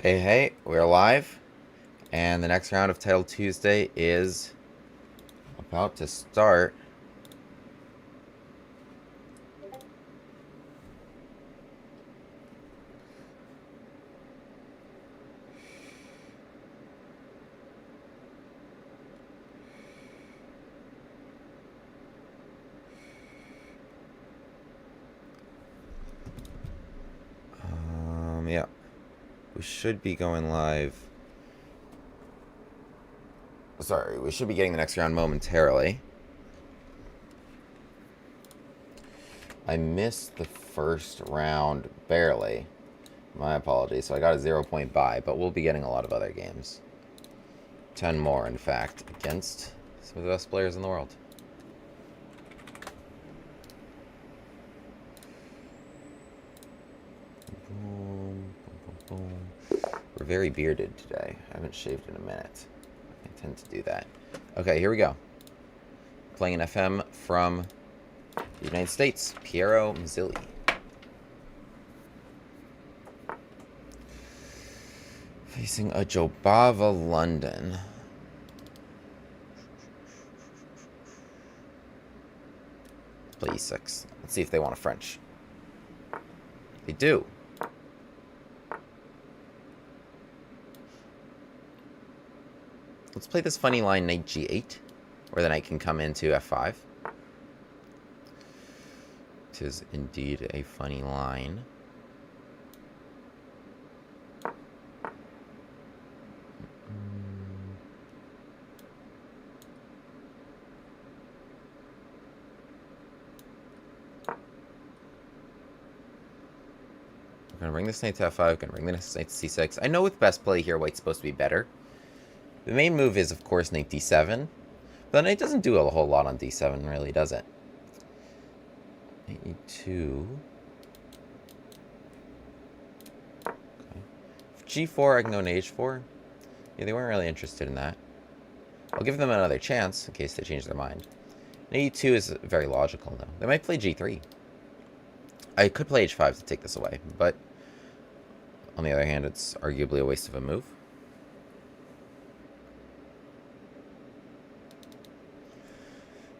Hey, hey, we're live, and the next round of Title Tuesday is about to start. Yeah, we should be going live. Sorry, we should be getting the next round momentarily. I missed the first round barely. My apologies. So I got a 0-point bye, but we'll be getting a lot of other games. 10 more, in fact, against some of the best players in the world. Boom, boom, boom, boom. We're very bearded today. I haven't shaved in a minute. I tend to do that. Okay, here we go. Playing an FM from the United States, Piero Mazzilli. Facing a Jobava London. Play e6. Let's see if they want a French. They do. Let's play this funny line knight g8, where the knight can come into f5. It is indeed a funny line. I'm gonna bring this knight to f5, gonna bring this knight to c6. I know with best play here, white's supposed to be better. The main move is, of course, knight d7. But the knight doesn't do a whole lot on d7, really, does it? Knight e2. Okay. G4, I can go to h4. Yeah, they weren't really interested in that. I'll give them another chance, in case they change their mind. Knight e2 is very logical, though. They might play g3. I could play h5 to take this away, but on the other hand, it's arguably a waste of a move.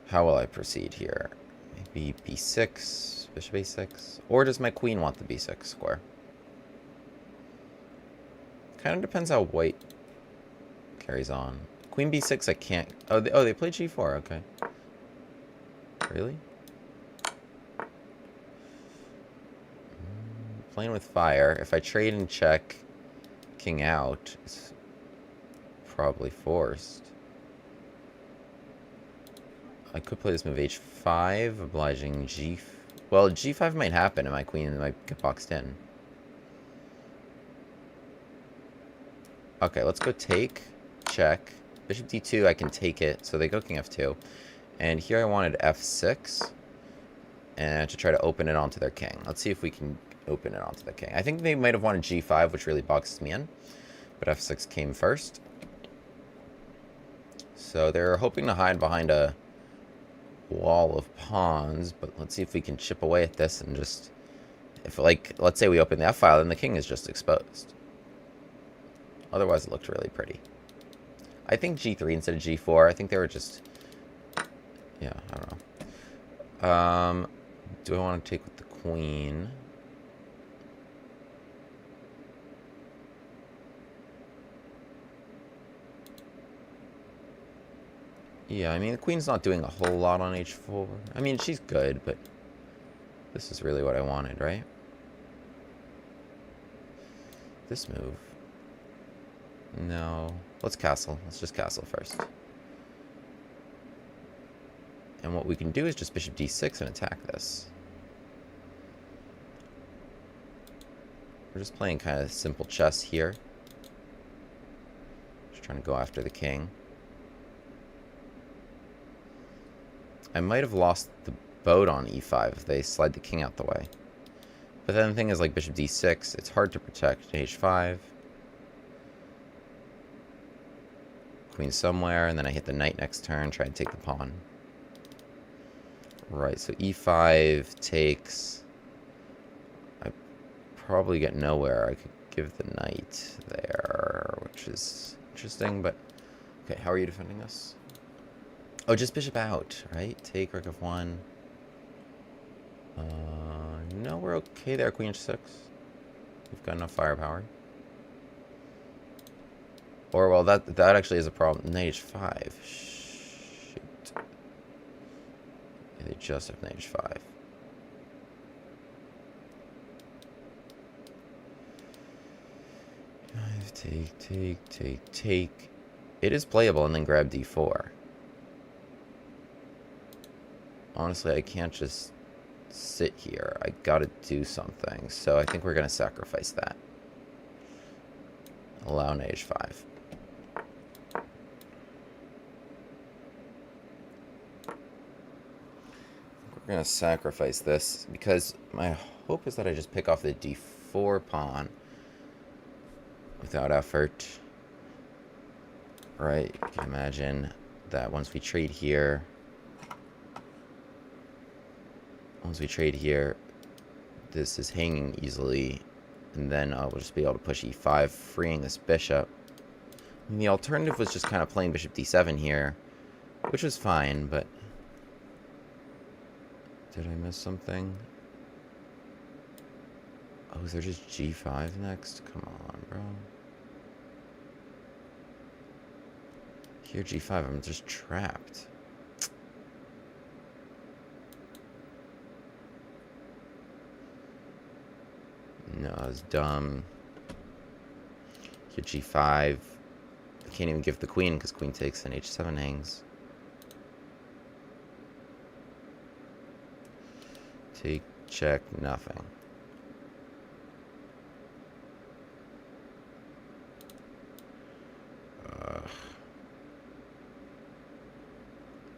How will I proceed here? Maybe b6, bishop a6, or does my queen want the b6 square? Kind of depends how white carries on. Queen b6, I can't. Oh, they played g4. Okay. Really? Playing with fire. If I trade and check king out, it's probably forced. I could play this move h5, obliging g... Well, g5 might happen and my queen might get boxed in. Okay, let's go take, check. Bishop d2, I can take it, so they go king f2. And here I wanted f6, and to try to open it onto their king. Let's see if we can open it onto the king. I think they might have wanted g5, which really boxes me in. But f6 came first. So they're hoping to hide behind a wall of pawns, but let's see if we can chip away at this and just... If, like, let's say we open the f-file, then the king is just exposed. Otherwise, it looked really pretty. I think g3 instead of g4. I think they were just... Yeah, I don't know. Do I want to take with the queen? Yeah, I mean, the queen's not doing a whole lot on h4. I mean, she's good, but this is really what I wanted, right? This move. No. Let's castle. Let's just castle first. And what we can do is just bishop d6 and attack this. We're just playing kind of simple chess here. Just trying to go after the king. I might have lost the boat on e5 if they slide the king out the way. But then the thing is, like, bishop d6, it's hard to protect. h5. Queen somewhere, and then I hit the knight next turn, try and take the pawn. Right, so e5 takes... I probably get nowhere. I could give the knight there, which is interesting, but... Okay, how are you defending this? Oh, just bishop out, right? Take, rook f1. No, we're okay there, queen h6. We've got enough firepower. Or, well, that actually is a problem. Knight h5. Shoot. Yeah, they just have knight h5. Take. It is playable, and then grab d4. Honestly, I can't just sit here. I gotta do something. So I think we're gonna sacrifice that. Allow knight h5. We're gonna sacrifice this because my hope is that I just pick off the d4 pawn without effort. Right? You can imagine that once we trade here, this is hanging easily, and then we'll just be able to push e5, freeing this bishop. And the alternative was just kind of playing bishop d7 here, which was fine, but... Did I miss something? Oh, is there just g5 next? Come on, bro. Here, g5, I'm just trapped. No, I was dumb. Here, g5. I can't even give the queen because queen takes and h7 hangs. Take, check, nothing.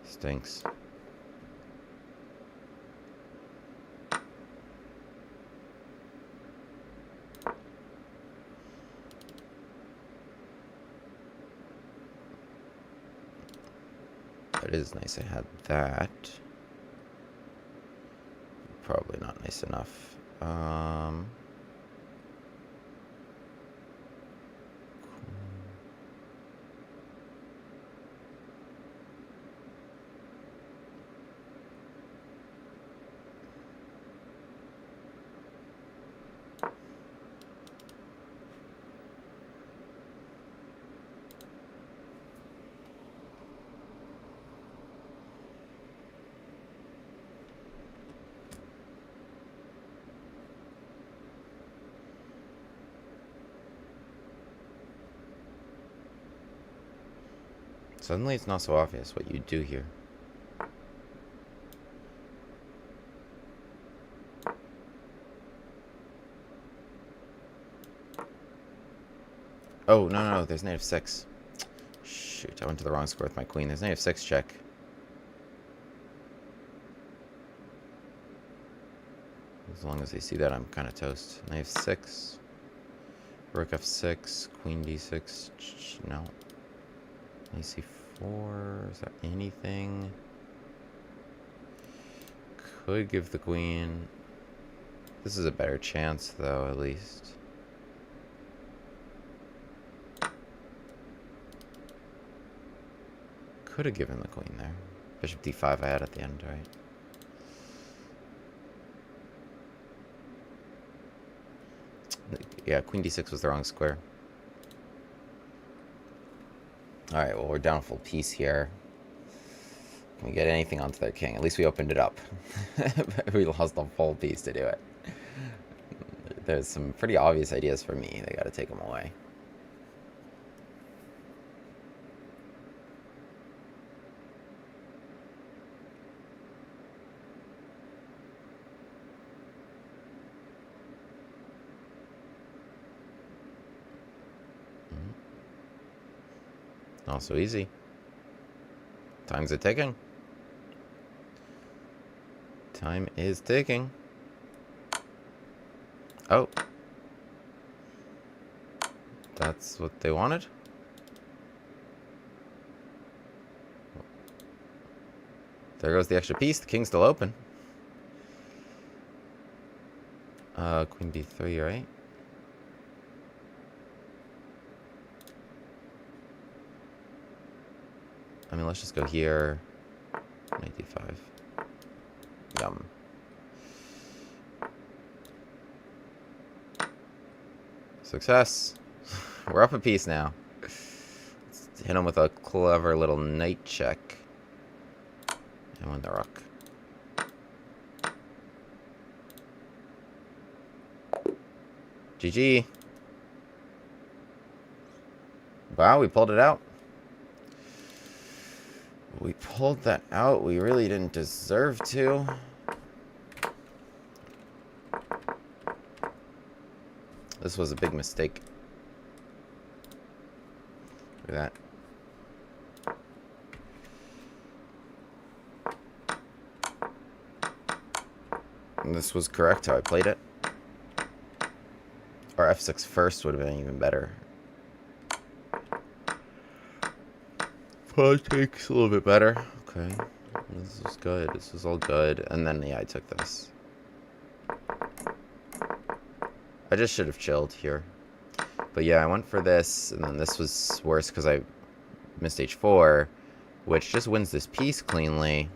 Stinks. It is nice I had that. Probably not nice enough. Suddenly it's not so obvious what you do here. Oh, no, there's knight f6. Shoot, I went to the wrong square with my queen. There's knight f6 check. As long as they see that, I'm kind of toast. Knight f6. Rook f6. Queen d6. No. Knight c4. Is that anything? Could give the queen. This is a better chance, though, at least. Could have given the queen there. Bishop d5 I had at the end, right? Yeah, queen d6 was the wrong square. Alright, well, we're down a full piece here. Can we get anything onto their king? At least we opened it up. We lost a full piece to do it. There's some pretty obvious ideas for me. They gotta take them away. Not so easy. Time's a ticking. Time is ticking. Oh. That's what they wanted? There goes the extra piece. The king's still open. Queen b3, right? I mean, let's just go here. Knight d5. Yum. Success. We're up a piece now. Let's hit him with a clever little knight check. And win the rook. GG. Wow, we pulled it out. We pulled that out. We really didn't deserve to. This was a big mistake. Look at that. And this was correct how I played it. Or f6 first would have been even better. Pawn takes a little bit better. Okay. This is good. This is all good. And then, yeah, I took this. I just should have chilled here. But yeah, I went for this, and then this was worse because I missed h4, which just wins this piece cleanly.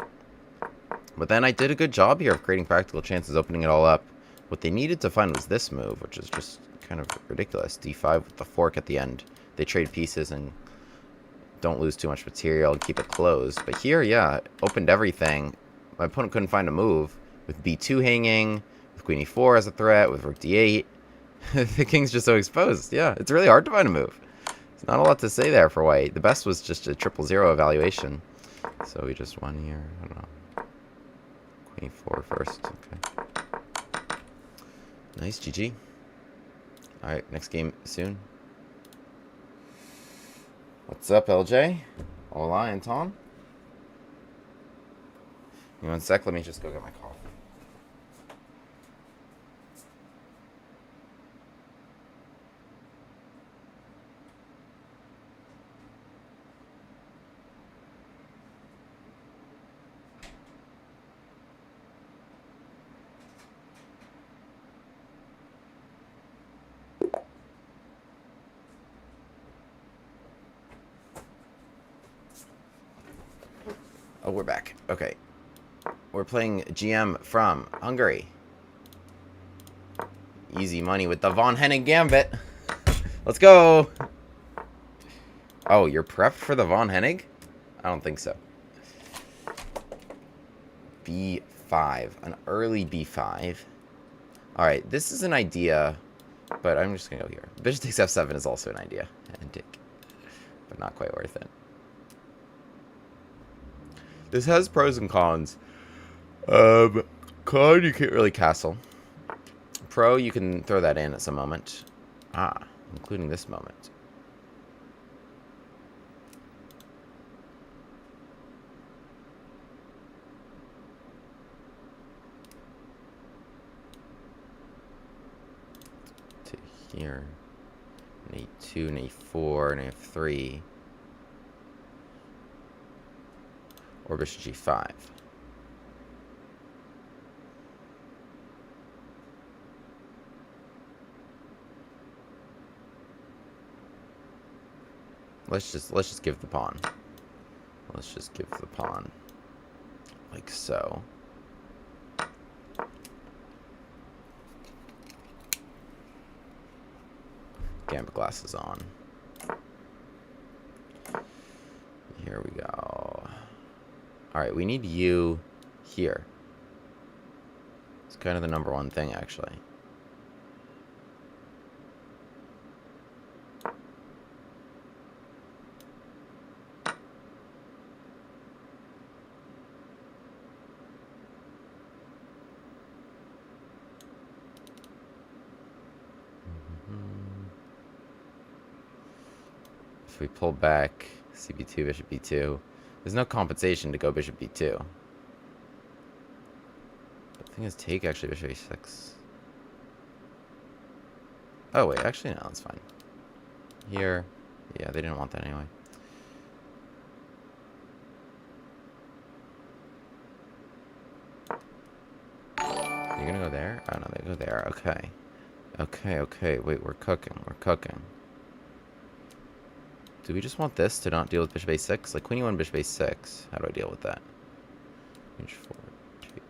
But then I did a good job here of creating practical chances, opening it all up. What they needed to find was this move, which is just kind of ridiculous. d5 with the fork at the end. They trade pieces and don't lose too much material and keep it closed. But here, yeah, opened everything. My opponent couldn't find a move. With b2 hanging, with queen e4 as a threat, with rook d8. The king's just so exposed. Yeah, it's really hard to find a move. There's not a lot to say there for white. The best was just a 0-0 evaluation. So we just won here. I don't know. Queen e4 first. Okay. Nice, GG. Alright, next game soon. What's up, LJ? Hola, Anton. Give me 1 sec, let me just go get my coffee. Oh, we're back. Okay. We're playing GM from Hungary. Easy money with the Von Hennig Gambit. Let's go. Oh, you're prepped for the Von Hennig? I don't think so. B5. An early B5. Alright, this is an idea, but I'm just going to go here. Bishop takes F7 is also an idea. But not quite worth it. This has pros and cons. Con, you can't really castle. Pro, you can throw that in at some moment. Ah, including this moment. To here. An a2, an a4, an a3. Or bishop g5. Let's just give the pawn. Let's just give the pawn. Like so. Gambit glasses on. Here we go. Alright, we need you here. It's kind of the #1 thing, actually. If we pull back, cb2, bishop b2, there's no compensation to go bishop b2. The thing is, take actually bishop a6. Oh wait, actually no, that's fine. Here, yeah, they didn't want that anyway. You're gonna go there? Oh no, they go there. Okay. Okay, okay. Wait, we're cooking. We're cooking. Do we just want this to not deal with bishop a6? Like queen e1, bishop a6. How do I deal with that? H4, take.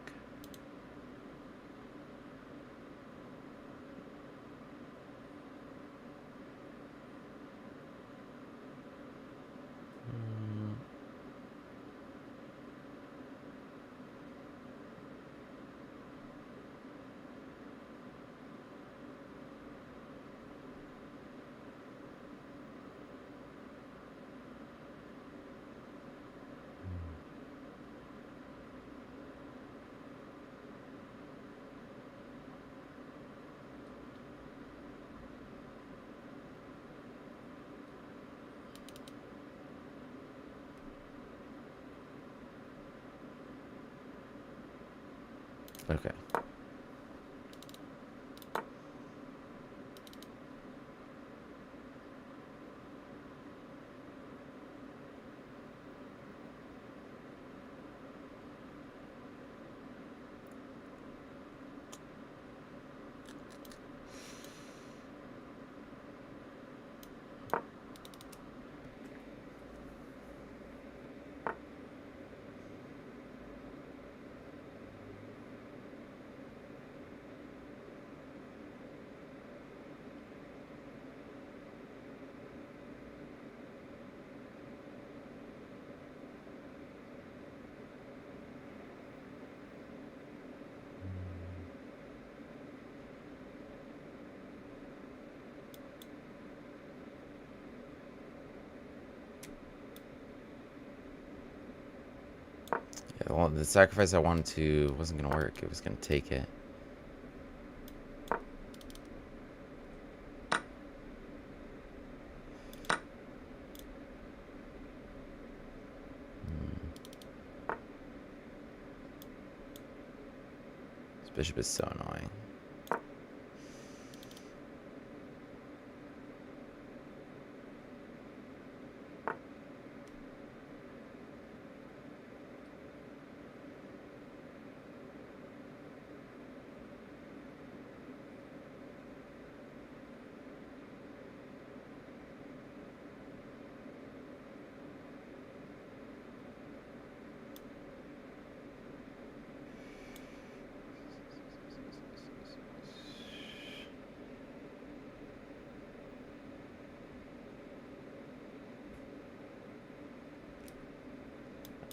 Okay. Yeah, well, the sacrifice I wanted to wasn't going to work. It was going to take it. This bishop is so annoying.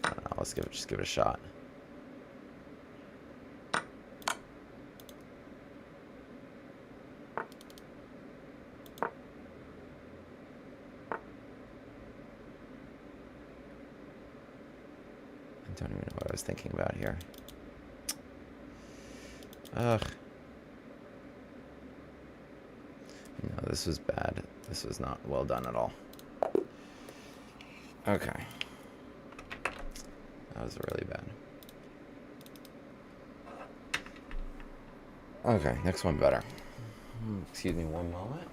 I don't know, let's just give it a shot. I don't even know what I was thinking about here. Ugh. No, this was bad. This was not well done at all. Okay. That was really bad. Okay, next one better. Excuse me one moment.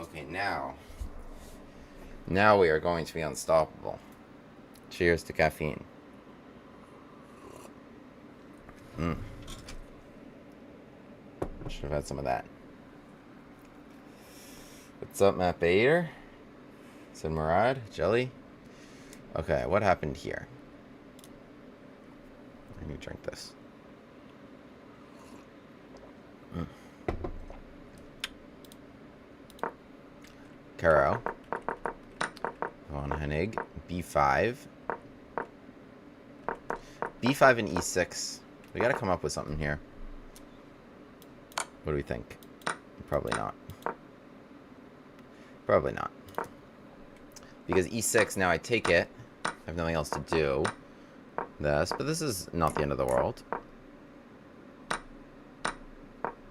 Okay, now we are going to be unstoppable. Cheers to caffeine. Should have had some of that. What's up, Matt Bader? Said Murad. Jelly. Okay, what happened here? I need to drink this. Caro. Von Hennig. B5. B5 and E6. We gotta come up with something here. What do we think? Probably not. Probably not. Because E6, now I take it. I have nothing else to do. This, but this is not the end of the world.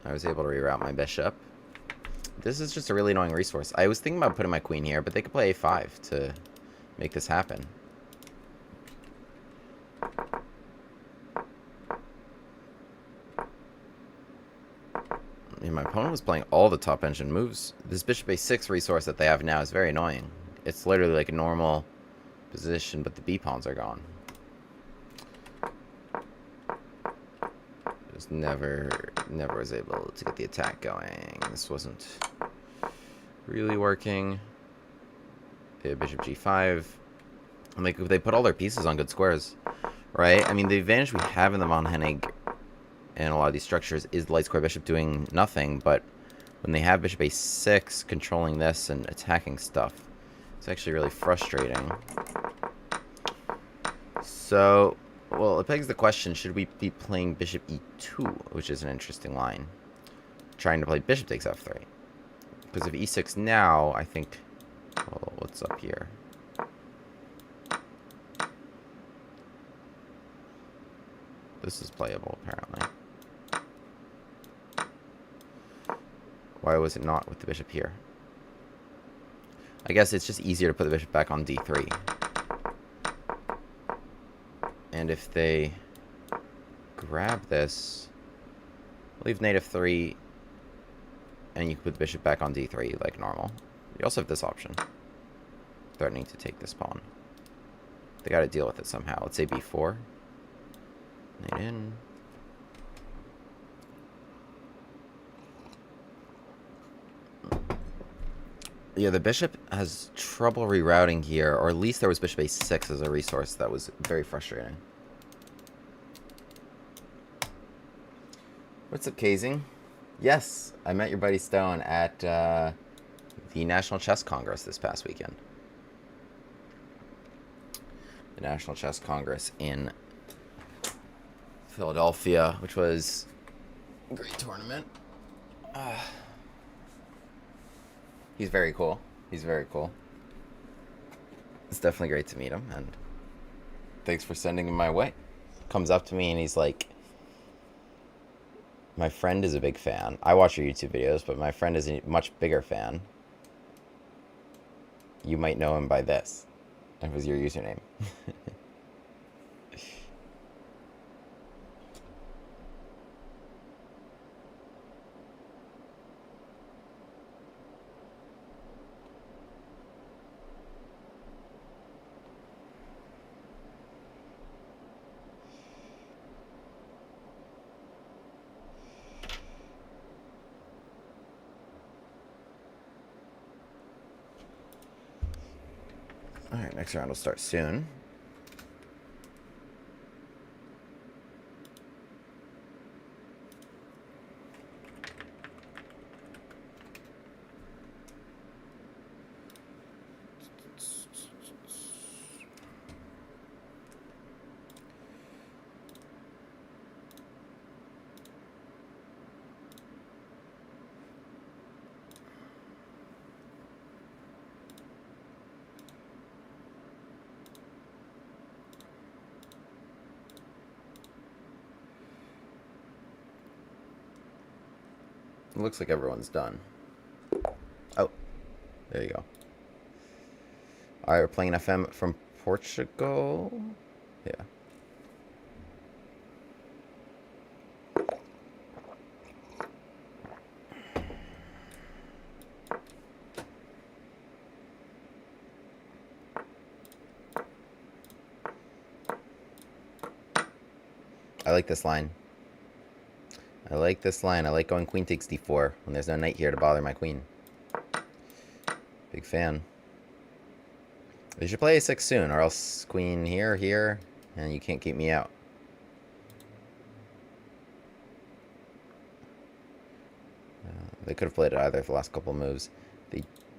I was able to reroute my bishop. This is just a really annoying resource. I was thinking about putting my queen here, but they could play A5 to make this happen. Yeah, my opponent was playing all the top engine moves. This bishop a6 resource that they have now is very annoying. It's literally like a normal position, but the b pawns are gone. Just never was able to get the attack going. This wasn't really working. Okay, bishop g5. And they put all their pieces on good squares, right? I mean, the advantage we have in the von Hennig and a lot of these structures is light square bishop doing nothing, but when they have bishop a6 controlling this and attacking stuff, it's actually really frustrating. So, well, it begs the question, should we be playing bishop e2, which is an interesting line, trying to play bishop takes f3? Because if e6 now, I think, well, what's up here? This is playable, apparently. Why was it not with the bishop here? I guess it's just easier to put the bishop back on d3. And if they grab this, leave native 3, and you can put the bishop back on d3 like normal. You also have this option, threatening to take this pawn. They got to deal with it somehow. Let's say b4. Nate in. Yeah, the bishop has trouble rerouting here, or at least there was bishop a6 as a resource that was very frustrating. What's up, Kazing? Yes, I met your buddy Stone at the National Chess Congress this past weekend. The National Chess Congress in Philadelphia, which was a great tournament. He's very cool. He's very cool. It's definitely great to meet him, and thanks for sending him my way. Comes up to me and he's like, my friend is a big fan. I watch your YouTube videos, but my friend is a much bigger fan. You might know him by this. That was your username. Alright, next round will start soon. It looks like everyone's done. Oh, there you go. Alright, we're playing FM from Portugal. Yeah. I like this line. I like this line. I like going queen takes d4 when there's no knight here to bother my queen. Big fan. They should play a6 soon, or else queen here, and you can't keep me out. They could have played it either for the last couple of moves.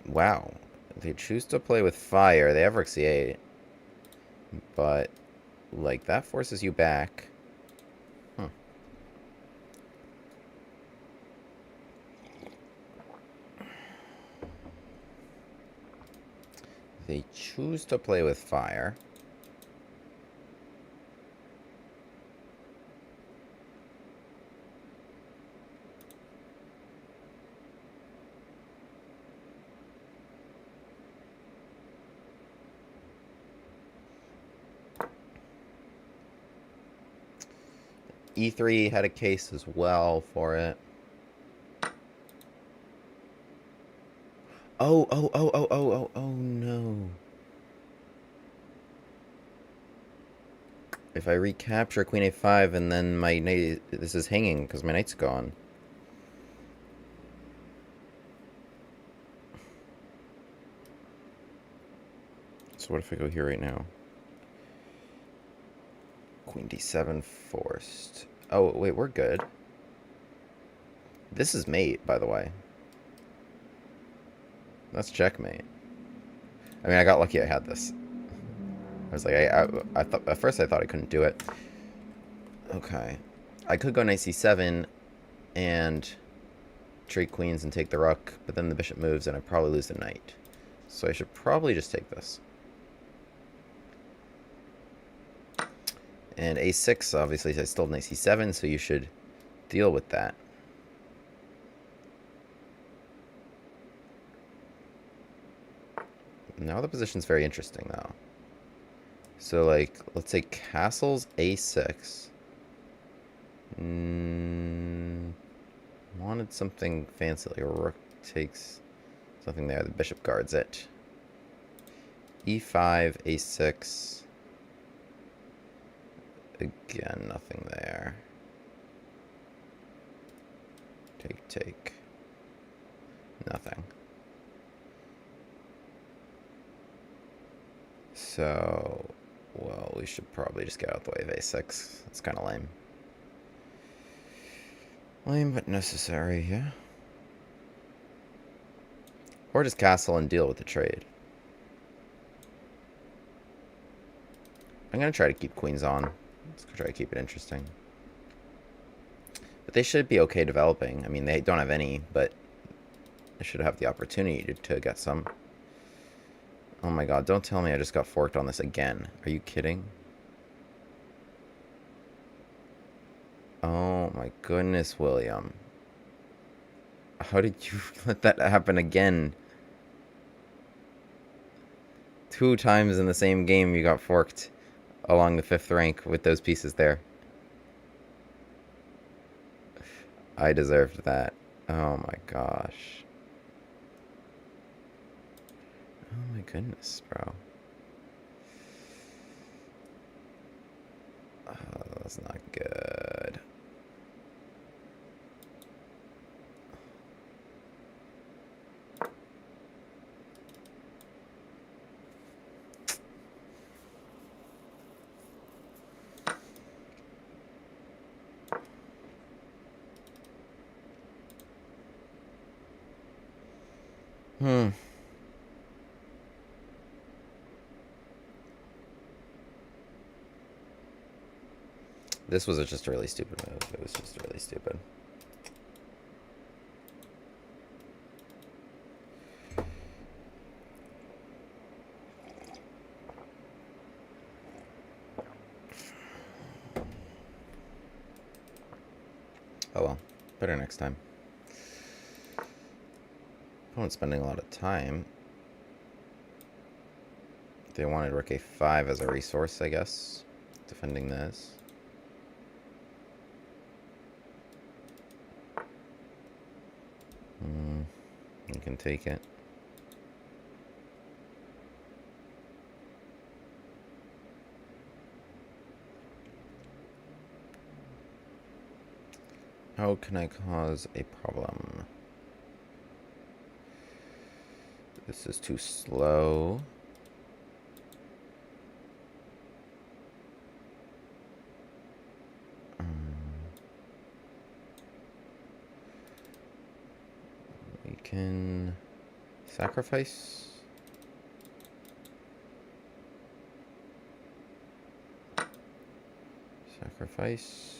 Wow. They choose to play with fire. They have rook c8. But, like, that forces you back. They choose to play with fire. E3 had a case as well for it. Oh, no. If I recapture queen a5 and then my knight... This is hanging because my knight's gone. So what if I go here right now? Queen d7 forced. Oh, wait, we're good. This is mate, by the way. That's checkmate. I mean, I got lucky I had this. I was like, I thought... At first I thought I couldn't do it. Okay. I could go knight c7 and trade queens and take the rook, but then the bishop moves and I probably lose the knight. So I should probably just take this. And a6, obviously, I still have knight c7, so you should deal with that. Now the position's very interesting, though. So, like, let's say castles a6. Wanted something fancy, like a rook takes something there. The bishop guards it. e5, a6. Again, nothing there. Take. Nothing. So, well, we should probably just get out the way of a6. That's kind of lame. Lame, but necessary, yeah. Or just castle and deal with the trade. I'm going to try to keep queens on. Let's try to keep it interesting. But they should be okay developing. I mean, they don't have any, but they should have the opportunity to get some. Oh my god, don't tell me I just got forked on this again. Are you kidding? Oh my goodness, William. How did you let that happen again? 2 times in the same game you got forked along the 5th rank with those pieces there. I deserved that. Oh my gosh. Oh my goodness, bro. Oh, that's not good. This was just a really stupid move. It was just really stupid. Oh well. Better next time. Opponent's spending a lot of time. They wanted rook a5 as a resource, I guess. Defending this. You can take it. How can I cause a problem? This is too slow. We can sacrifice. Sacrifice.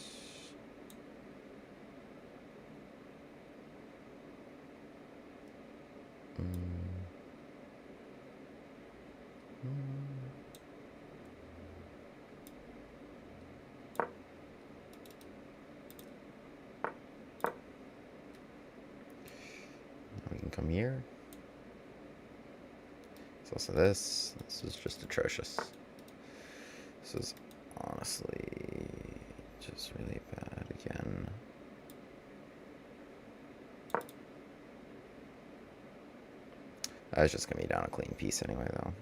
We can come here. There's also this. This is just atrocious. This is honestly just really bad again. I was just going to be down a clean piece anyway, though.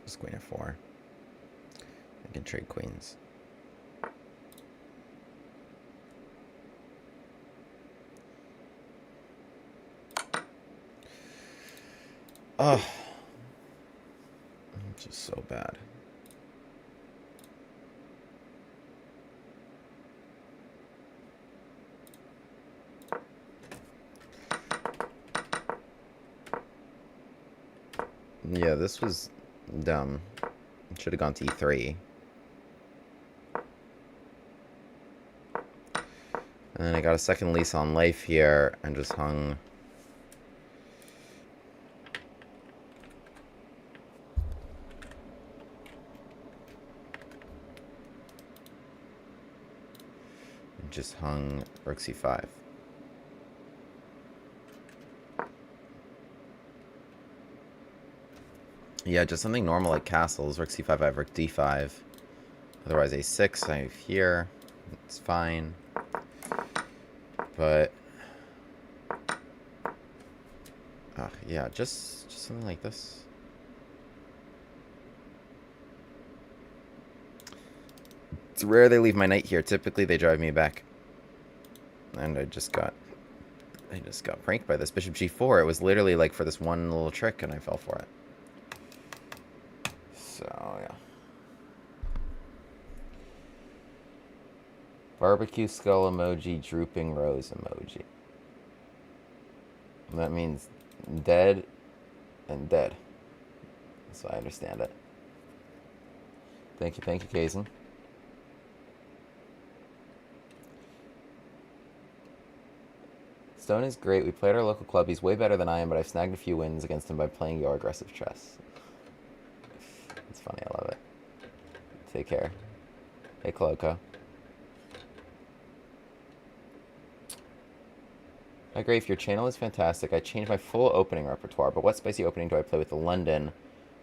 Just queen f4. I can trade queens. Oh, just so bad. Yeah, this was dumb. Should have gone to e3. And then I got a second lease on life here and just hung. Just hung rook c5. Yeah, just something normal like castles. Rook c5, I have rook d5. Otherwise a6, I have here. It's fine. But yeah, just something like this. It's rare they leave my knight here. Typically they drive me back. And I just got pranked by this. Bishop g4. It was literally like for this one little trick and I fell for it. So yeah. Barbecue skull emoji, drooping rose emoji. That means dead and dead. So I understand it. Thank you, Kazan. Stone is great. We played our local club. He's way better than I am, but I've snagged a few wins against him by playing your aggressive chess. It's funny. I love it. Take care. Hey, Cloco. Hi, Graif. Your channel is fantastic. I changed my full opening repertoire, but what spicy opening do I play with the London?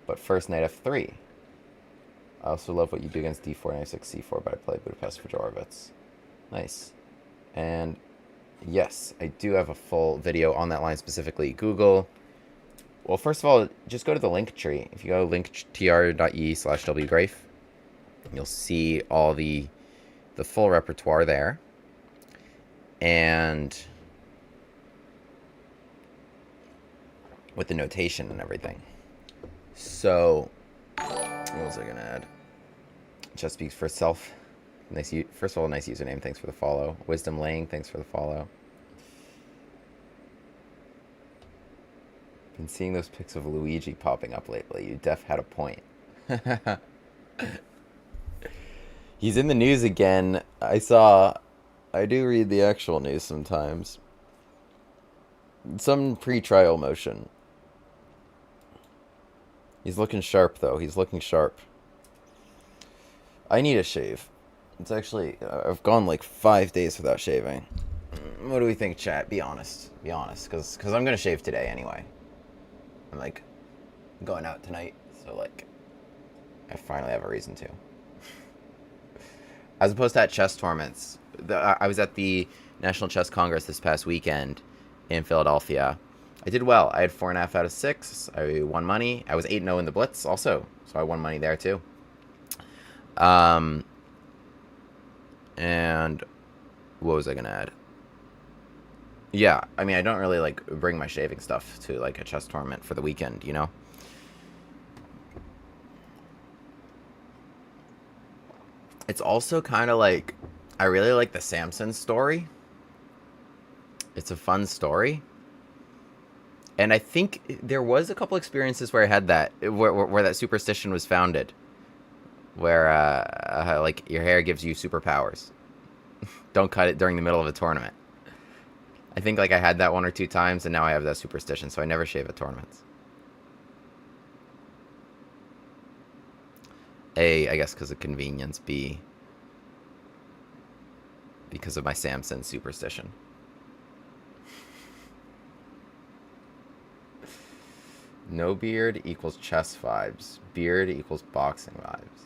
But first, knight f3. I also love what you do against d4 and a6 c4, but I play Budapest for Jorovitz. Nice. And yes, I do have a full video on that line specifically. Google. Well, first of all, just go to the link tree. If you go to linktr.ee/wgraif, you'll see all the full repertoire there. And with the notation and everything. So, what was I going to add? Chess speaks for itself. Nice. First of all, nice username. Thanks for the follow. Wisdom Laying. Thanks for the follow. Been seeing those pics of Luigi popping up lately. You def had a point. He's in the news again. I do read the actual news sometimes. Some pre-trial motion. He's looking sharp, though. He's looking sharp. I need a shave. It's actually... I've gone like 5 days without shaving. What do we think, chat? Be honest. Be honest. Because I'm going to shave today anyway. I'm, like, going out tonight. So, like, I finally have a reason to. As opposed to at chess tournaments. I was at the National Chess Congress this past weekend in Philadelphia. I did well. I had 4.5 out of 6. I won money. I was 8-0 in the Blitz also. So I won money there too. And what was I going to add? Yeah, I mean, I don't really, like, bring my shaving stuff to, like, a chess tournament for the weekend, you know? It's also kind of like, I really like the Samson story. It's a fun story. And I think there was a couple experiences where I had that, where that superstition was founded. Where, like, your hair gives you superpowers. Don't cut it during the middle of a tournament. I think, like, I had that 1 or 2 times, and now I have that superstition, so I never shave at tournaments. A, I guess because of convenience. B, because of my Samson superstition. No beard equals chess vibes. Beard equals boxing vibes.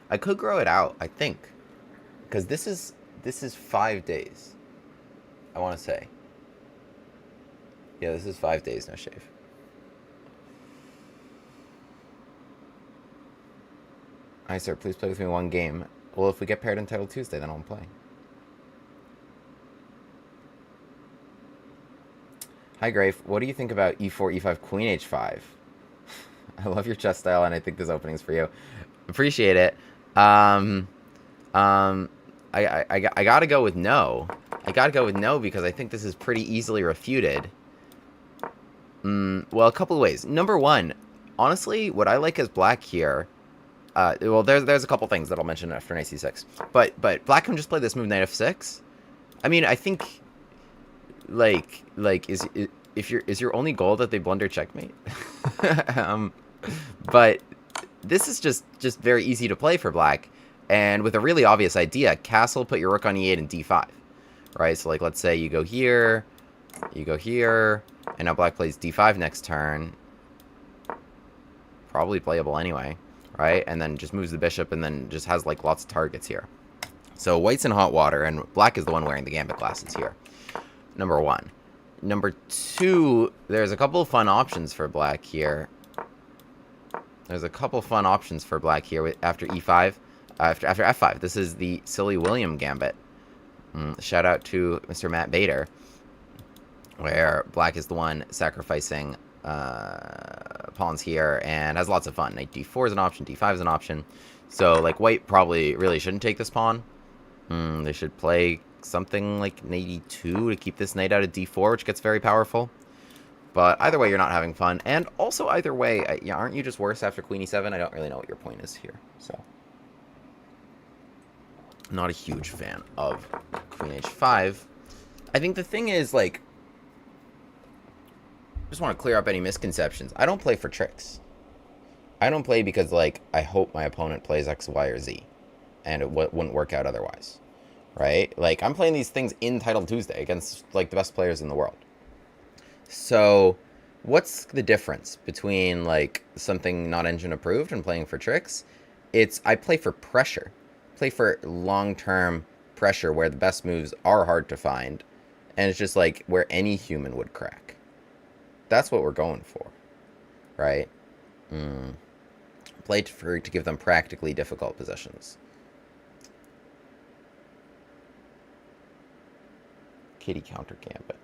I could grow it out, I think. Because this is 5 days. I want to say. Yeah, this is 5 days, no shave. Hi, sir. Please play with me one game. Well, if we get paired in Title Tuesday, then I'll play. Hi, Graif. What do you think about e4, e5, queen h5? I love your chess style, and I think this opening is for you. Appreciate it. I gotta go with no. I gotta go with no because I think this is pretty easily refuted. Well, a couple of ways. Number one, honestly, what I like as black here. Well, there's a couple things that I'll mention after knight c6. But black can just play this move knight f6. I mean, I think is your only goal that they blunder checkmate? But this is just very easy to play for black, and with a really obvious idea: castle, put your rook on e8 and d5, right? So like, let's say you go here, and now black plays d5 next turn. Probably playable anyway, right? And then just moves the bishop, and then just has like lots of targets here. So white's in hot water, and black is the one wearing the Gambit glasses here. Number one. Number two, there's a couple of fun options for black here. After e5, after f5. This is the Silly William Gambit. Shout out to Mr. Matt Bader, where black is the one sacrificing pawns here and has lots of fun. Knight d4 is an option, d5 is an option. So like white probably really shouldn't take this pawn. They should play something like knight e2 to keep this knight out of d4, which gets very powerful. But either way, you're not having fun. And also, either way, aren't you just worse after queen e7? I don't really know what your point is here. So, I'm not a huge fan of queen h5. I think the thing is, like, just want to clear up any misconceptions. I don't play for tricks. I don't play because, like, I hope my opponent plays X, Y, or Z. And it wouldn't work out otherwise. Right? Like, I'm playing these things in Title Tuesday against, like, the best players in the world. So, what's the difference between, like, something not engine approved and playing for tricks? I play for pressure. Play for long-term pressure where the best moves are hard to find. And it's just, like, where any human would crack. That's what we're going for. Right? Play to give them practically difficult positions. Kitty counter Gambit.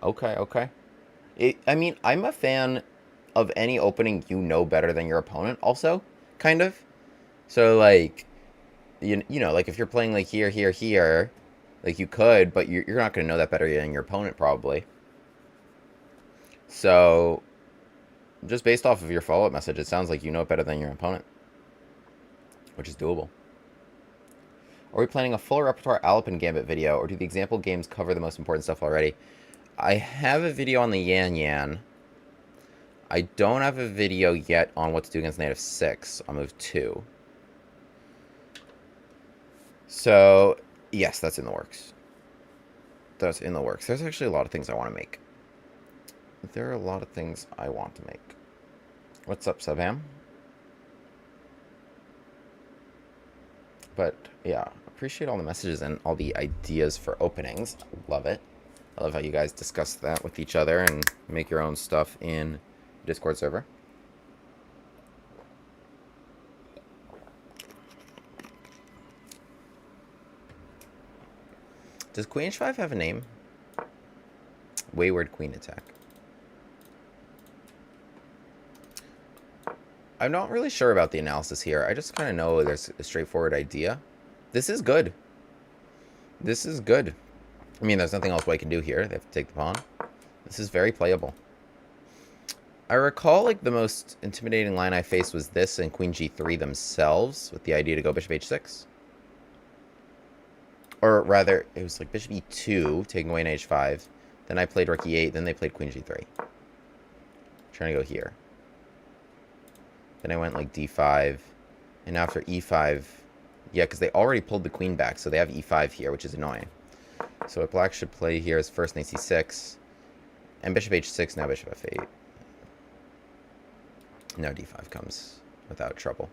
Okay. I mean, I'm a fan of any opening you know better than your opponent also, kind of. So, like, you know, like, if you're playing, like, here, like, you could, but you're not going to know that better than your opponent, probably. So, just based off of your follow-up message, it sounds like you know it better than your opponent, which is doable. Are we planning a full repertoire Alpin Gambit video, or do the example games cover the most important stuff already? I have a video on the Yan Yan. I don't have a video yet on what to do against knight f6 on move 2. So, yes, that's in the works. There's actually a lot of things I want to make. What's up, Subham? But, yeah, appreciate all the messages and all the ideas for openings. Love it. I love how you guys discuss that with each other and make your own stuff in Discord server. Does Queen h5 have a name? Wayward Queen Attack. I'm not really sure about the analysis here. I just kind of know there's a straightforward idea. This is good. I mean, there's nothing else white can do here. They have to take the pawn. This is very playable. I recall, like, the most intimidating line I faced was this and queen g3 themselves, with the idea to go bishop h6. Or rather, it was like bishop e2, taking away knight h5. Then I played rook e8, then they played queen g3. Trying to go here. Then I went like d5. And after e5... Yeah, because they already pulled the queen back, so they have e5 here, which is annoying. So what black should play here is first knight c6. And bishop h6, now bishop f8. Now d5 comes without trouble.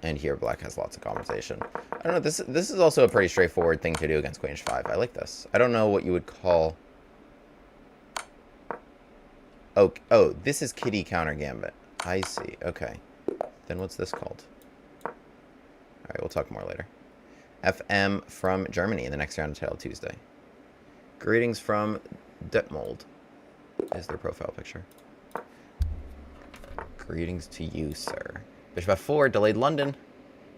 And here black has lots of compensation. I don't know, this is also a pretty straightforward thing to do against queen h5. I like this. I don't know what you would call... Oh, this is kitty counter gambit. I see, okay. Then what's this called? Alright, we'll talk more later. FM from Germany in the next round of Tail Tuesday. Greetings from Detmold is their profile picture. Greetings to you, sir. Bishop f4, delayed London.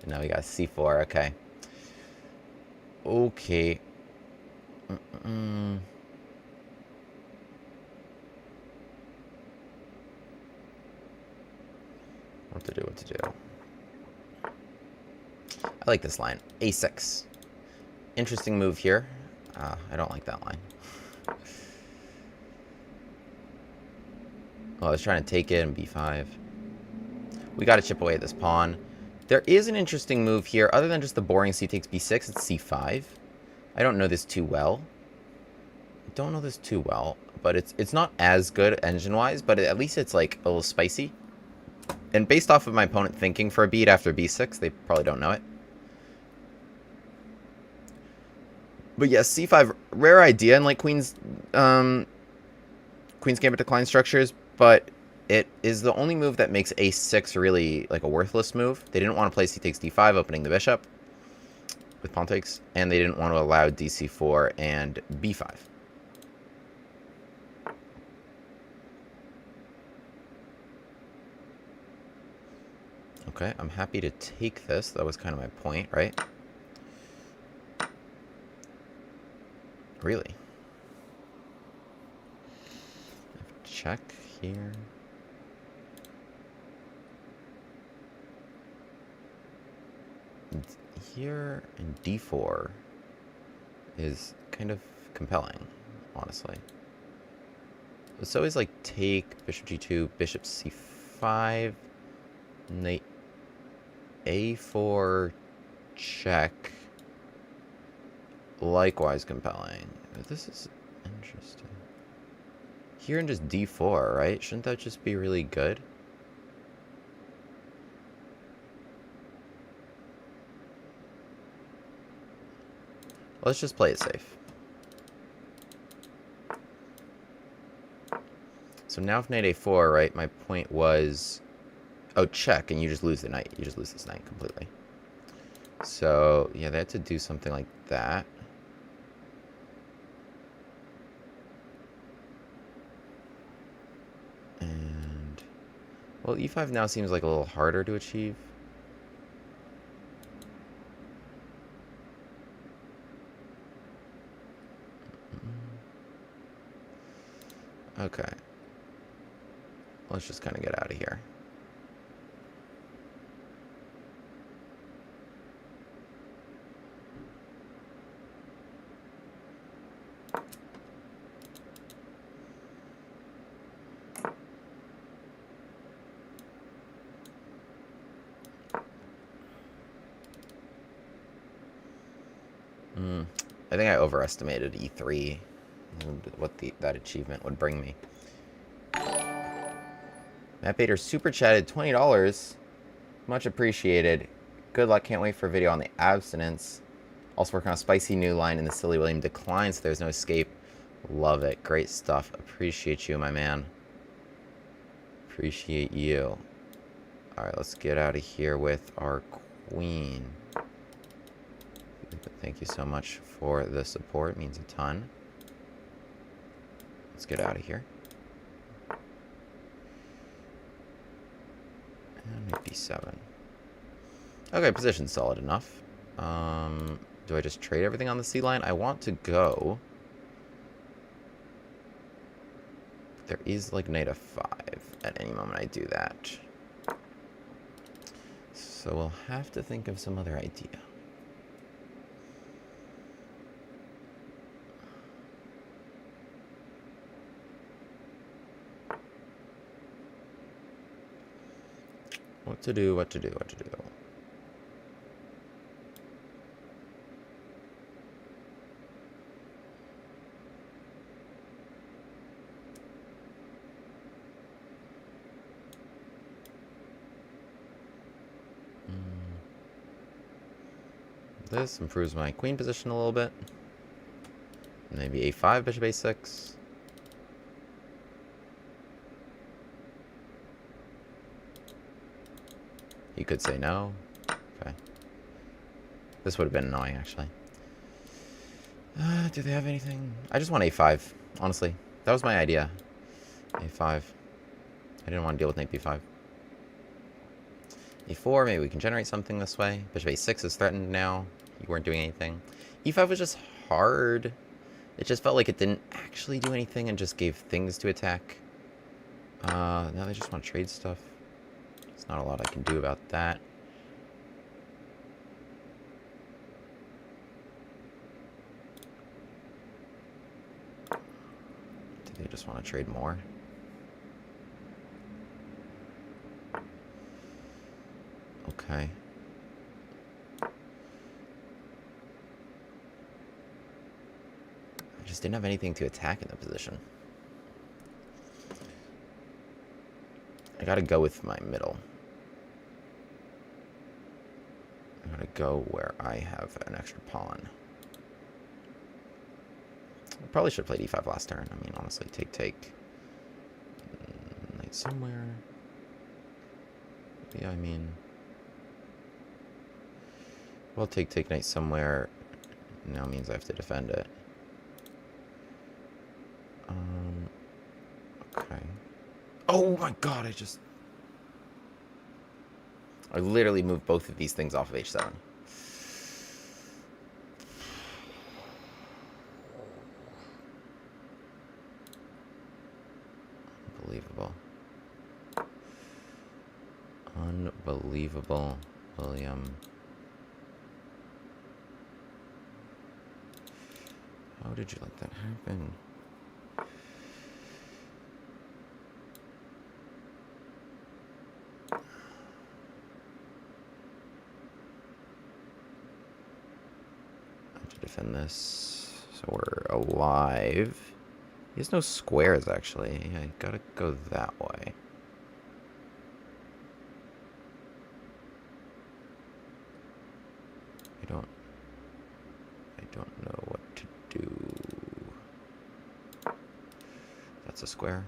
And now we got c4, okay. Okay. What to do. I like this line. a6. Interesting move here. I don't like that line. Oh, I was trying to take it in b5. We got to chip away at this pawn. There is an interesting move here. Other than just the boring c takes b6, it's c5. I don't know this too well. But it's not as good engine-wise, but at least it's like a little spicy. And based off of my opponent thinking for a beat after b6, they probably don't know it. But yes, c5, rare idea in like Queen's Gambit decline structures, but it is the only move that makes a6 really like a worthless move. They didn't want to play c takes d5, opening the bishop with pawn takes, and they didn't want to allow dc4 and b5. Okay, I'm happy to take this. That was kind of my point, right? Really? Check here. Here and d4 is kind of compelling, honestly. It's always like take bishop g2, bishop c5, knight a4, check. Likewise compelling. This is interesting. Here and just d4, right? Shouldn't that just be really good? Let's just play it safe. So now if knight a4, right, my point was... Oh, check, and you just lose the knight. You just lose this knight completely. So, yeah, they had to do something like that. And... Well, e5 now seems like a little harder to achieve. Okay. Let's just kind of get out of here. I think I overestimated e3, what that achievement would bring me. Matt Bader super chatted $20. Much appreciated. Good luck. Can't wait for a video on the abstinence. Also working on a spicy new line in the Silly William decline, so there's no escape. Love it. Great stuff. Appreciate you, my man. Appreciate you. Alright, let's get out of here with our queen. Thank you so much for the support. It means a ton. Let's get out of here. And maybe 7. Okay, position's solid enough. Do I just trade everything on the C line? I want to go. There is like knight f5. At any moment I do that. So we'll have to think of some other idea. What to do, what to do, what to do. This improves my queen position a little bit. Maybe a5, bishop a6. You could say no. Okay. This would have been annoying, actually. Do they have anything? I just want a5, honestly. That was my idea. a5. I didn't want to deal with knight b5. e4, maybe we can generate something this way. Bishop a6 is threatened now. You weren't doing anything. e5 was just hard. It just felt like it didn't actually do anything and just gave things to attack. Now they just want to trade stuff. There's not a lot I can do about that. Do they just want to trade more? Okay. I just didn't have anything to attack in the position. I gotta go with my middle. I'm gonna go where I have an extra pawn. I probably should have played e5 last turn. I mean, honestly, take. Knight somewhere. Yeah, I mean... Well, take knight somewhere now means I have to defend it. Okay. Oh my god, I literally moved both of these things off of h7. Unbelievable. Unbelievable, William. How did you let that happen? I have to defend this. So we're alive. He has no squares, actually. I gotta go that way. I don't know what to do. That's a square.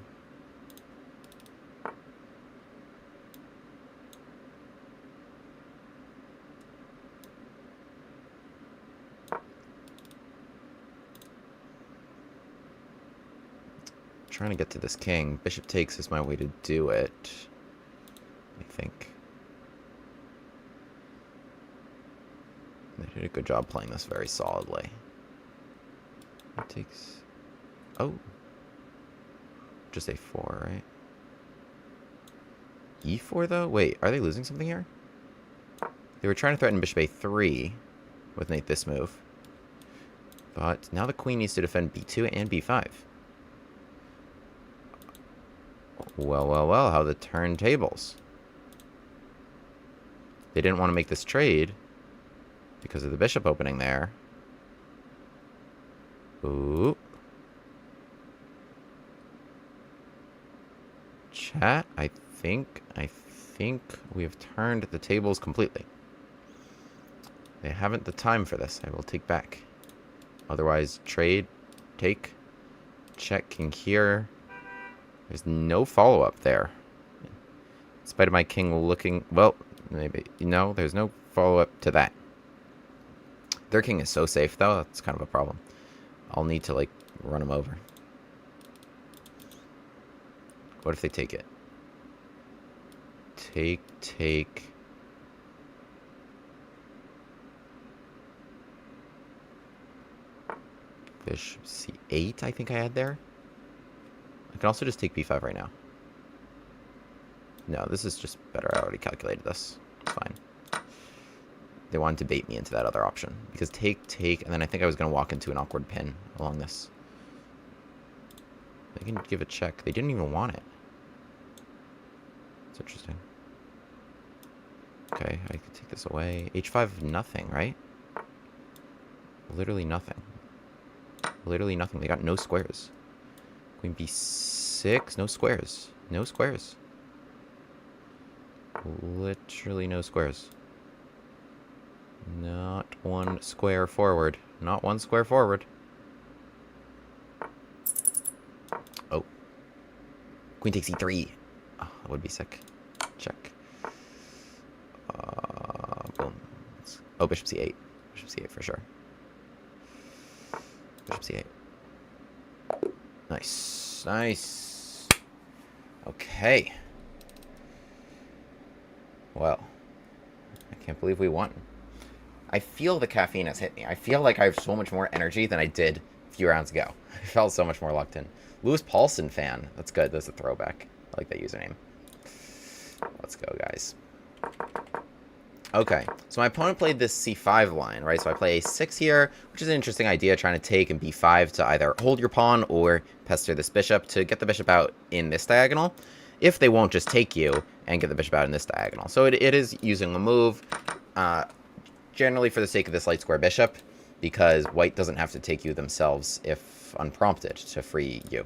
Trying to get to this king. Bishop takes is my way to do it, I think. They did a good job playing this very solidly. It takes... Oh. Just a4, right? e4, though? Wait, are they losing something here? They were trying to threaten bishop a3 with knight this move. But now the queen needs to defend b2 and b5. Well, well, well, how the turntables. They didn't want to make this trade because of the bishop opening there. Ooh. Chat, I think we have turned the tables completely. They haven't the time for this. I will take back. Otherwise, trade, take, check king here. There's no follow-up there. In spite of my king looking... Well, maybe... No, there's no follow-up to that. Their king is so safe, though. That's kind of a problem. I'll need to, like, run him over. What if they take it? Take... Bishop c8, I think I had there. I can also just take b5 right now. No, this is just better. I already calculated this. It's fine. They wanted to bait me into that other option. Because take, and then I think I was going to walk into an awkward pin along this. They can give a check. They didn't even want it. It's interesting. Okay, I can take this away. H5, nothing, right? Literally nothing. Literally nothing. They got no squares. Queen B6, no squares. No squares. Literally no squares. Not one square forward. Not one square forward. Oh. Queen takes E3. Oh, that would be sick. Check. Boom. Oh, bishop C8. Bishop C8 for sure. Bishop C8. Nice. Nice. Okay. Well. I can't believe we won. I feel the caffeine has hit me. I feel like I have so much more energy than I did a few rounds ago. I felt so much more locked in. Lewis Paulson fan. That's good. That's a throwback. I like that username. Let's go, guys. Okay, so my opponent played this c5 line, right? So I play a6 here, which is an interesting idea, trying to take and b5 to either hold your pawn or pester this bishop to get the bishop out in this diagonal, if they won't just take you and get the bishop out in this diagonal. So it is using a move, generally for the sake of this light square bishop, because white doesn't have to take you themselves if unprompted to free you.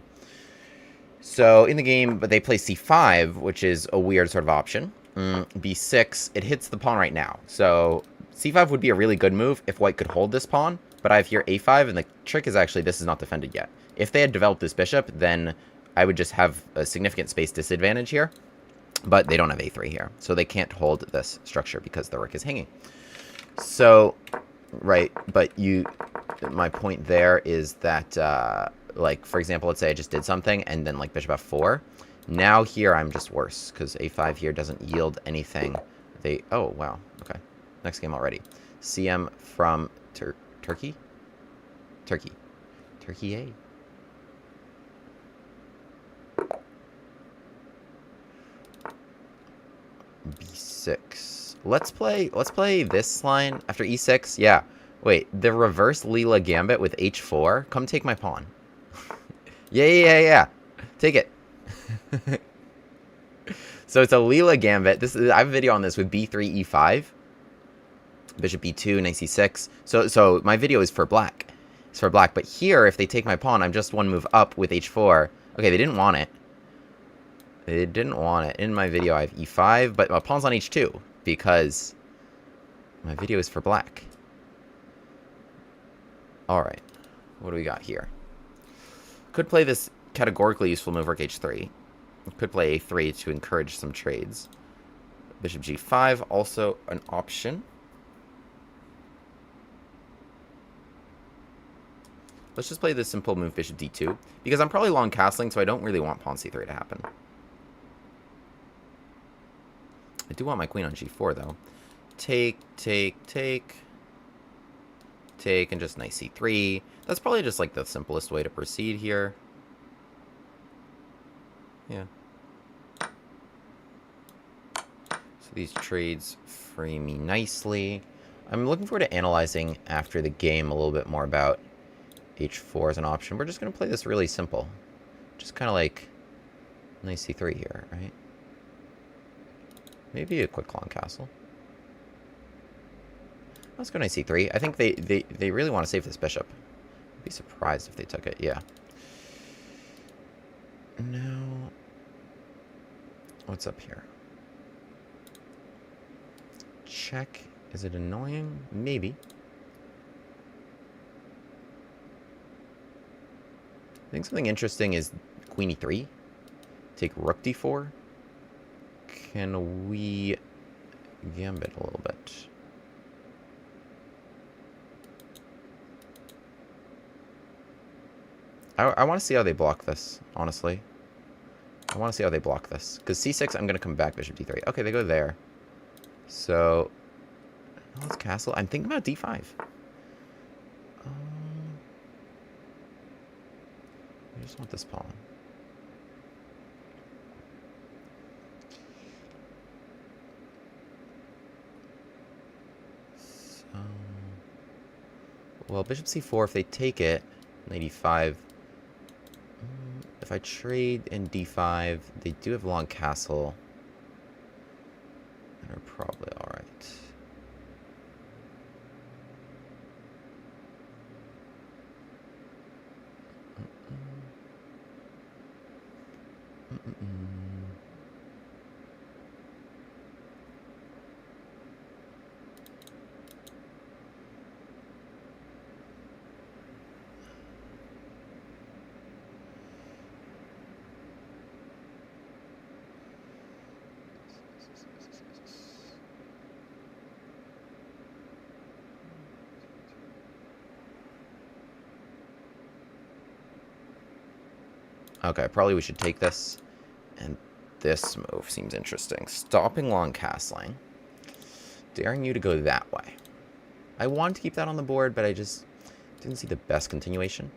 So in the game, but they play c5, which is a weird sort of option. B6, it hits the pawn right now. So c5 would be a really good move if white could hold this pawn, but I have here a5, and the trick is actually this is not defended yet. If they had developed this bishop, then I would just have a significant space disadvantage here, but they don't have a3 here, so they can't hold this structure because the rook is hanging. So, right, but my point there is that, like, for example, let's say I just did something, and then, like, bishop f4. Now here I'm just worse, because a5 here doesn't yield anything. Oh, wow, okay. Next game already. CM from Turkey? Turkey. Turkey A. B6. Let's play this line after e6. Yeah. Wait, the reverse Leela Gambit with h4? Come take my pawn. Yeah. Take it. So it's a Leela Gambit. I have a video on this with b3, e5. Bishop b2, knight c6. So my video is for black. It's for black. But here, if they take my pawn, I'm just one move up with h4. Okay, they didn't want it. They didn't want it. In my video, I have e5, but my pawn's on h2 because my video is for black. All right. What do we got here? Could play this categorically useful move, rook h3. Could play a3 to encourage some trades. Bishop g5, also an option. Let's just play this simple move, bishop d2, because I'm probably long castling, so I don't really want pawn c3 to happen. I do want my queen on g4, though. Take, and just knight c3. That's probably just, like, the simplest way to proceed here. Yeah. So these trades free me nicely. I'm looking forward to analyzing after the game a little bit more about h4 as an option. We're just going to play this really simple. Just kind of like knight c3 here, right? Maybe a quick long castle. Let's go knight c3. I think they really want to save this bishop. I'd be surprised if they took it. Yeah. Now, what's up here? Check. Is it annoying? Maybe. I think something interesting is queen e3. Take rook d4. Can we gambit a little bit? I want to see how they block this, honestly. I want to see how they block this. Because c6, I'm going to come back bishop d3. Okay, they go there. So, let's castle. I'm thinking about d5. I just want this pawn. So, well, bishop c4, if they take it, knight e5. If I trade in d5, they do have a long castle. They're probably alright. Okay, probably we should take this. And this move seems interesting. Stopping long castling. Daring you to go that way. I wanted to keep that on the board, but I just didn't see the best continuation.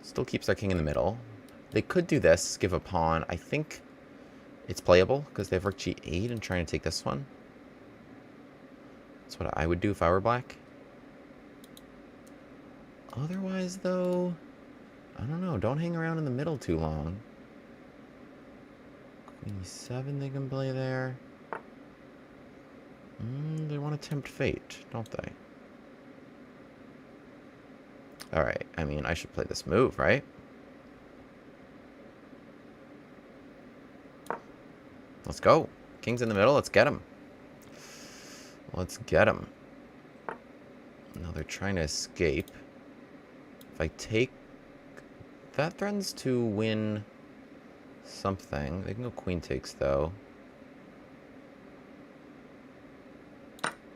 Still keeps our king in the middle. They could do this, give a pawn. I think it's playable because they have rook g8 and trying to take this one. That's what I would do if I were black. Otherwise, though, I don't know. Don't hang around in the middle too long. Queen e7 they can play there. They want to tempt fate, don't they? Alright, I mean, I should play this move, right? Let's go. King's in the middle. Let's get him. Let's get him. Now they're trying to escape. If I take... That threatens to win something. They can go queen takes, though.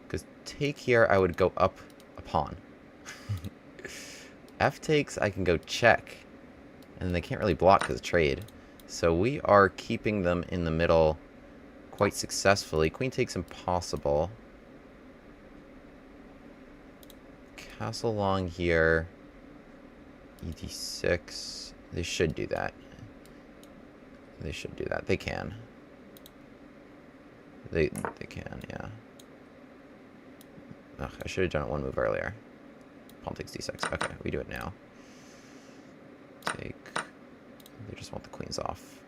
Because take here, I would go up a pawn. F takes, I can go check. And they can't really block because of trade. So we are keeping them in the middle quite successfully. Queen takes impossible. Castle long here. ED6. They should do that. They should do that. They can. They can, yeah. Ugh, I should have done it one move earlier. Pawn takes d6. Okay, we do it now. Take. They just want the queens off.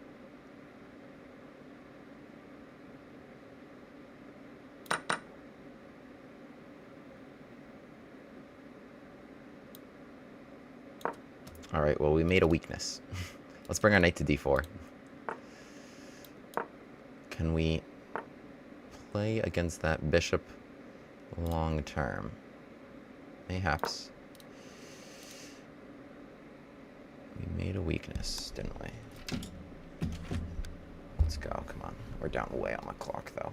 Alright, well, we made a weakness. Let's bring our knight to d4. Can we play against that bishop long term? Mayhaps. We made a weakness, didn't we? Let's go, come on. We're down way on the clock, though.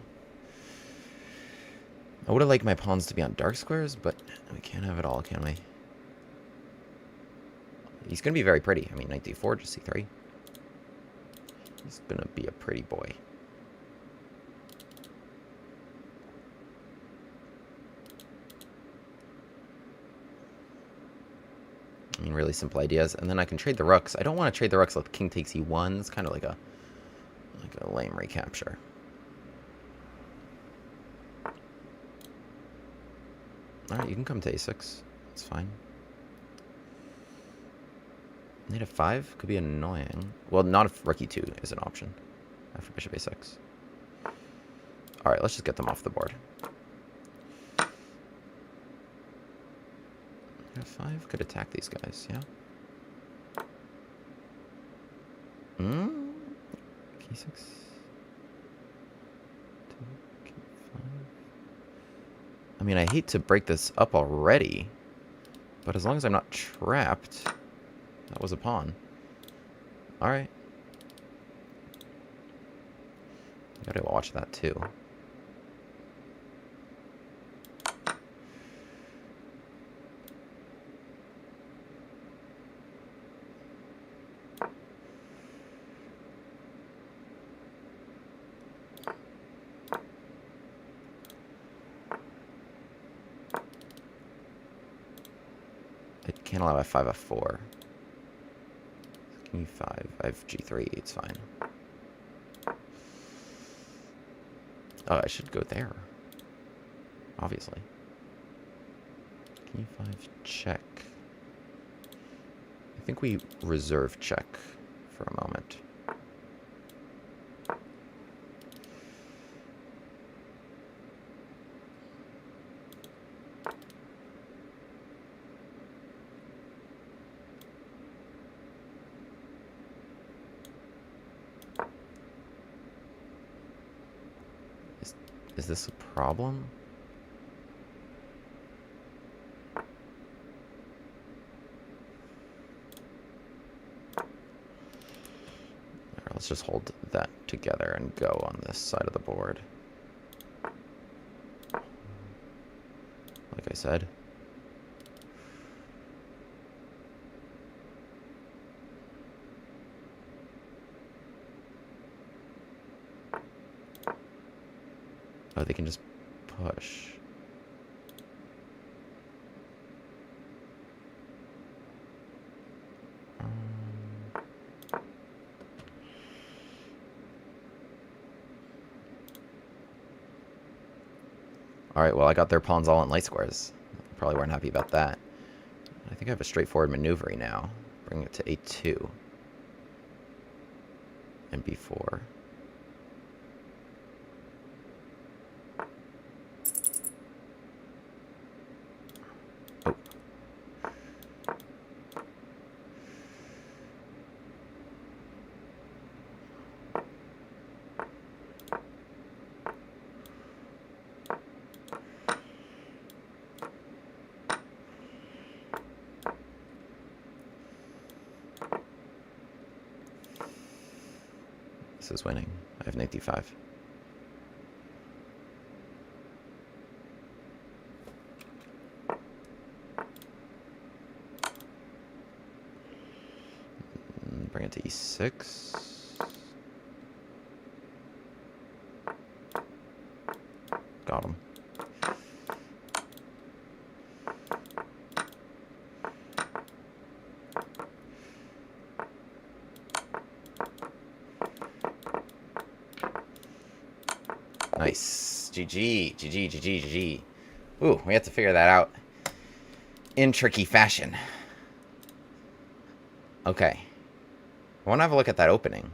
I would have liked my pawns to be on dark squares, but we can't have it all, can we? He's going to be very pretty. I mean, knight d4, just c3. He's going to be a pretty boy. I mean, really simple ideas. And then I can trade the rooks. I don't want to trade the rooks like king takes e1. It's kind of like a lame recapture. Alright, you can come to a6. It's fine. Knight f5 could be annoying. Well, not if rook e2 is an option. After bishop a6. Alright, let's just get them off the board. F5 could attack these guys, yeah? K6. K5. I mean, I hate to break this up already, but as long as I'm not trapped... That was a pawn. Alright. Gotta watch that too. It can't allow f5, f4. E5, I have g3, it's fine. Oh, I should go there. Obviously. E5 check. I think we reserve check for a moment. Is this a problem? Let's just hold that together and go on this side of the board. Like I said. Oh, they can just push. Alright, well, I got their pawns all in light squares. Probably weren't happy about that. I think I have a straightforward maneuvering now. Bring it to A2. And B4. Oh. This is winning. I have knight d5. Bring it to e6. Got him. Nice. GG. GG, GG, GG. Ooh, we have to figure that out in tricky fashion. Okay. I want to have a look at that opening.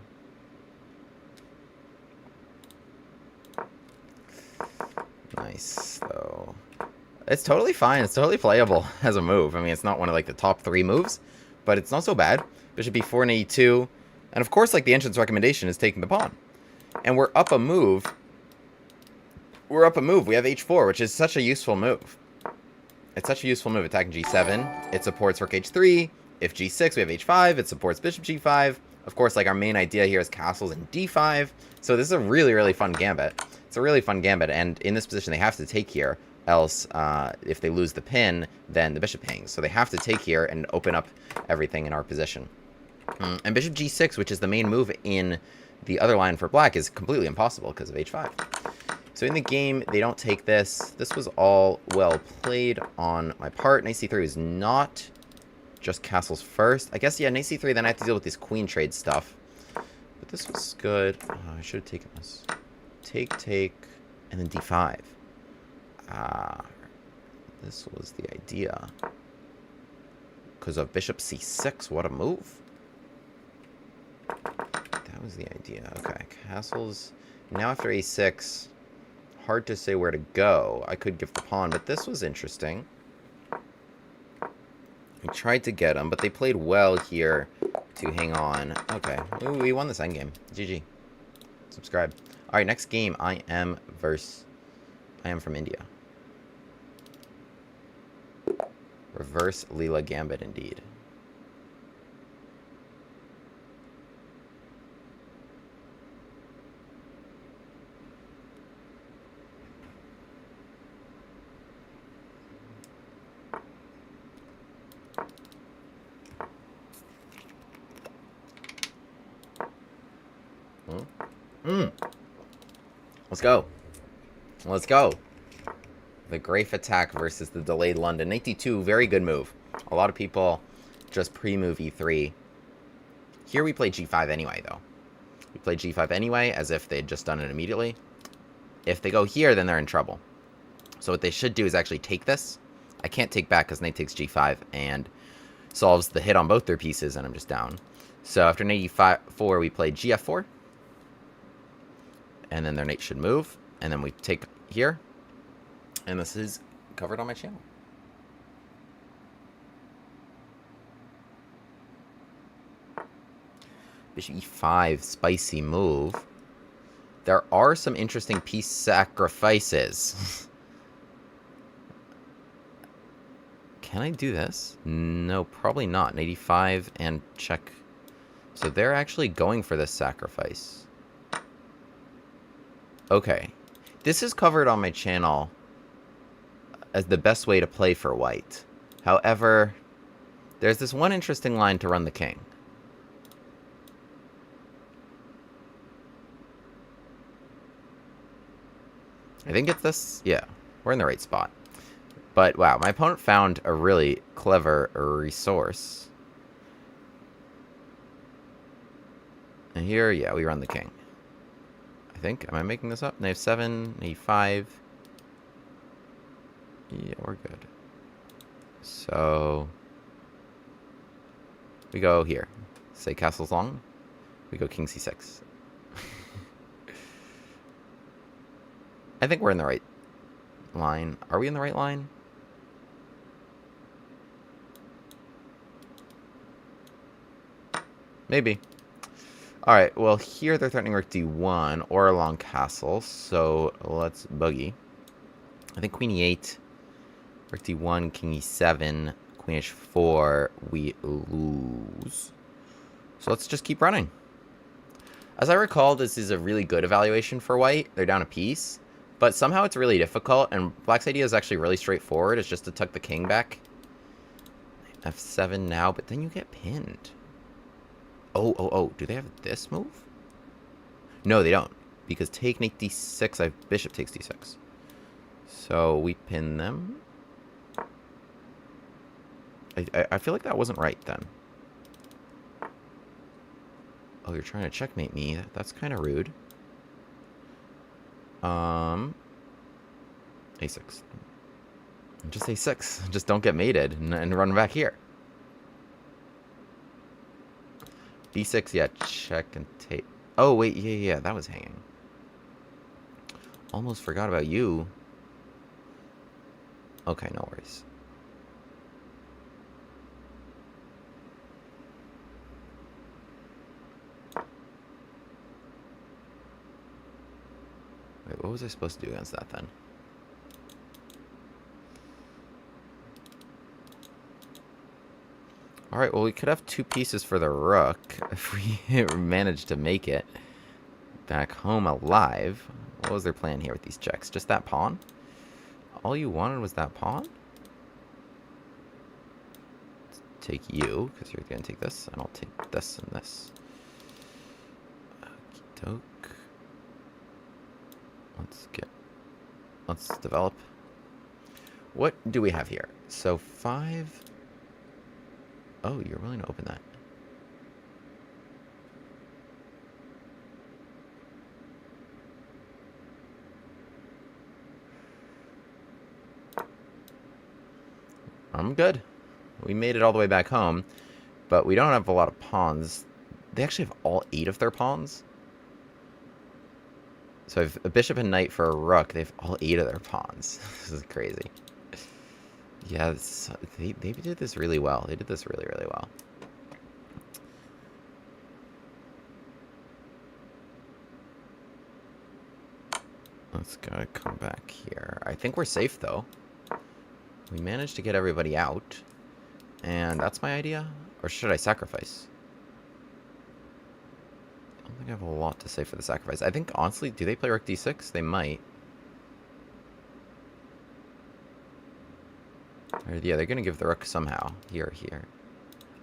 Nice, though. It's totally fine. It's totally playable as a move. I mean, it's not one of, like, the top 3 moves, but it's not so bad. Bishop b4 and e2. And, of course, like, the entrance recommendation is taking the pawn. And we're up a move. We're up a move. We have h4, which is such a useful move. It's such a useful move. Attacking g7. It supports rook h3. If g6, we have h5. It supports bishop g5. Of course, like, our main idea here is castles in d5. So this is a really, really fun gambit. It's a really fun gambit. And in this position, they have to take here. Else, if they lose the pin, then the bishop hangs. So they have to take here and open up everything in our position. And bishop g6, which is the main move in the other line for black, is completely impossible because of h5. So in the game, they don't take this. This was all well played on my part. Knight c3 is not just castles first. I guess, yeah, knight c3, then I have to deal with this queen trade stuff. But this was good. Oh, I should have taken this. Take, and then d5. This was the idea. Because of bishop c6, what a move. That was the idea. Okay, castles. Now after a6... hard to say where to go. I could give the pawn, but this was interesting. We tried to get them, but they played well here to hang on. Okay, we won this endgame. GG. Subscribe. All right, next game, I am from India. Reverse Leela Gambit, indeed. Let's go. Let's go. The Graif attack versus the delayed London. Knight d2, very good move. A lot of people just pre-move e3. Here we play g5 anyway, though. We play g5 anyway, as if they'd just done it immediately. If they go here, then they're in trouble. So what they should do is actually take this. I can't take back because knight takes g5 and solves the hit on both their pieces, and I'm just down. So after knight e4, we play gf4. And then their knight should move. And then we take here. And this is covered on my channel. Bishop e5, spicy move. There are some interesting piece sacrifices. Can I do this? No, probably not. An 85 and check. So they're actually going for this sacrifice. Okay. This is covered on my channel as the best way to play for white. However, there's this one interesting line to run the king. I think it's this. Yeah, we're in the right spot. But wow, my opponent found a really clever resource. And here, yeah, we run the king. I think. Am I making this up? Knight 7, knight 5. Yeah, we're good. So we go here. Say castle's long. We go king c6. I think we're in the right line. Are we in the right line? Maybe. Alright, well here they're threatening rook d1 or a long castle, so let's boogie. I think queen e8, rook d1, king e7, queen h4, we lose. So let's just keep running. As I recall, this is a really good evaluation for white. They're down a piece. But somehow it's really difficult, and black's idea is actually really straightforward. It's just to tuck the king back. f7 now, but then you get pinned. Oh. Do they have this move? No, they don't. Because take knight d6, bishop takes d6. So we pin them. I feel like that wasn't right then. Oh, you're trying to checkmate me. That's kind of rude. A6. Just a6. Just don't get mated and run back here. b6, yeah, check and take. Oh, wait, yeah, that was hanging. Almost forgot about you. Okay, no worries. Wait, what was I supposed to do against that then? Alright, well we could have two pieces for the rook if we manage to make it back home alive. What was their plan here with these checks? Just that pawn? All you wanted was that pawn? Let's take you, because you're going to take this, and I'll take this and this. Okey-doke. Let's develop. What do we have here? So 5. Oh, you're willing to open that. I'm good. We made it all the way back home, but we don't have a lot of pawns. They actually have all 8 of their pawns. So if a bishop and knight for a rook, they have all 8 of their pawns. This is crazy. Yeah, they did this really well. They did this really, really well. Let's gotta come back here. I think we're safe, though. We managed to get everybody out. And that's my idea? Or should I sacrifice? I don't think I have a lot to say for the sacrifice. I think, honestly, do they play rook d6? They might. Or, yeah, they're going to give the rook somehow. Here.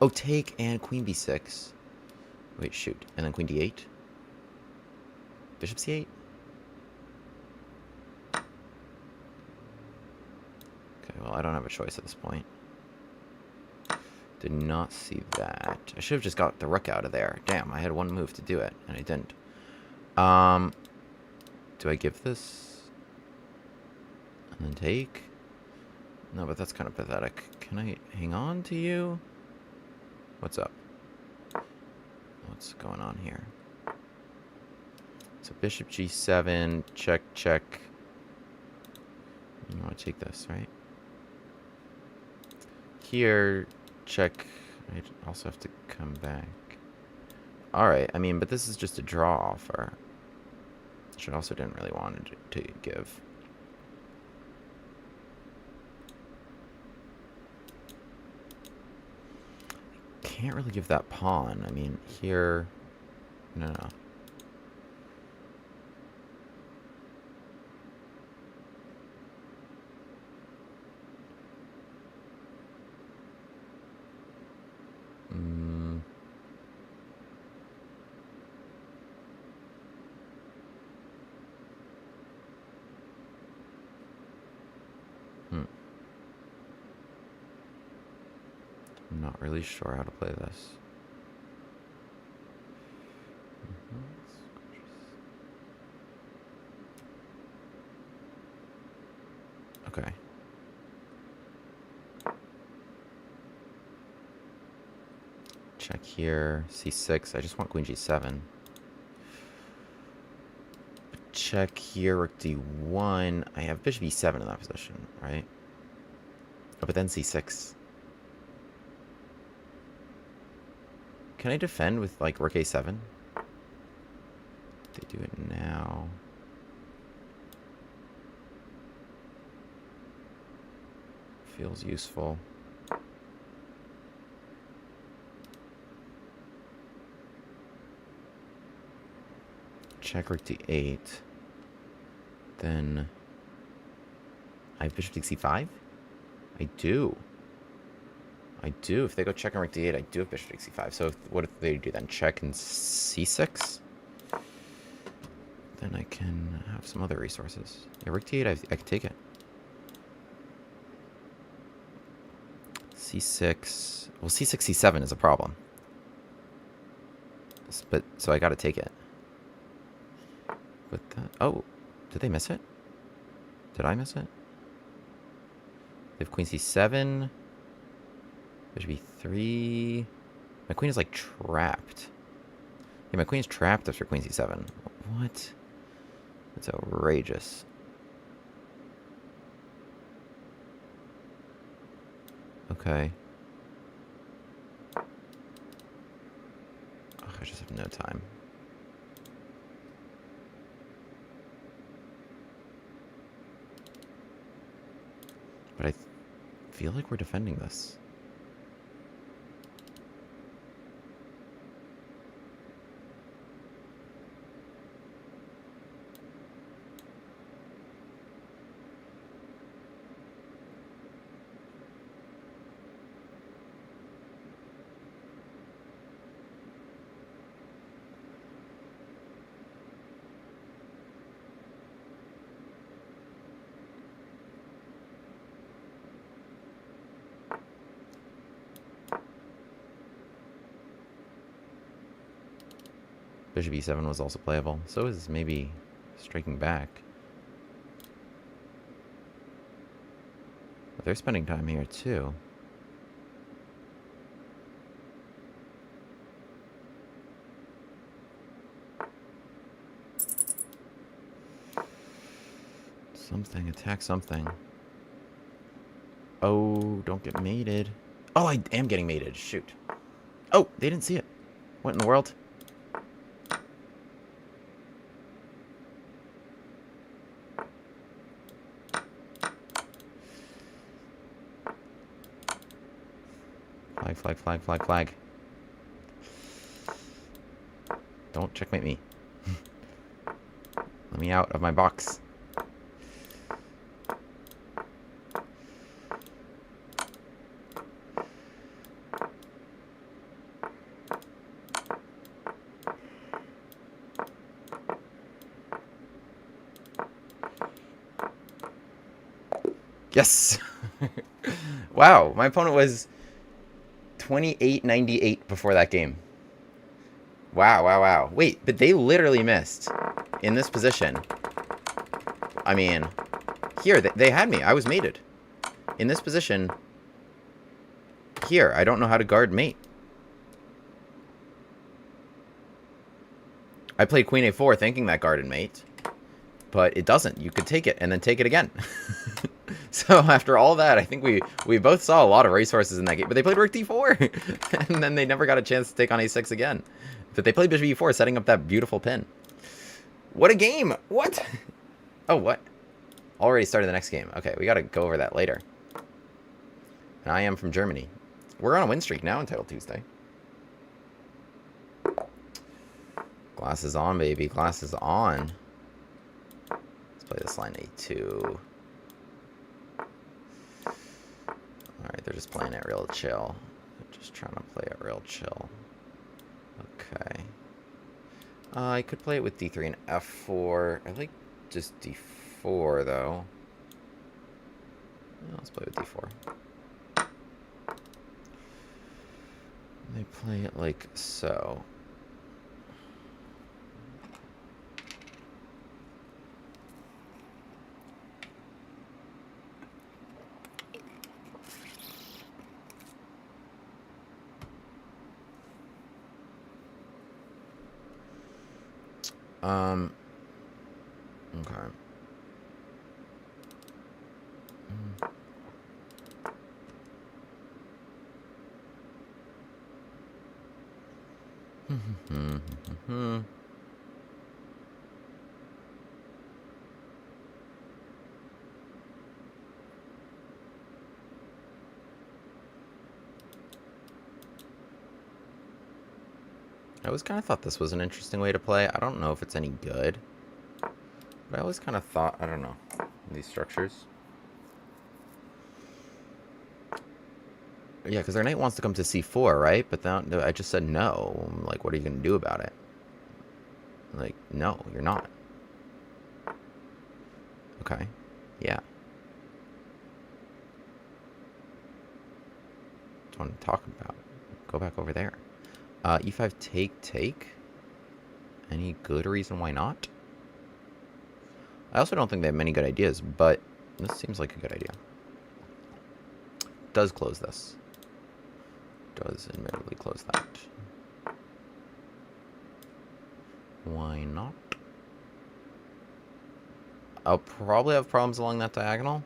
Oh, take and queen b6. Wait, shoot. And then queen d8. Bishop c8. Okay, well, I don't have a choice at this point. Did not see that. I should have just got the rook out of there. Damn, I had one move to do it, and I didn't. Do I give this? And then take? No, but that's kind of pathetic. Can I hang on to you? What's up? What's going on here? So bishop g7, check. You want to take this, right? Here, check. I also have to come back. Alright, I mean, but this is just a draw offer. Which I also didn't really want to give. Can't really give that pawn. I mean, here... No. I'm not really sure how to play this. Okay. Check here. C6. I just want queen G7. Check here. Rook D1. I have bishop E7 in that position, right? Oh, but then C6. Can I defend with, like, rook A7? They do it now. Feels useful. Check rook D8. Then I have bishop takes C5? I do. If they go check on rook D8, I do have bishop takes C5. So what if they do then? Check and C6? Then I can have some other resources. Yeah, rook D8, I can take it. C6. Well, C6, C7 is a problem. But, so I gotta take it. But that, oh, did they miss it? Did I miss it? They have queen C7. Bishop E3. My queen is like trapped. Yeah, my queen's trapped after queen C7. What? That's outrageous. Okay. Oh, I just have no time. But I feel like we're defending this. Bishop E7 was also playable. So is maybe striking back. But they're spending time here too. Something, attack something. Oh, don't get mated. Oh, I am getting mated. Shoot. Oh, they didn't see it. What in the world? Flag. Don't checkmate me. Let me out of my box. Yes! Wow, my opponent was 28-98 before that game. Wow. Wait, but they literally missed in this position. I mean, here, they had me. I was mated. In this position, here, I don't know how to guard mate. I played queen a4 thinking that guarded mate, but it doesn't. You could take it and then take it again. So after all that, I think we both saw a lot of resources in that game. But they played rook d4, and then they never got a chance to take on a6 again. But they played bishop e4, setting up that beautiful pin. What a game! What? Oh, what? Already started the next game. Okay, we gotta go over that later. And I am from Germany. We're on a win streak now, Entitled Tuesday. Glasses on, baby. Glasses on. Let's play this line A2. Alright, they're just playing it real chill. They're just trying to play it real chill. Okay. I could play it with D3 and F4. I like just D4, though. Let's play with D4. They play it like so. Okay. I always kind of thought this was an interesting way to play. I don't know if it's any good. But I always kind of thought, I don't know, these structures. Yeah, because their knight wants to come to c4, right? But then I just said no. Like, what are you going to do about it? Like, no, you're not. Okay. Yeah. That's what I'm talking about. Go back over there. E5 take. Any good reason why not? I also don't think they have many good ideas, but this seems like a good idea. Does close this. Does admittedly close that. Why not? I'll probably have problems along that diagonal.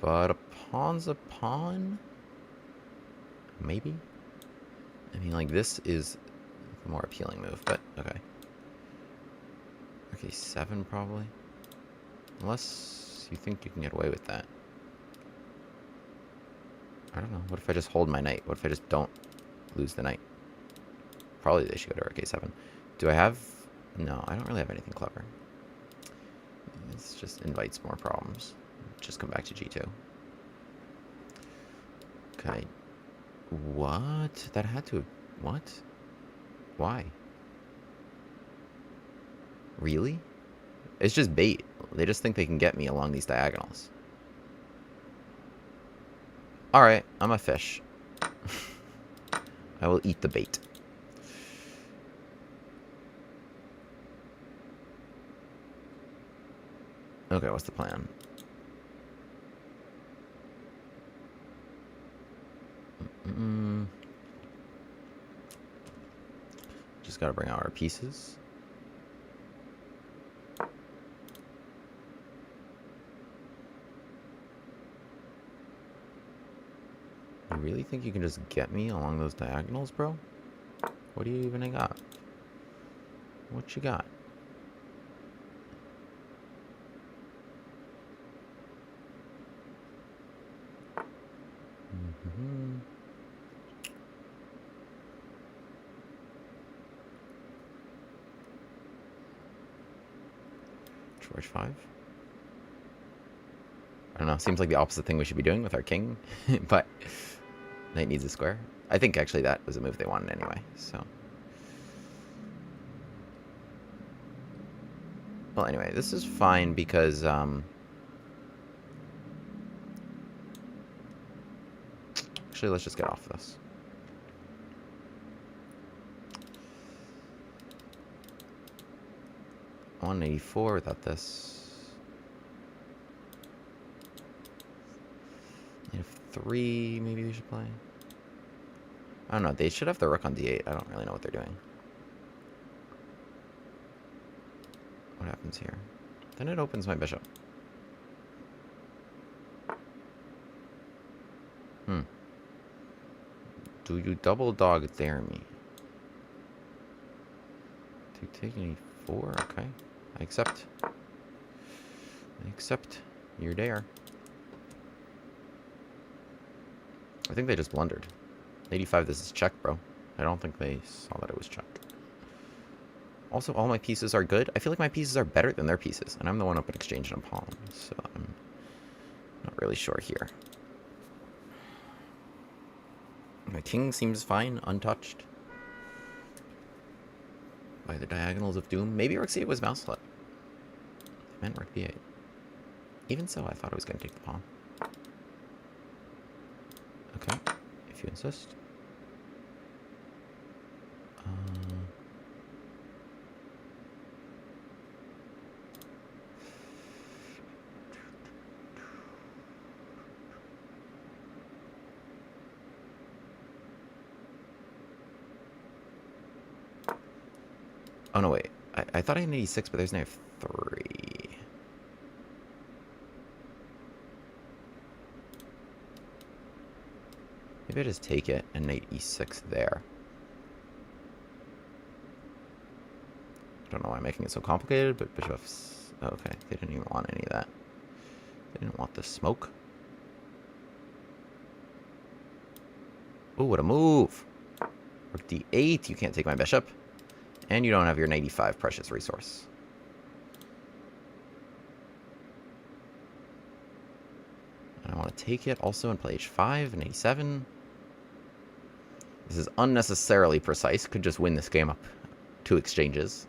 But a pawn's a pawn? Maybe? I mean, like, this is a more appealing move, but okay. Okay, 7 probably. Unless you think you can get away with that. I don't know. What if I just hold my knight? What if I just don't lose the knight? Probably they should go to Rook A7. Do I have... No, I don't really have anything clever. This just invites more problems. Just come back to G2. Okay. What? That had to... What? Why? Really? It's just bait. They just think they can get me along these diagonals. Alright, I'm a fish. I will eat the bait. Okay, what's the plan? Just gotta bring out our pieces. You really think you can just get me along those diagonals, bro? What do you even got? What you got? George 5. I don't know. Seems like the opposite thing we should be doing with our king. But knight needs a square. I think actually that was a move they wanted anyway. So. Well, anyway, this is fine because actually, let's just get off this. $184 without this. F3, maybe we should play. I don't know. They should have the rook on d8. I don't really know what they're doing. What happens here? Then it opens my bishop. Do you double dog dare me? To take an 4, okay. I accept. I accept. You're there. I think they just blundered. 85, this is check, bro. I don't think they saw that it was check. Also, all my pieces are good. I feel like my pieces are better than their pieces, and I'm the one up in exchange and a pawn, so I'm not really sure here. My king seems fine, untouched by the diagonals of doom. Maybe rook c8 was mouse slut. I meant rook b8. Even so, I thought I was going to take the pawn. Okay, if you insist. Oh, no, wait. I thought I had an 86, but there's no 3. Maybe I just take it and knight e6 there. I don't know why I'm making it so complicated, but bishops... Oh, okay, they didn't even want any of that. They didn't want the smoke. Ooh, what a move! Rook d8, you can't take my bishop. And you don't have your 95 precious resource. And I want to take it also and play h5 and 87. This is unnecessarily precise. Could just win this game up 2 exchanges.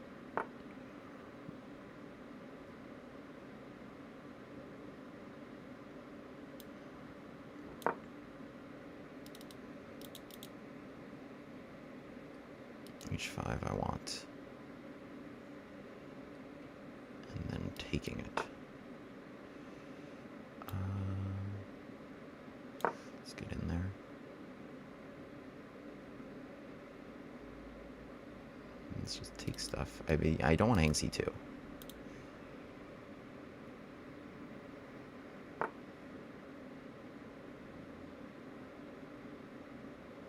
h5 I want. And then taking it. Let's get in there. Let's just take stuff. I mean, I don't want to hang c2.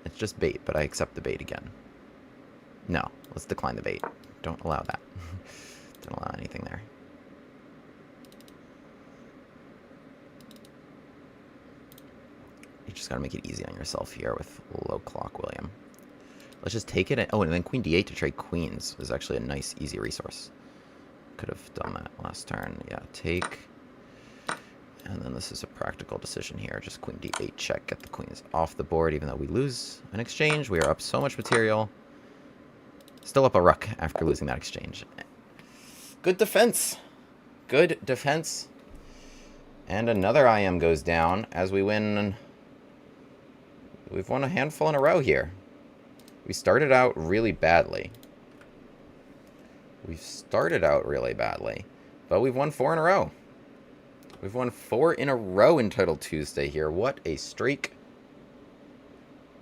It's just bait, but I accept the bait again. No, let's decline the bait. Don't allow that. Don't allow anything there. You just gotta make it easy on yourself here with low clock, William. Let's just take it. Oh, and then queen d8 to trade queens is actually a nice, easy resource. Could have done that last turn. Yeah, take. And then this is a practical decision here. Just queen d8 check. Get the queens off the board, even though we lose an exchange. We are up so much material. Still up a rook after losing that exchange. Good defense. Good defense. And another IM goes down as we win. We've won a handful in a row here. We started out really badly. We've started out really badly. But we've won 4 in a row. We've won 4 in a row in Title Tuesday here. What a streak.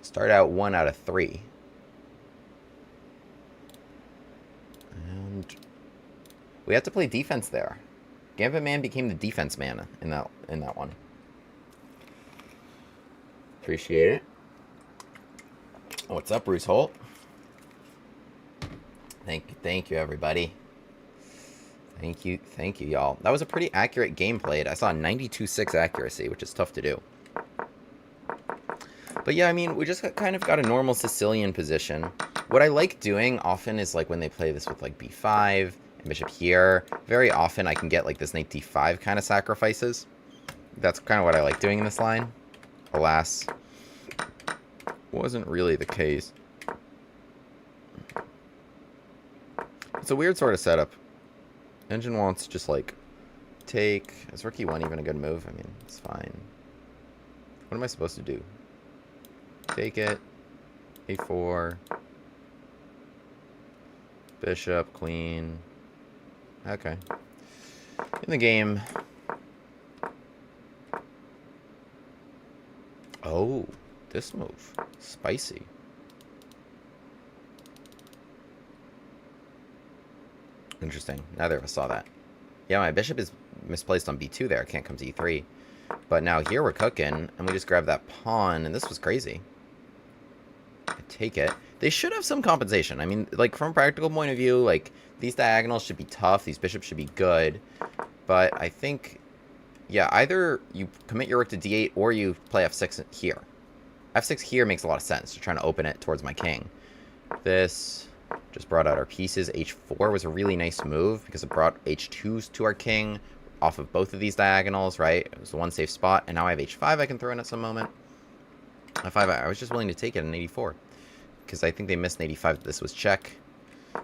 Start out 1 out of 3. And we had to play defense there. Gambit man became the defense man in that one. Appreciate it. What's up, Bruce Holt? Thank you, everybody. Thank you, y'all. That was a pretty accurate game played. I saw 92.6 accuracy, which is tough to do. But yeah, I mean, we just kind of got a normal Sicilian position. What I like doing often is like when they play this with like b5 and bishop here. Very often I can get like this knight d5 kind of sacrifices. That's kind of what I like doing in this line. Alas, wasn't really the case. It's a weird sort of setup. Engine wants just like take. Is rook e1 even a good move? I mean, it's fine. What am I supposed to do? Take it. a4. Bishop, queen. Okay. In the game. Oh, this move. Spicy. Interesting. Neither of us saw that. Yeah, my bishop is misplaced on b2 there. I can't come to e3. But now here we're cooking, and we just grab that pawn, and this was crazy. I take it. They should have some compensation. I mean, like, from a practical point of view, like, these diagonals should be tough. These bishops should be good. But I think, yeah, either you commit your rook to d8 or you play f6 here. f6 here makes a lot of sense. You're trying to open it towards my king. This just brought out our pieces. h4 was a really nice move because it brought h2s to our king off of both of these diagonals, right? It was the one safe spot. And now I have h5 I can throw in at some moment. f5, I was just willing to take it in 84 because I think they missed in 85 that this was check.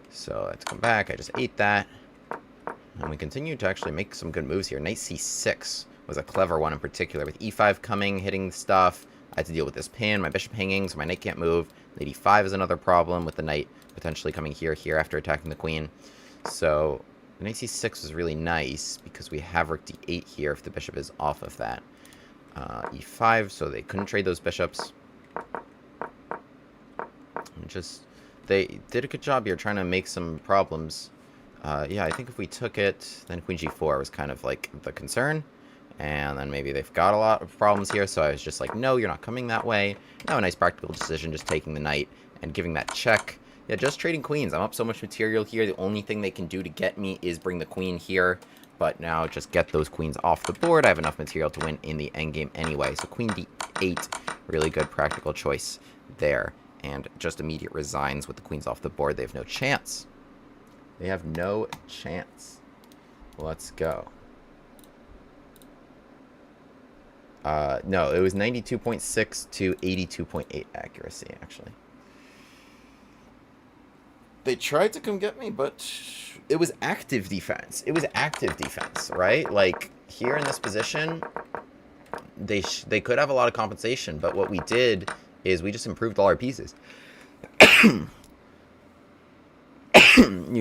So let's come back. I just ate that. And we continue to actually make some good moves here. Knight c6 was a clever one in particular, with e5 coming, hitting stuff. I had to deal with this pin, my bishop hanging, so my knight can't move. Knight e5 is another problem, with the knight potentially coming here after attacking the queen. So knight c6 was really nice, because we have rook d8 here if the bishop is off of that. e5, so they couldn't trade those bishops. And just, they did a good job here trying to make some problems. Yeah, I think if we took it, then queen g4 was kind of like the concern. And then maybe they've got a lot of problems here, so I was just like, no, you're not coming that way. Now a nice practical decision, just taking the knight and giving that check. Yeah, just trading queens. I'm up so much material here. The only thing they can do to get me is bring the queen here. But now just get those queens off the board. I have enough material to win in the endgame anyway. So queen d8, really good practical choice there. And just immediate resigns with the queens off the board. They have no chance. They have no chance. Let's go. No, it was 92.6 to 82.8 accuracy, actually. They tried to come get me, but it was active defense. It was active defense, right? Like, here in this position, they could have a lot of compensation, but what we did is we just improved all our pieces. You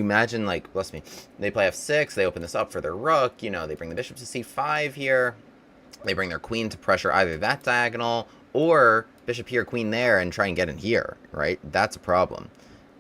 imagine, like, bless me, they play f6, they open this up for their rook, you know, they bring the bishop to c5 here. They bring their queen to pressure either that diagonal or bishop here, queen there, and try and get in here, right? That's a problem.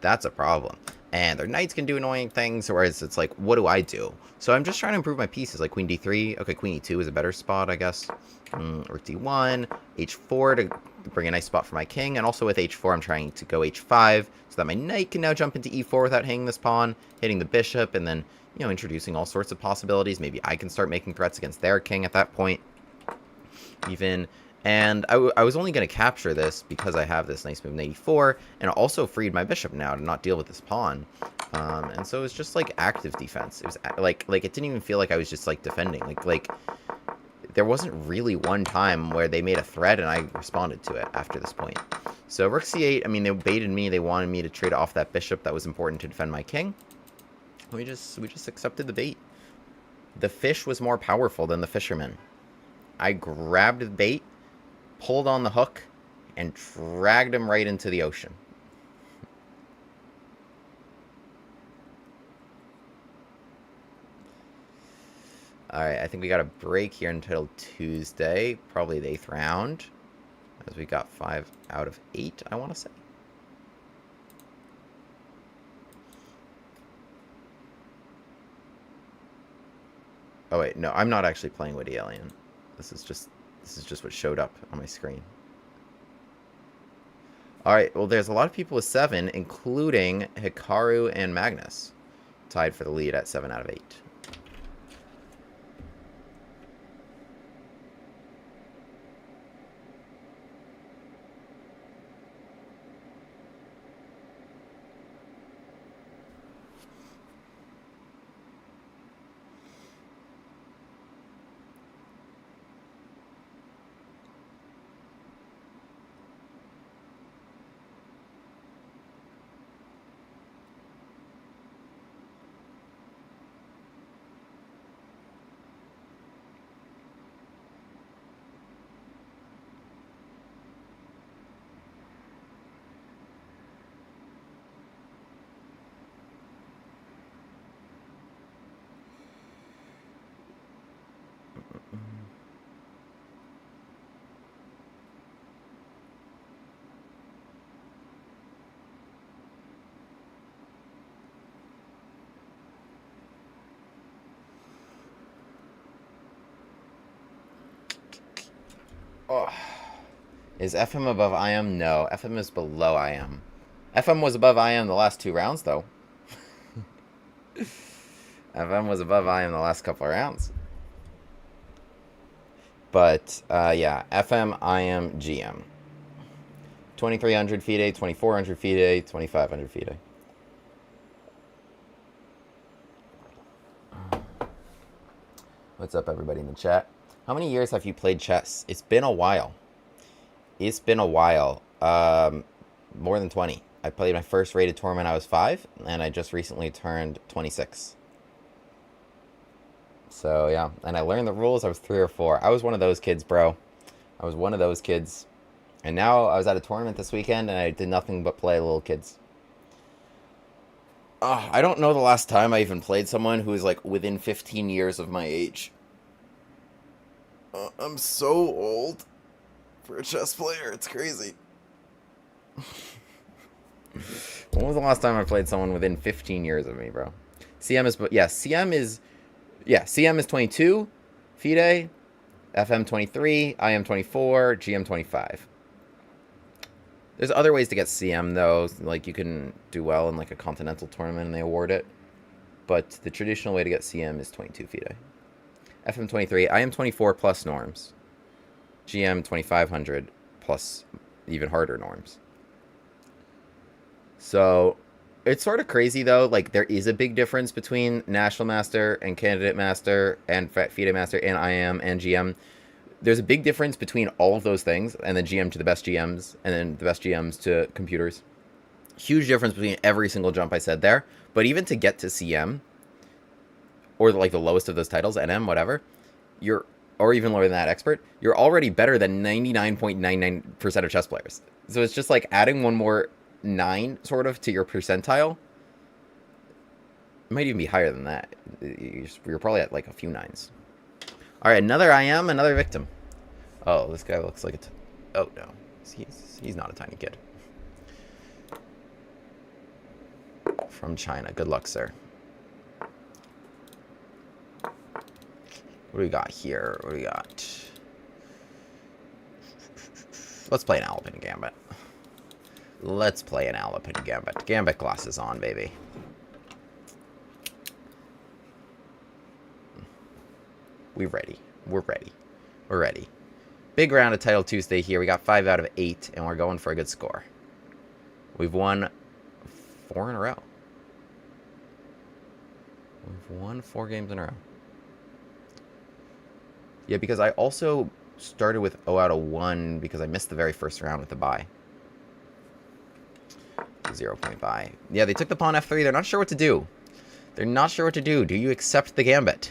That's a problem. And their knights can do annoying things, whereas it's like, what do I do? So I'm just trying to improve my pieces, like queen d3. Okay, queen e2 is a better spot, I guess. Rook d1, h4 to bring a nice spot for my king. And also with h4, I'm trying to go h5 so that my knight can now jump into e4 without hanging this pawn, hitting the bishop, and then, you know, introducing all sorts of possibilities. Maybe I can start making threats against their king at that point. Even, and I was only going to capture this because I have this nice move in 84, and it also freed my bishop now to not deal with this pawn. And so it was just like active defense. It was like it didn't even feel like I was just like defending. Like there wasn't really one time where they made a threat and I responded to it after this point. So rook c8, I mean, they baited me. They wanted me to trade off that bishop that was important to defend my king. We just accepted the bait. The fish was more powerful than the fisherman. I grabbed the bait, pulled on the hook, and dragged him right into the ocean. Alright, I think we got a break here until Tuesday, probably the 8th round, as we got 5 out of 8, I want to say. Oh wait, no, I'm not actually playing Witty Alien. This is just what showed up on my screen. Alright, well, there's a lot of people with 7, including Hikaru and Magnus, tied for the lead at 7 out of 8. Oh. Is FM above IM? No, FM is below IM. FM was above IM the last 2 rounds, though. FM was above IM the last couple of rounds. But, yeah, FM, IM, GM. 2,300 FIDE, 2,400 FIDE, 2,500 FIDE. What's up, everybody in the chat? How many years have you played chess? It's been a while. It's been a while. More than 20. I played my first rated tournament I was 5, and I just recently turned 26. So, yeah. And I learned the rules. I was 3 or 4. I was one of those kids, bro. I was one of those kids. And now I was at a tournament this weekend, and I did nothing but play little kids. I don't know the last time I even played someone who was, like, within 15 years of my age. I'm so old for a chess player. It's crazy. When was the last time I played someone within 15 years of me, bro? CM is... Yeah, CM is... Yeah, CM is 22, FIDE, FM 23, IM 24, GM 25. There's other ways to get CM, though. Like, you can do well in, like, a continental tournament and they award it. But the traditional way to get CM is 22 FIDE. FM 23, IM 24 plus norms. GM 2500 plus even harder norms. So... It's sort of crazy, though. Like, there is a big difference between National Master and Candidate Master and FIDE Master and IM and GM. There's a big difference between all of those things, and then GM to the best GMs, and then the best GMs to computers. Huge difference between every single jump I said there. But even to get to CM, or like the lowest of those titles, NM, whatever, or even lower than that, Expert, you're already better than 99.99% of chess players. So it's just like adding one more 9 sort of to your percentile. It might even be higher than that. You're probably at like a few 9s. All right, another IM, another victim. Oh, this guy looks like oh no, he's not a tiny kid. From China. Good luck, sir. What do we got here? What do we got? Let's play an Alpine Gambit. Let's play an Alpine Gambit. Gambit glasses on, baby. We're ready. We're ready. We're ready. Big round of Title Tuesday here. We got 5 out of 8, and we're going for a good score. We've won 4 in a row. We've won 4 games in a row. Yeah, because I also started with 0 out of 1 because I missed the very first round with the bye. 0-point bye. Yeah, they took the pawn f3. They're not sure what to do. They're not sure what to do. Do you accept the gambit?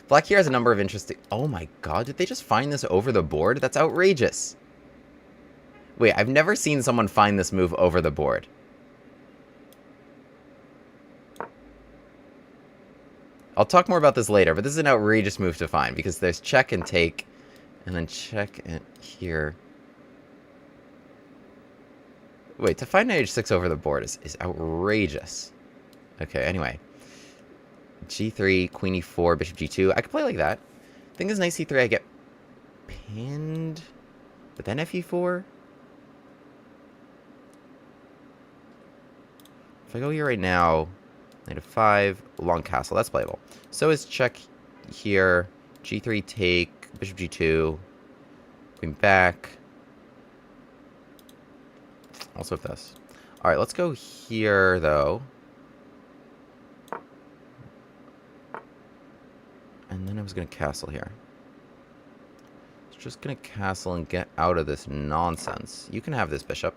Black here has a number of interesting... Oh my god, did they just find this over the board? That's outrageous. Wait, I've never seen someone find this move over the board. I'll talk more about this later, but this is an outrageous move to find because there's check and take, and then check and here. Wait, to find knight h6 over the board is outrageous. Okay, anyway. G3, queen e4, bishop g2. I could play like that. Thing is, knight c3, I get pinned. But then fe4. If I go here right now, knight f5, long castle, that's playable. So is check here, g3 take, bishop g2, queen back. Also with this. Alright, let's go here, though. And then I was going to castle here. It's just going to castle and get out of this nonsense. You can have this bishop.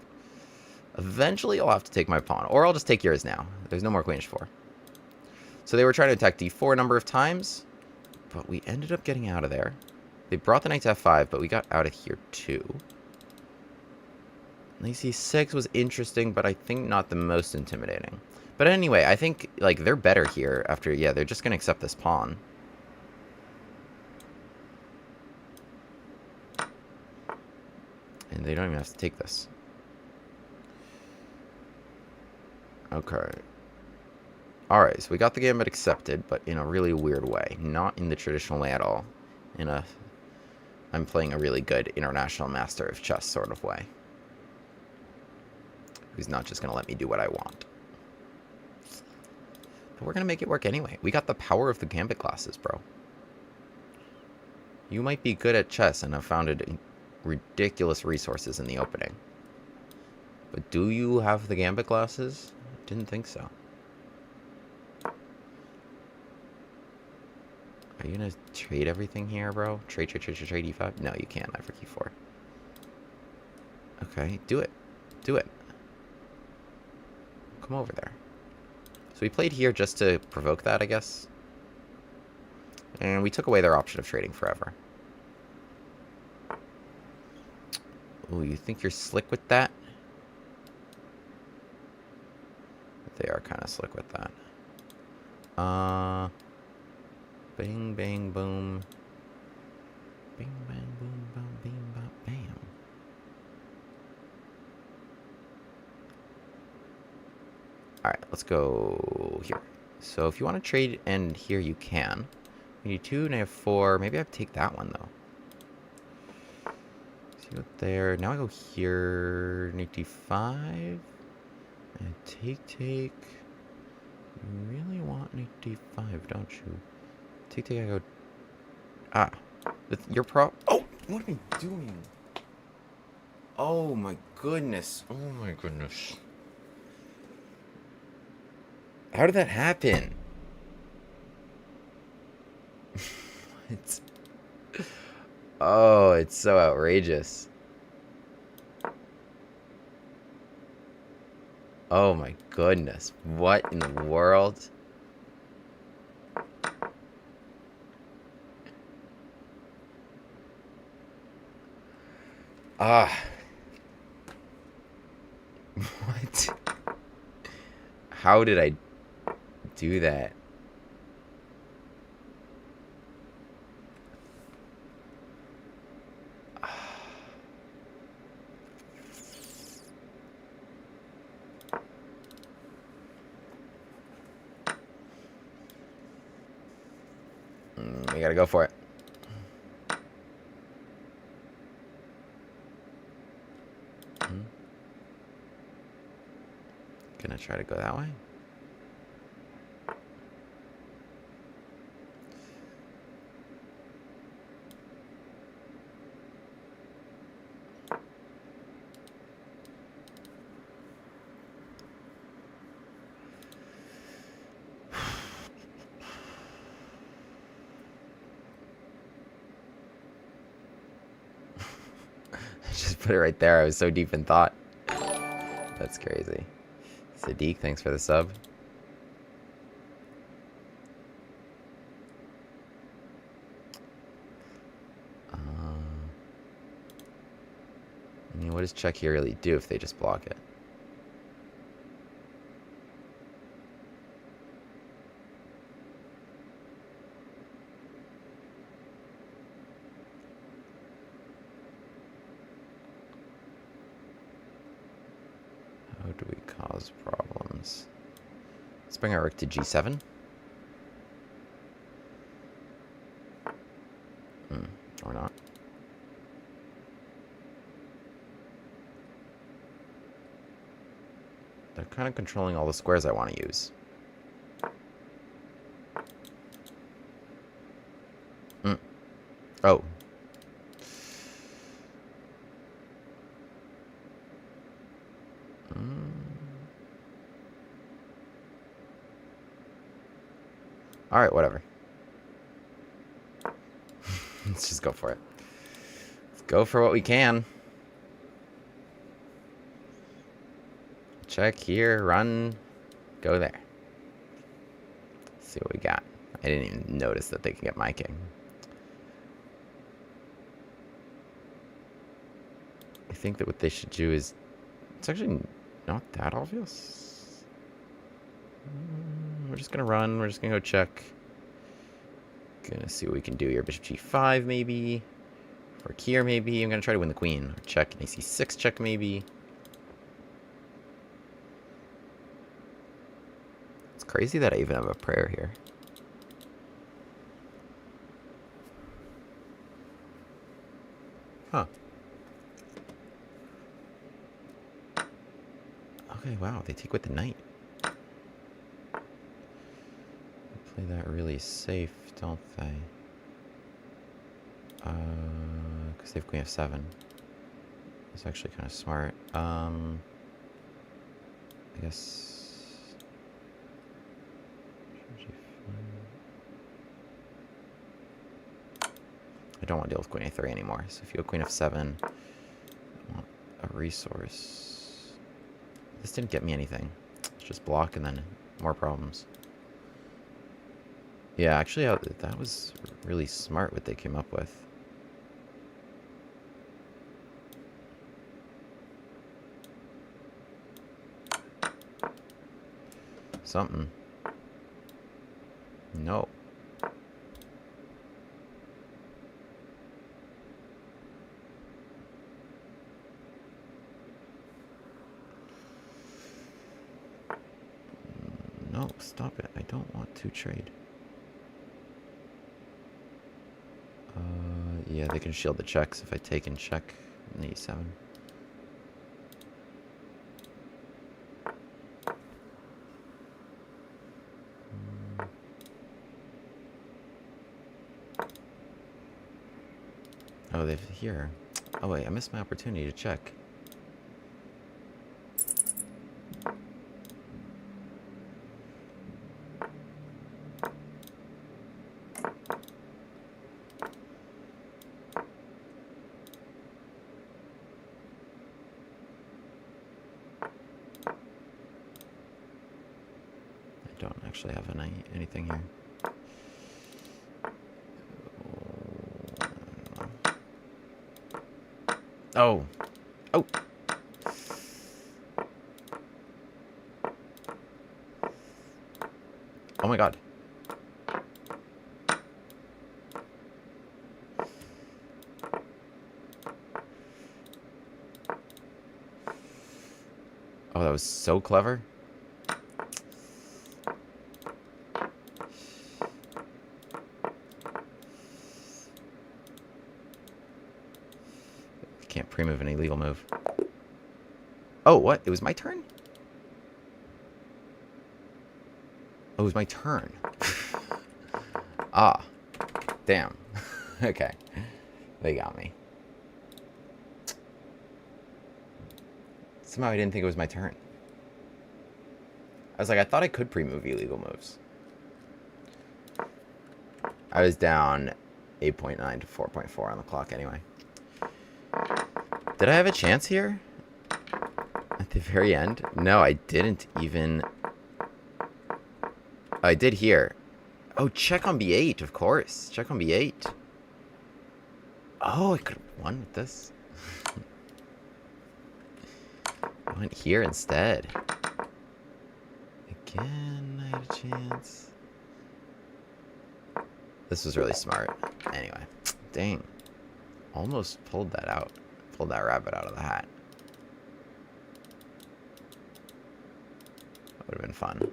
Eventually, I'll have to take my pawn. Or I'll just take yours now. There's no more queen h4. So they were trying to attack d4 a number of times. But we ended up getting out of there. They brought the knight to f5, but we got out of here, too. Knight c6 was interesting, but I think not the most intimidating. But anyway, I think, like, they're better here after... Yeah, they're just going to accept this pawn. And they don't even have to take this. Okay. Alright, so we got the gambit accepted, but in a really weird way. Not in the traditional way at all. In a... I'm playing a really good international master of chess sort of way. who's not just going to let me do what I want. But we're going to make it work anyway. We got the power of the Gambit classes, bro. You might be good at chess and have founded ridiculous resources in the opening. But do you have the Gambit classes? Didn't think so. Are you gonna trade everything here, bro? Trade E5? No, you can't. I for E4. Okay, do it. Do it. Come over there. So we played here just to provoke that, I guess. And we took away their option of trading forever. Ooh, you think you're slick with that? They are kind of slick with that. Bing, bang, boom. Bing, bang, boom, bam, bing, bam, bam. Alright, let's go here. So if you want to trade and here you can. We need 2 and I have 4. Maybe I take that one though. See what there. Now I go here. Knight d5. And take. You really want knight d5, don't you? Take, I go. Ah. Your prop. Oh! What am I doing? Oh my goodness. Oh my goodness. How did that happen? It's. Oh, it's so outrageous. Oh my goodness. What in the world? Ah. What? How did I do that? We gotta go for it. Gonna try to go that way. Just put it right there. I was so deep in thought. That's crazy. Sadiq, thanks for the sub. I mean, what does check here really do if they just block it? How do we cause problems? Let's bring our rook to g7. Or not. They're kind of controlling all the squares I want to use. Oh. Alright, whatever. Let's just go for it. Let's go for what we can. Check here, run, go there. Let's see what we got. I didn't even notice that they can get my king. I think that what they should do is... It's actually not that obvious. We're just going to run. We're just going to go check. Gonna see what we can do here. Bishop g5 maybe. Or here maybe. I'm going to try to win the queen. Check. And c6 check maybe. It's crazy that I even have a prayer here. Huh. Okay, wow, they take with the knight. Play that really safe, don't they? Because they have queen f7. It's actually kind of smart. I guess... I don't want to deal with queen a3 anymore. So if you go queen f7, I want a resource. This didn't get me anything. It's just block and then more problems. Yeah, actually, that was really smart what they came up with. Something. No. No, stop it. I don't want to trade. Yeah, they can shield the checks if I take and check in the e7. Oh, they've here. Oh wait, I missed my opportunity to check. I don't actually have anything here. Oh. Oh. Oh my god. Oh, that was so clever. Can't pre-move an illegal move. Oh, what? It was my turn? Oh, it was my turn. Ah. Damn. Okay. They got me. Somehow I didn't think it was my turn. I was like, I thought I could pre-move illegal moves. I was down 8.9 to 4.4 on the clock anyway. Did I have a chance here? At the very end? No, I didn't even... I did here. Oh, check on b8, of course. Check on b8. Oh, I could have won with this. I went here instead. Again, I had a chance. This was really smart. Anyway, dang. Almost pulled that out. Pulled that rabbit out of the hat. That would have been fun.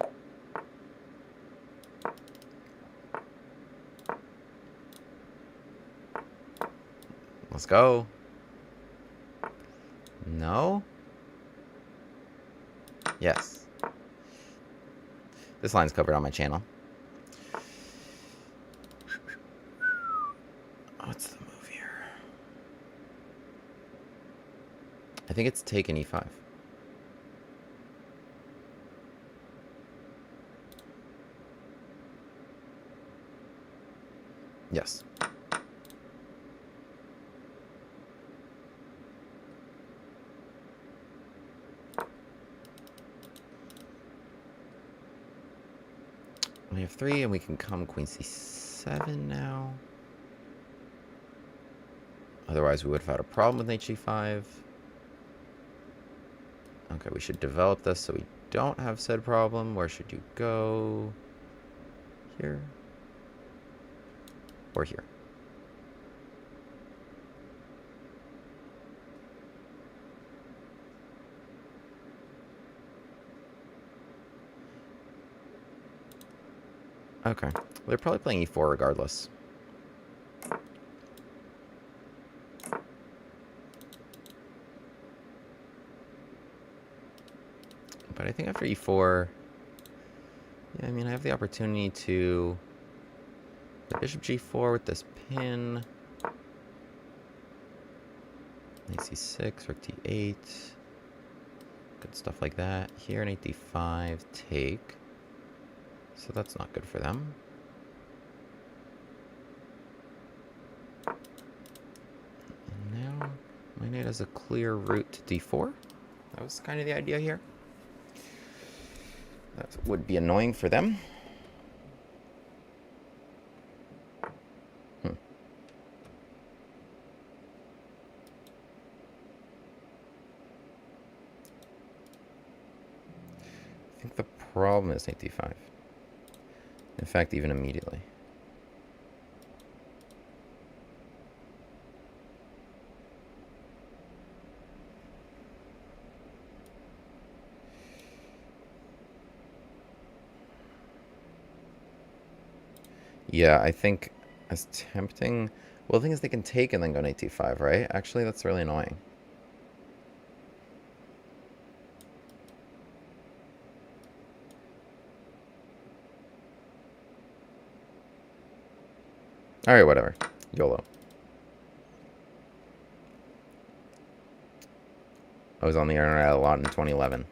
Let's go. No? Yes. This line's covered on my channel. What's the move here? I think it's taken e5. Yes. We have 3, and we can come queen c7 now. Otherwise, we would have had a problem with h5. Okay, we should develop this so we don't have said problem. Where should you go? Here? Or here? Okay. Well, they're probably playing e4 regardless. But I think after e4... Yeah, I mean, I have the opportunity to... The bishop g4 with this pin. Knight c6, rook d8. Good stuff like that. Here, knight d5, take. So that's not good for them. And now, my knight has a clear route to d4. That was kind of the idea here. That would be annoying for them. I think the problem is knight d5. In fact, even immediately. Yeah, I think as tempting... Well, the thing is they can take and then go knight d5, right? Actually, that's really annoying. Alright, whatever. YOLO. I was on the internet a lot in 2011.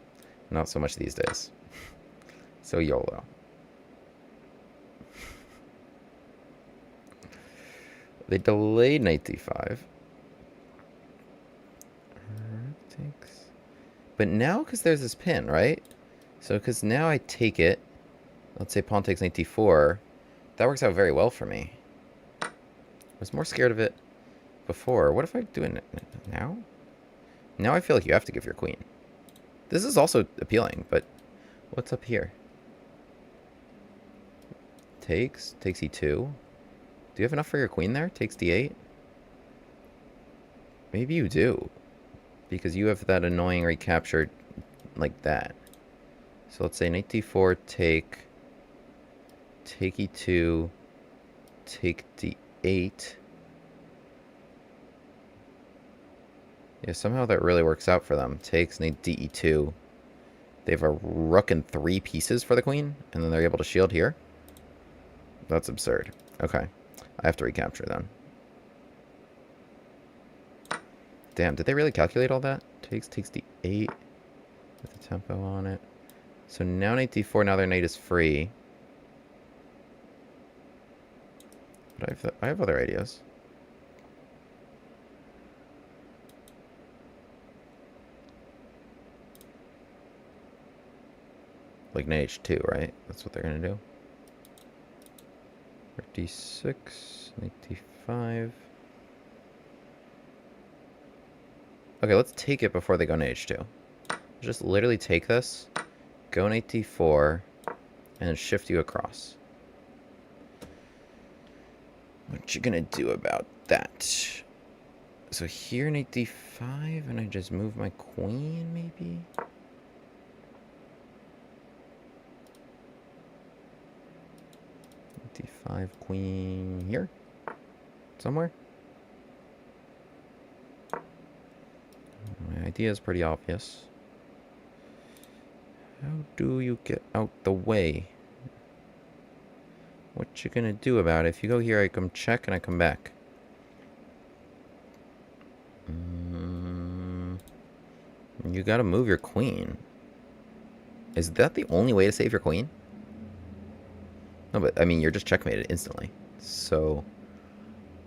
Not so much these days. So YOLO. They delayed knight d5. Takes. But now, because there's this pin, right? So, because now I take it. Let's say pawn takes knight d4. That works out very well for me. I was more scared of it before. What if I do it now? Now I feel like you have to give your queen. This is also appealing, but what's up here? Takes e2. Do you have enough for your queen there? Takes d8? Maybe you do. Because you have that annoying recapture like that. So let's say knight d4, take e2, take d8. Yeah, somehow that really works out for them. Takes knight de2. They have a rook and 3 pieces for the queen, and then they're able to shield here. That's absurd. Okay. I have to recapture then. Damn, did they really calculate all that? Takes d8 with the tempo on it. So now knight d4, now their knight is free. But I have other ideas. Like knight h2, right? That's what they're going to do. Rook d6, knight d5. Okay, let's take it before they go knight h2. Just literally take this, go knight d4, and then shift you across. What you gonna do about that? So here, knight d5, and I just move my queen, maybe? d5, queen here? Somewhere? My idea is pretty obvious. How do you get out the way? What you gonna do about it? If you go here, I come check and I come back. You gotta move your queen. Is that the only way to save your queen? No, but I mean, you're just checkmated instantly. So,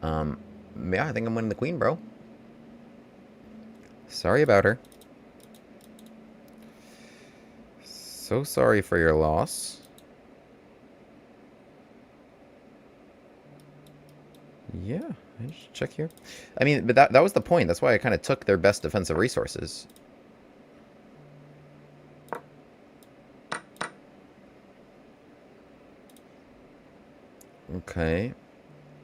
yeah, I think I'm winning the queen, bro. Sorry about her. So sorry for your loss. Yeah, I just check here. I mean, but that was the point. That's why I kind of took their best defensive resources. Okay.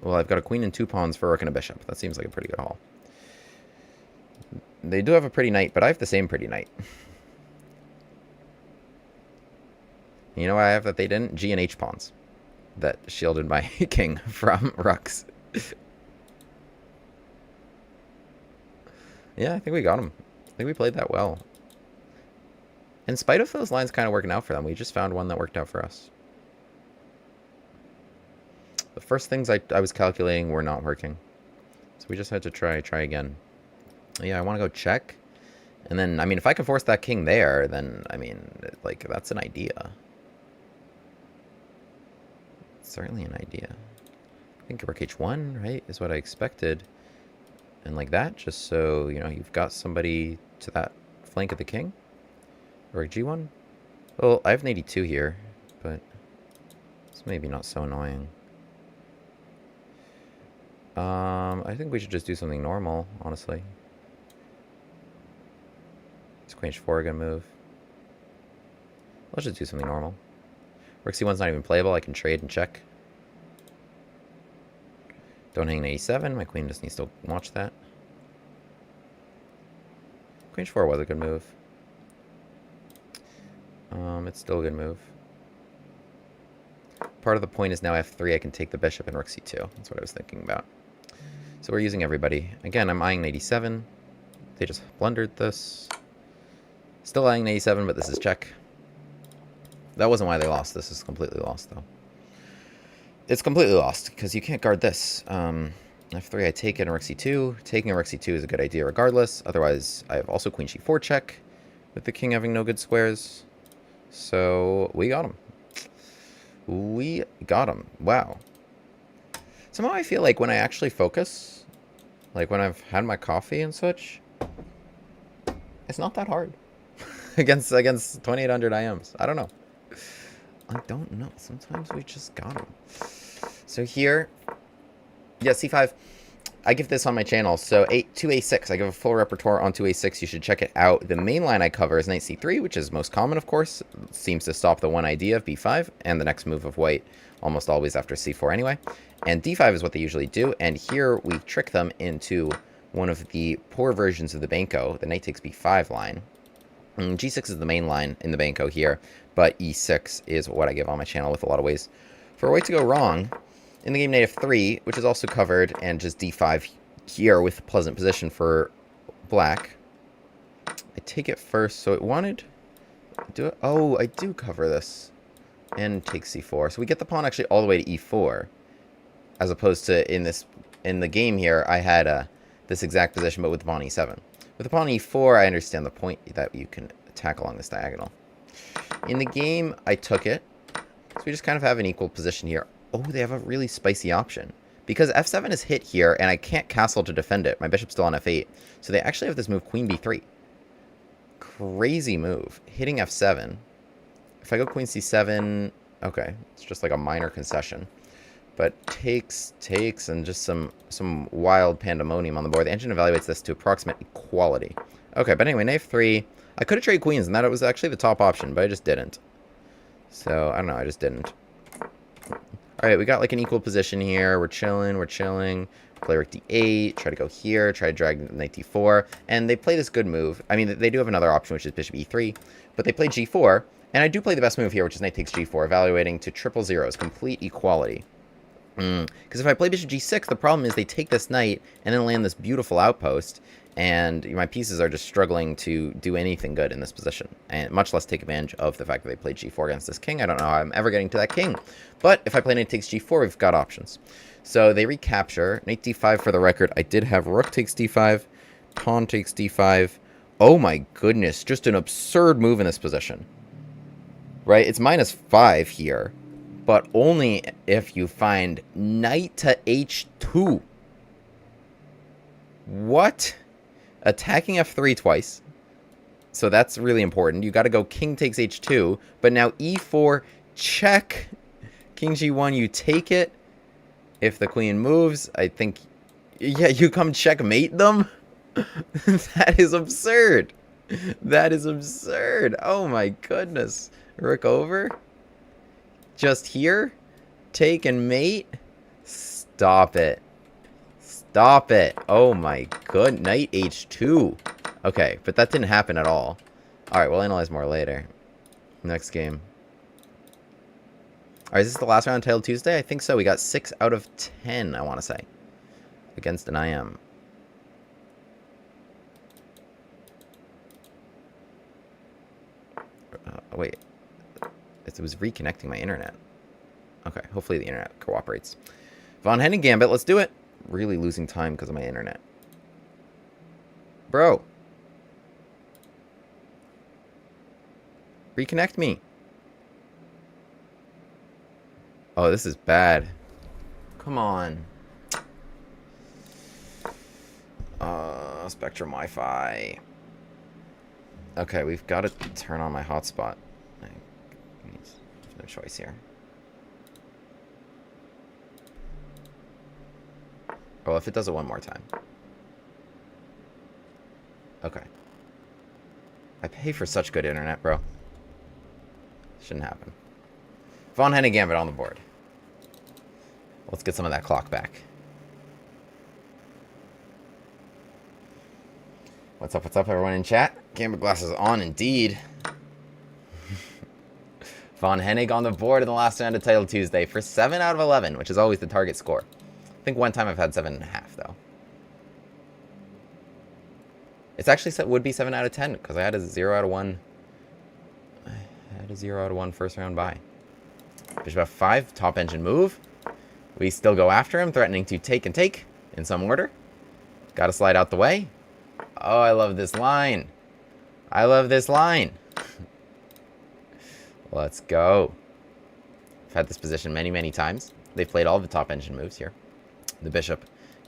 Well, I've got a queen and 2 pawns for a rook and a bishop. That seems like a pretty good haul. They do have a pretty knight, but I have the same pretty knight. You know what I have that they didn't? G and H pawns. That shielded my king from rooks. Yeah, I think we got him. I think we played that well. In spite of those lines kind of working out for them, we just found one that worked out for us. The first things I was calculating were not working. So we just had to try again. Yeah, I want to go check. And then, I mean, if I can force that king there, then, I mean, like, that's an idea. It's certainly an idea. I think rook h1, right, is what I expected. And like that, just so, you know, you've got somebody to that flank of the king. Rook g1. Well, I have an 82 here, but it's maybe not so annoying. I think we should just do something normal, honestly. Is queen h4 a good move? Let's just do something normal. Rook c1's not even playable. I can trade and check. Don't hang an 87. My queen just needs to watch that. Queen h4 was a good move. It's still a good move. Part of the point is now f3. I can take the bishop and rook c2. That's what I was thinking about. So we're using everybody. Again, I'm eyeing an 87. They just blundered this. Still eyeing an 87, but this is check. That wasn't why they lost. This is completely lost, though. It's completely lost, because you can't guard this. f3, I take it, and rook c2. Taking a rook c2 is a good idea regardless. Otherwise, I have also queen c4 check, with the king having no good squares. So, we got him. We got him. Wow. Somehow I feel like when I actually focus, like when I've had my coffee and such, it's not that hard. against 2800 IMs. I don't know. I don't know. Sometimes we just got them. So here, yeah, c5. I give this on my channel. So 2a6. I give a full repertoire on 2a6. You should check it out. The main line I cover is knight c3, which is most common, of course. It seems to stop the one idea of b5 and the next move of white, almost always after c4 anyway. And d5 is what they usually do. And here we trick them into one of the poor versions of the Banco, the knight takes b5 line. G6 is the main line in the Banco here, but E6 is what I give on my channel with a lot of ways for a white to go wrong. In the game, knight f3, which is also covered, and just d5 here with pleasant position for black. I take it first, so it wanted... do it. Oh, I do cover this. And take c4. So we get the pawn actually all the way to e4. As opposed to in the game here, I had this exact position, but with the pawn e7. With the pawn e4, I understand the point that you can attack along this diagonal. In the game, I took it. So we just kind of have an equal position here. Oh, they have a really spicy option. Because f7 is hit here, and I can't castle to defend it. My bishop's still on f8. So they actually have this move, queen b3. Crazy move. Hitting f7. If I go queen c7, okay. It's just like a minor concession. But takes, and just some wild pandemonium on the board. The engine evaluates this to approximate equality. Okay, but anyway, knight f3. I could have traded queens, and that was actually the top option, but I just didn't. So, I don't know, I just didn't. Alright, we got like an equal position here. We're chilling, Play rook d8, try to go here, try to drag knight d4. And they play this good move. I mean, they do have another option, which is bishop e3. But they play g4, and I do play the best move here, which is knight takes g4, evaluating to triple zeros, complete equality. Because if I play bishop g6, the problem is they take this knight and then land this beautiful outpost, and my pieces are just struggling to do anything good in this position, and much less take advantage of the fact that they played g4 against this king. I don't know how I'm ever getting to that king, but if I play knight takes g4, we've got options. So they recapture. Knight d5, for the record, I did have rook takes d5, pawn takes d5. Oh my goodness, just an absurd move in this position. Right, it's -5 here. But only if you find knight to h2. What? Attacking f3 twice. So that's really important. You got to go king takes h2. But now e4, check. King g1, you take it. If the queen moves, I think... yeah, you come checkmate them? That is absurd. That is absurd. Oh my goodness. Rook over? Just here? Take and mate? Stop it. Stop it. Oh my good. Knight h2. Okay, but that didn't happen at all. Alright, we'll analyze more later. Next game. Alright, is this the last round Titled Tuesday? I think so. We got 6 out of 10, I want to say. Against an IM. Oh, wait. It was reconnecting my internet. Okay, hopefully the internet cooperates. Von Henning Gambit, let's do it. Really losing time because of my internet. Bro. Reconnect me. Oh, this is bad. Come on. Spectrum Wi-Fi. Okay, we've got to turn on my hotspot. There's no choice here. Well, if it does it one more time. Okay. I pay for such good internet, bro. Shouldn't happen. Von Henning Gambit on the board. Let's get some of that clock back. What's up, everyone in chat? Gambit glasses on, indeed. Von Hennig on the board in the last round of Title Tuesday for 7 out of 11, which is always the target score. I think one time I've had 7.5, though. It's actually would be 7 out of 10, because I had a 0 out of 1. I had a 0 out of 1 first round bye. Bishop f5, top engine move. We still go after him, threatening to take and take in some order. Gotta slide out the way. Oh, I love this line. I love this line. Let's go. I've had this position many, many times. They've played all the top engine moves here. The bishop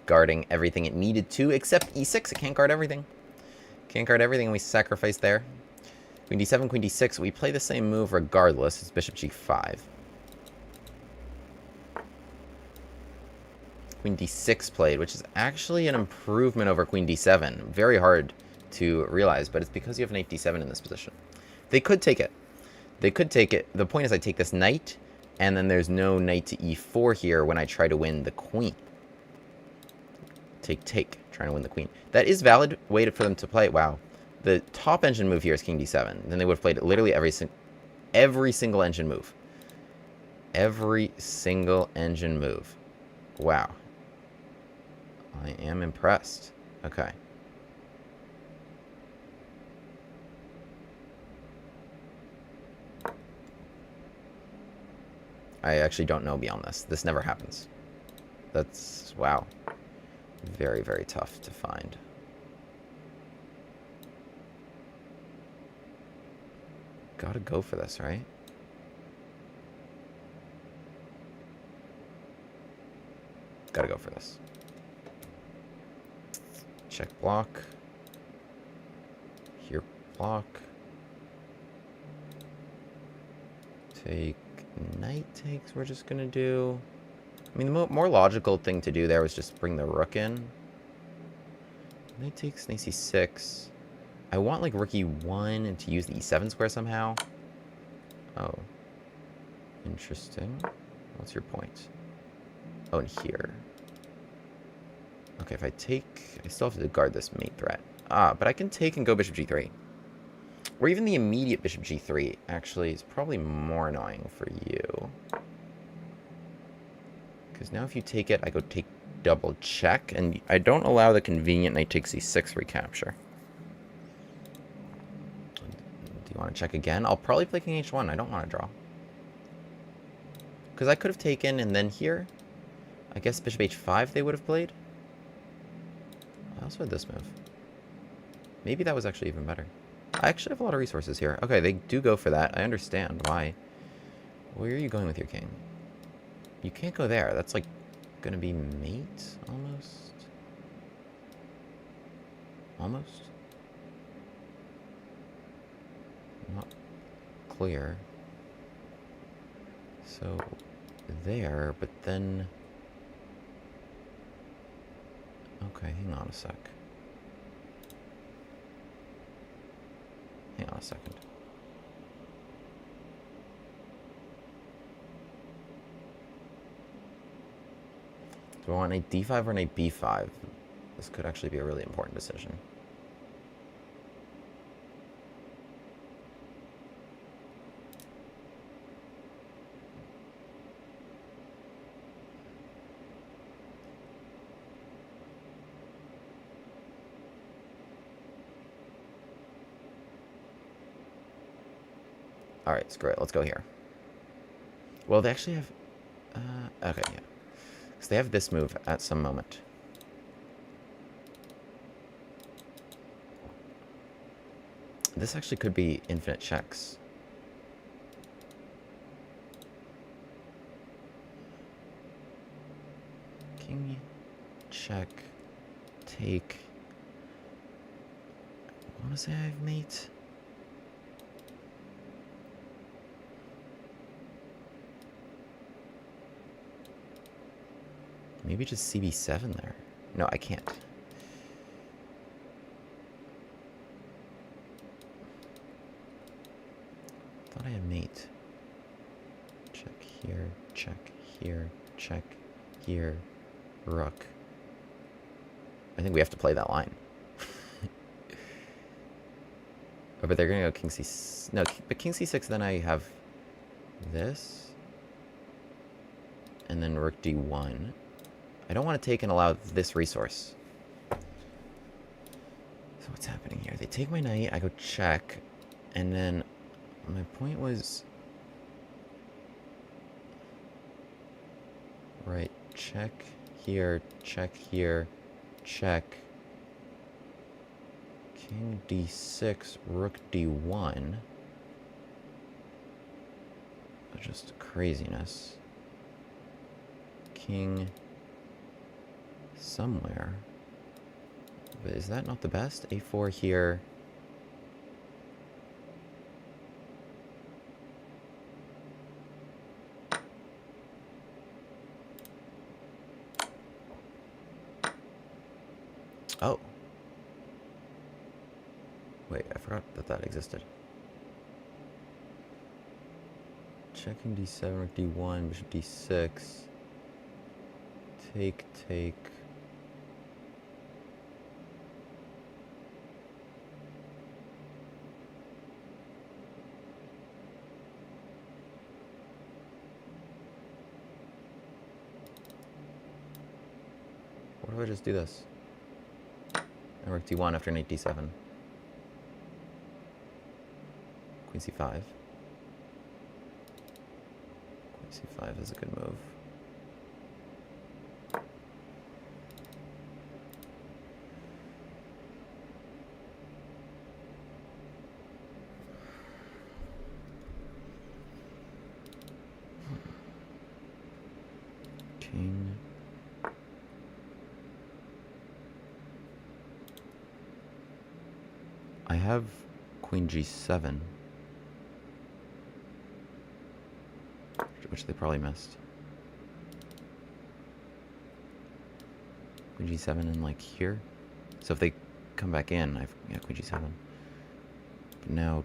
guarding everything it needed to, except e6. It can't guard everything. Can't guard everything, and we sacrifice there. Queen d7, queen d6. We play the same move regardless. It's bishop g5. Queen d6 played, which is actually an improvement over queen d7. Very hard to realize, but it's because you have knight d7 in this position. They could take it. They could take it. The point is I take this knight, and then there's no knight to e4 here when I try to win the queen. Take, trying to win the queen. That is valid way for them to play it. Wow. The top engine move here is king d7. Then they would have played literally every single engine move. Every single engine move. Wow. I am impressed. Okay. I actually don't know beyond this. This never happens. That's, wow. Very, very tough to find. Gotta go for this, right? Gotta go for this. Check block. Here block. Take knight takes we're just gonna do. I mean, the more logical thing to do there was just bring the rook in. Knight takes, knight c6. I want like rook e1 and to use the e7 square somehow. Oh. Interesting. What's your point? Oh, and here. Okay, if I take... I still have to guard this mate threat. Ah, but I can take and go bishop g3. Or even the immediate bishop g3, actually, is probably more annoying for you. Because now if you take it, I go take double check, and I don't allow the convenient knight takes e6 recapture. Do you want to check again? I'll probably play king h1. I don't want to draw. Because I could have taken, and then here, I guess bishop h5 they would have played. I also had this move. Maybe that was actually even better. I actually have a lot of resources here. Okay, they do go for that. I understand why. Where are you going with your king? You can't go there. That's like gonna be mate, almost. Almost? Not clear. So, there, but then... Okay, hang on a sec. Hang on a second. Do I want knight d5 or knight b5? This could actually be a really important decision. Alright, screw it. Let's go here. Well, they actually have... okay, yeah. Because they have this move at some moment. This actually could be infinite checks. King, check, take. I want to say I have mate. Maybe just CB7 there. No, I can't. Thought I had mate. Check here, check here, rook. I think we have to play that line. Oh, but they're gonna go king c... No, but king c6, then I have this. And then rook d1. I don't want to take and allow this resource. So what's happening here? They take my knight, I go check, and then my point was... Right, check here, check. King d6, rook d1. Just craziness. King somewhere. But is that not the best? A4 here. Oh. Wait, I forgot that that existed. Checking d7, rook d1, bishop d6. Take. What if I just do this? And rook d1 after knight d7. Queen c5. Queen c5 is a good move. King. I have queen g7. Which they probably missed. Queen g7 and like here. So if they come back in, yeah, queen g7. But now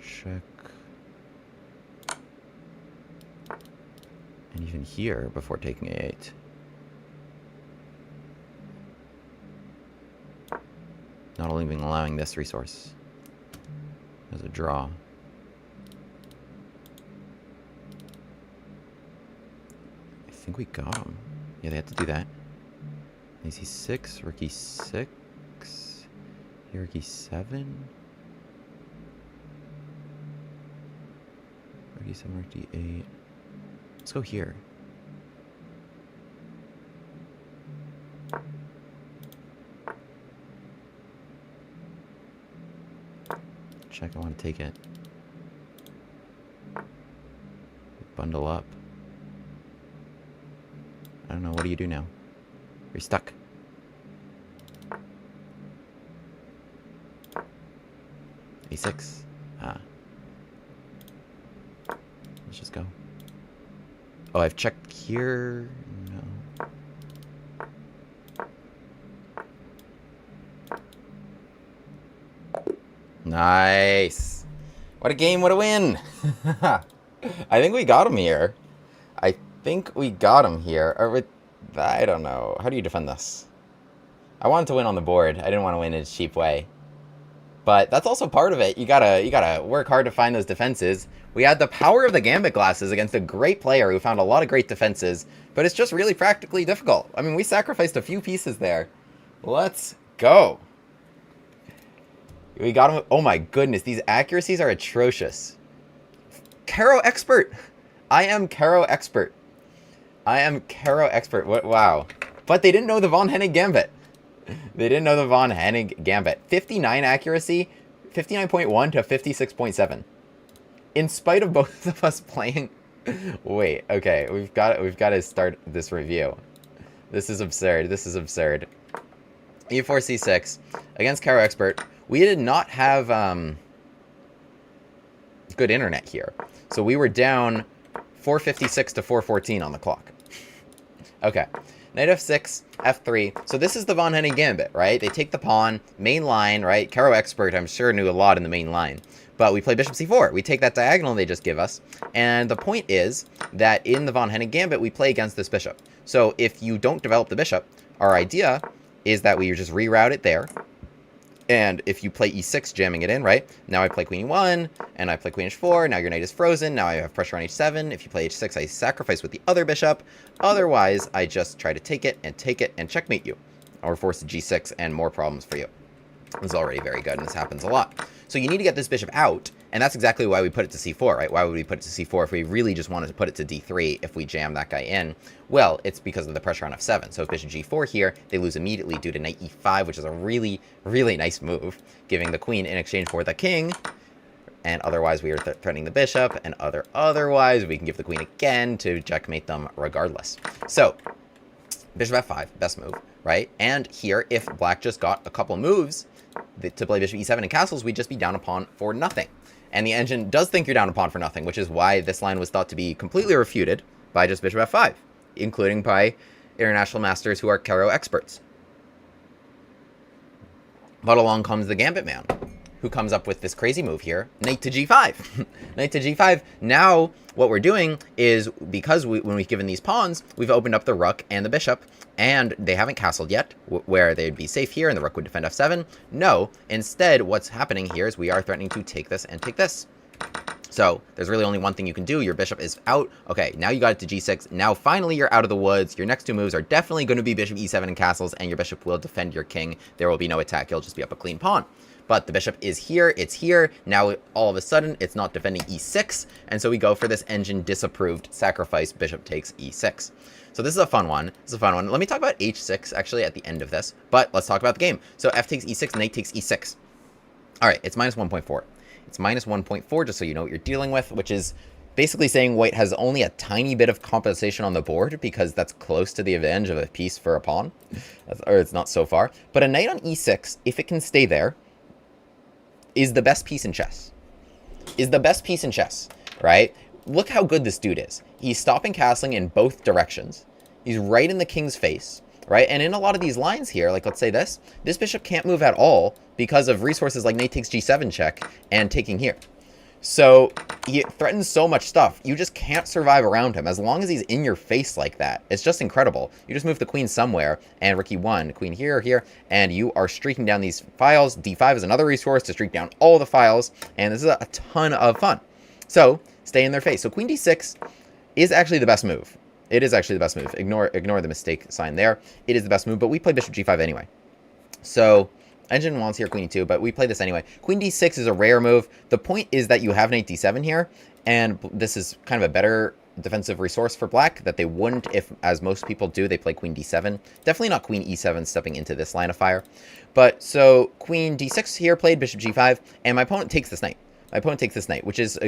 check. And even here before taking a8. Not only even allowing this resource as a draw. I think we got him. Yeah, they had to do that. Knight c6, rook e6, here rook e7. Rook e7, rook d8. Let's go here. Check, I want to take it. Bundle up. I don't know, what do you do now? You're stuck. A6. Ah. Let's just go. Oh, I've checked here. No. Nice. What a game, what a win. I think we got him here. I don't know. How do you defend this? I wanted to win on the board. I didn't want to win in a cheap way. But that's also part of it. You gotta work hard to find those defenses. We had the power of the Gambit glasses against a great player who found a lot of great defenses, but it's just really practically difficult. I mean, we sacrificed a few pieces there. Let's go. We got him. Oh my goodness, these accuracies are atrocious. Caro expert. I am Caro expert. I am Caro expert. What? Wow. But they didn't know the Von Hennig Gambit. They didn't know the Von Hennig Gambit. 59 accuracy, 59.1 to 56.7. In spite of both of us playing... Wait, okay. We've got to start this review. This is absurd. This is absurd. E4 C6 against Caro expert. We did not have good internet here. So we were down 456 to 414 on the clock. Okay. Knight f6, f3. So this is the Von Hennig Gambit, right? They take the pawn, main line, right? Caro expert, I'm sure, knew a lot in the main line. But we play bishop c4. We take that diagonal they just give us. And the point is that in the Von Hennig Gambit, we play against this bishop. So if you don't develop the bishop, our idea is that we just reroute it there. And if you play e6, jamming it in, right? Now I play queen e1, and I play queen h4. Now your knight is frozen. Now I have pressure on h7. If you play h6, I sacrifice with the other bishop. Otherwise, I just try to take it and checkmate you. Or force to g6 and more problems for you. This is already very good, and this happens a lot. So you need to get this bishop out, and that's exactly why we put it to c4, right? Why would we put it to c4 if we really just wanted to put it to d3 if we jam that guy in? Well, it's because of the pressure on f7. So if bishop g4 here, they lose immediately due to knight e5, which is a really, really nice move, giving the queen in exchange for the king. And otherwise, we are threatening the bishop, and otherwise, we can give the queen again to checkmate them regardless. So, bishop f5, best move, right? And here, if black just got a couple moves to play bishop e7 and castles, we'd just be down a pawn for nothing. And the engine does think you're down a pawn for nothing, which is why this line was thought to be completely refuted by just bishop f5, including by international masters who are Caro experts. But along comes the Gambit man, who comes up with this crazy move here, knight to g5. Knight to g5. Now, what we're doing is, because when we've given these pawns, we've opened up the rook and the bishop, and they haven't castled yet, where they'd be safe here, and the rook would defend f7. No, instead, what's happening here is we are threatening to take this and take this. So, there's really only one thing you can do. Your bishop is out. Okay, now you got it to g6. Now, finally, you're out of the woods. Your next two moves are definitely going to be bishop e7 and castles, and your bishop will defend your king. There will be no attack. You'll just be up a clean pawn. But the bishop is here, it's here, now all of a sudden it's not defending e6, and so we go for this engine disapproved sacrifice, bishop takes e6. So this is a fun one, Let me talk about h6 actually at the end of this, but let's talk about the game. So f takes e6, knight takes e6. Alright, it's minus 1.4. It's minus 1.4 just so you know what you're dealing with, which is basically saying white has only a tiny bit of compensation on the board because that's close to the advantage of a piece for a pawn, or it's not so far. But a knight on e6, if it can stay there, is the best piece in chess. Right? Look how good this dude is. He's stopping castling in both directions. He's right in the king's face, right? And in a lot of these lines here, like let's say this bishop can't move at all because of resources like knight takes g7 check and taking here. So he threatens so much stuff. You just can't survive around him as long as he's in your face like that. It's just incredible. You just move the queen somewhere and rook e1, queen here, here, and you are streaking down these files. d5 is another resource to streak down all the files, and this is a ton of fun. So stay in their face. So queen d6 is actually the best move. It is actually the best move. Ignore the mistake sign there. It is the best move, but we play bishop g5 anyway. So engine wants here queen e2, but we play this anyway. Queen d6 is a rare move. The point is that you have knight d7 here, and this is kind of a better defensive resource for black that they wouldn't if, as most people do, they play queen d7. Definitely not queen e7 stepping into this line of fire. But so queen d6 here played, bishop g5, and my opponent takes this knight. Which is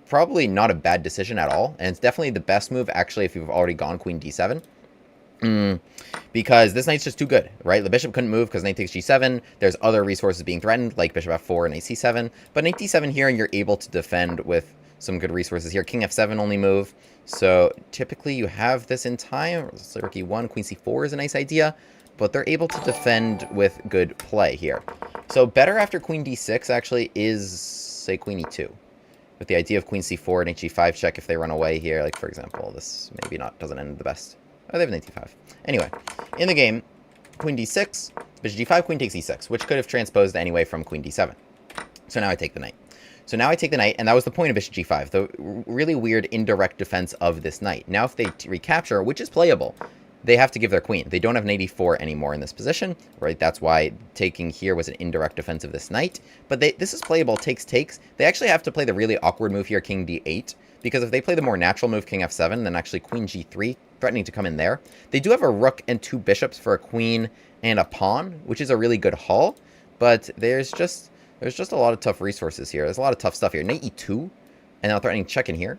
probably not a bad decision at all, and it's definitely the best move actually if you've already gone queen d7. Because this knight's just too good, right? The bishop couldn't move because knight takes g7. There's other resources being threatened, like bishop f4 and knight c7. But knight d7 here, and you're able to defend with some good resources here. King f7 only move. So typically you have this in time. So rook e1, queen c4 is a nice idea. But they're able to defend with good play here. So better after queen d6 actually is, say, queen e2. With the idea of queen c4 and h5 check if they run away here. Like, for example, this maybe doesn't end the best. Oh, they have knight d5. Anyway, in the game, queen d6, bishop g5, queen takes e6, which could have transposed anyway from queen d7. So now I take the knight. And that was the point of bishop g5, the really weird indirect defense of this knight. Now if they recapture, which is playable, they have to give their queen. They don't have knight e4 anymore in this position, right? That's why taking here was an indirect defense of this knight. But this is playable, takes. They actually have to play the really awkward move here, king d8, because if they play the more natural move, king f7, then actually queen g3, threatening to come in there. They do have a rook and 2 bishops for a queen and a pawn, which is a really good haul, but there's just a lot of tough resources here. There's a lot of tough stuff here. Knight e2, and now threatening check in here.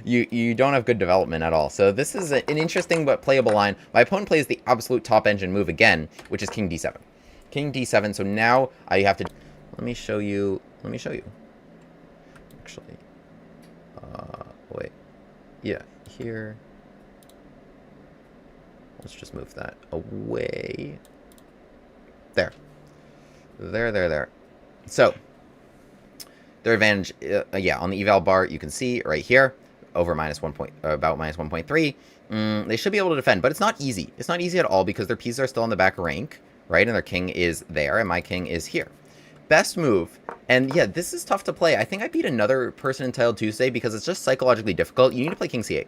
you don't have good development at all. So this is an interesting but playable line. My opponent plays the absolute top engine move again, which is king d7. King d7, so now I have to... Let me show you. Actually. Wait. Yeah, here. Let's just move that away. There. There. So... Their advantage, yeah, on the eval bar, you can see right here, over about minus 1.3. They should be able to defend, but it's not easy. It's not easy at all because their pieces are still in the back rank, right? And their king is there, and my king is here. Best move, and yeah, this is tough to play. I think I beat another person in Titled Tuesday because it's just psychologically difficult. You need to play king c8.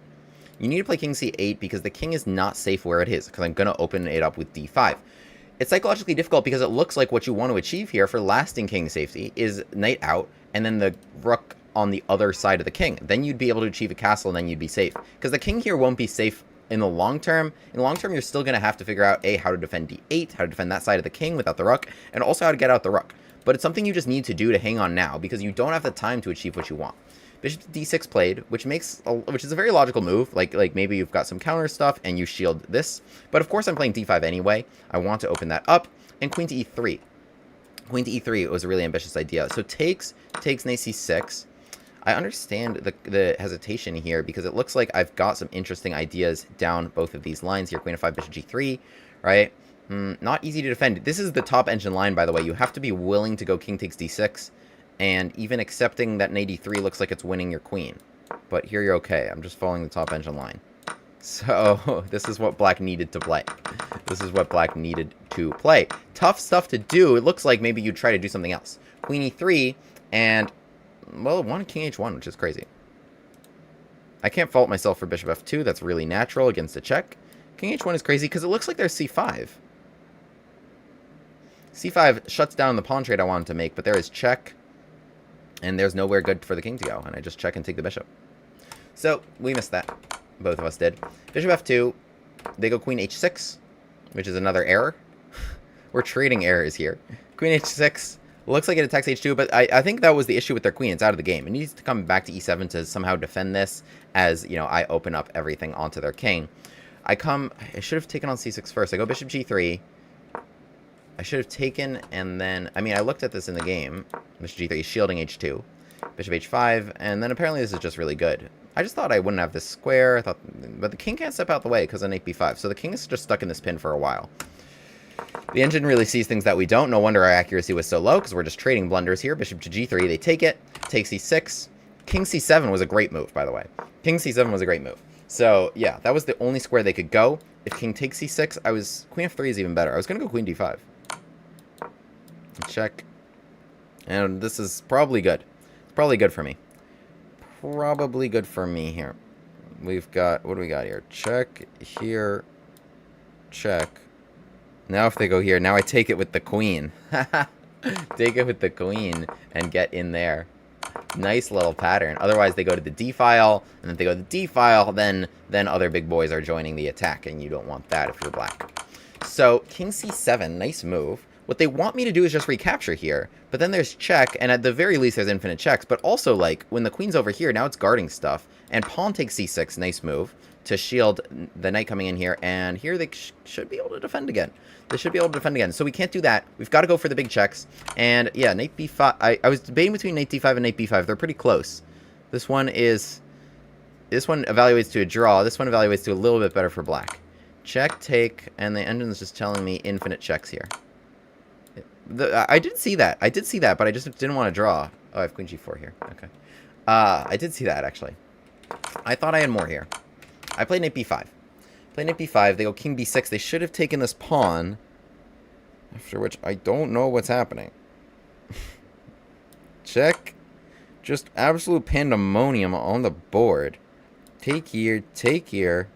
You need to play king c8 because the king is not safe where it is, because I'm going to open it up with d5. It's psychologically difficult because it looks like what you want to achieve here for lasting king safety is knight out, and then the rook on the other side of the king. Then you'd be able to achieve a castle, and then you'd be safe. Because the king here won't be safe in the long term. In the long term, you're still going to have to figure out, A, how to defend d8, how to defend that side of the king without the rook, and also how to get out the rook. But it's something you just need to do to hang on now, because you don't have the time to achieve what you want. Bishop to d6 played, which is a very logical move. Like maybe you've got some counter stuff, and you shield this. But of course, I'm playing d5 anyway. I want to open that up. And queen to e3. Queen to e3 was a really ambitious idea. So takes knight c6. I understand the hesitation here because it looks like I've got some interesting ideas down both of these lines here. Queen of 5, bishop g3, right? Not easy to defend. This is the top engine line, by the way. You have to be willing to go king takes d6. And even accepting that knight e3 looks like it's winning your queen. But here you're okay. I'm just following the top engine line. So, this is what black needed to play. Tough stuff to do. It looks like maybe you'd try to do something else. Queen e3, and, well, it won king h1, which is crazy. I can't fault myself for bishop f2. That's really natural against a check. King h1 is crazy because it looks like there's c5. c5 shuts down the pawn trade I wanted to make, but there is check, and there's nowhere good for the king to go, and I just check and take the bishop. So, we missed that. Both of us did. Bishop f2. They go queen h6, which is another error. We're trading errors here. Queen h6. Looks like it attacks h2, but I think that was the issue with their queen. It's out of the game. It needs to come back to e7 to somehow defend this as, you know, I open up everything onto their king. I should have taken on c6 first. I go bishop g3. I should have taken, and then, I mean, I looked at this in the game. Bishop g3, shielding h2. Bishop h5, and then apparently this is just really good. I just thought I wouldn't have this square. But the king can't step out the way because of knight b5. So the king is just stuck in this pin for a while. The engine really sees things that we don't. No wonder our accuracy was so low because we're just trading blunders here. Bishop to g3. They take it. Take c6. King c7 was a great move, by the way. King c7 was a great move. So, yeah, that was the only square they could go. If king takes c6, queen f3 is even better. I was going to go queen d5. Check. And this is probably good. It's probably good for me. Probably good for me here. We've got, what do we got here? Check, here, check. Now if they go here, now I take it with the queen. Take it with the queen and get in there. Nice little pattern. Otherwise they go to the d file, and if they go to the d file, then other big boys are joining the attack, and you don't want that if you're black. So king c7, nice move. What they want me to do is just recapture here, but then there's check, and at the very least there's infinite checks, but also, like, when the queen's over here, now it's guarding stuff, and pawn takes c6, nice move, to shield the knight coming in here, and here they should be able to defend again. They should be able to defend again, so we can't do that. We've got to go for the big checks, and, yeah, knight b5, I was debating between knight d5 and knight b5, they're pretty close. This one evaluates to a draw, this one evaluates to a little bit better for black. Check, take, and the engine's just telling me infinite checks here. I did see that, but I just didn't want to draw. Oh, I have queen g4 here. Okay. I did see that, actually. I thought I had more here. I played knight b5. They go king b6. They should have taken this pawn. After which, I don't know what's happening. Check. Just absolute pandemonium on the board. Take here, take here.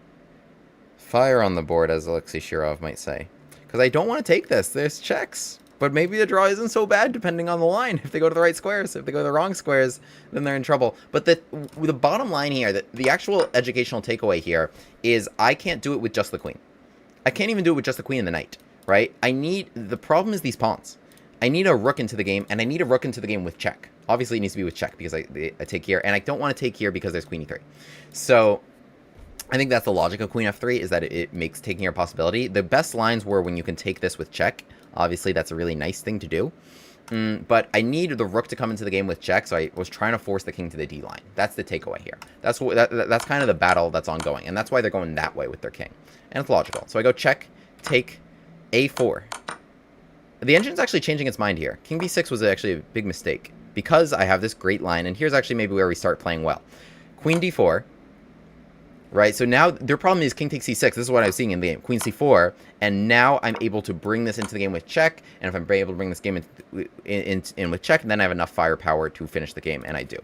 Fire on the board, as Alexei Shirov might say. Because I don't want to take this. There's checks. But maybe the draw isn't so bad, depending on the line. If they go to the right squares. If they go to the wrong squares, then they're in trouble. But the bottom line here, the actual educational takeaway here, is I can't do it with just the queen. I can't even do it with just the queen and the knight, right? The problem is these pawns. I need a rook into the game, and I need a rook into the game with check. Obviously, it needs to be with check, because I take here, and I don't want to take here because there's queen e3. So I think that's the logic of queen f3, is that it makes taking here a possibility. The best lines were when you can take this with check. Obviously, that's a really nice thing to do. But I need the rook to come into the game with check, so I was trying to force the king to the d line. That's the takeaway here. That's kind of the battle that's ongoing, and that's why they're going that way with their king. And it's logical. So I go check, take, a4. The engine's actually changing its mind here. King b6 was actually a big mistake, because I have this great line, and here's actually maybe where we start playing well. Queen d4. Right, so now their problem is king takes c6. This is what I was seeing in the game. Queen c4, and now I'm able to bring this into the game with check. And if I'm able to bring this game in with check, then I have enough firepower to finish the game, and I do.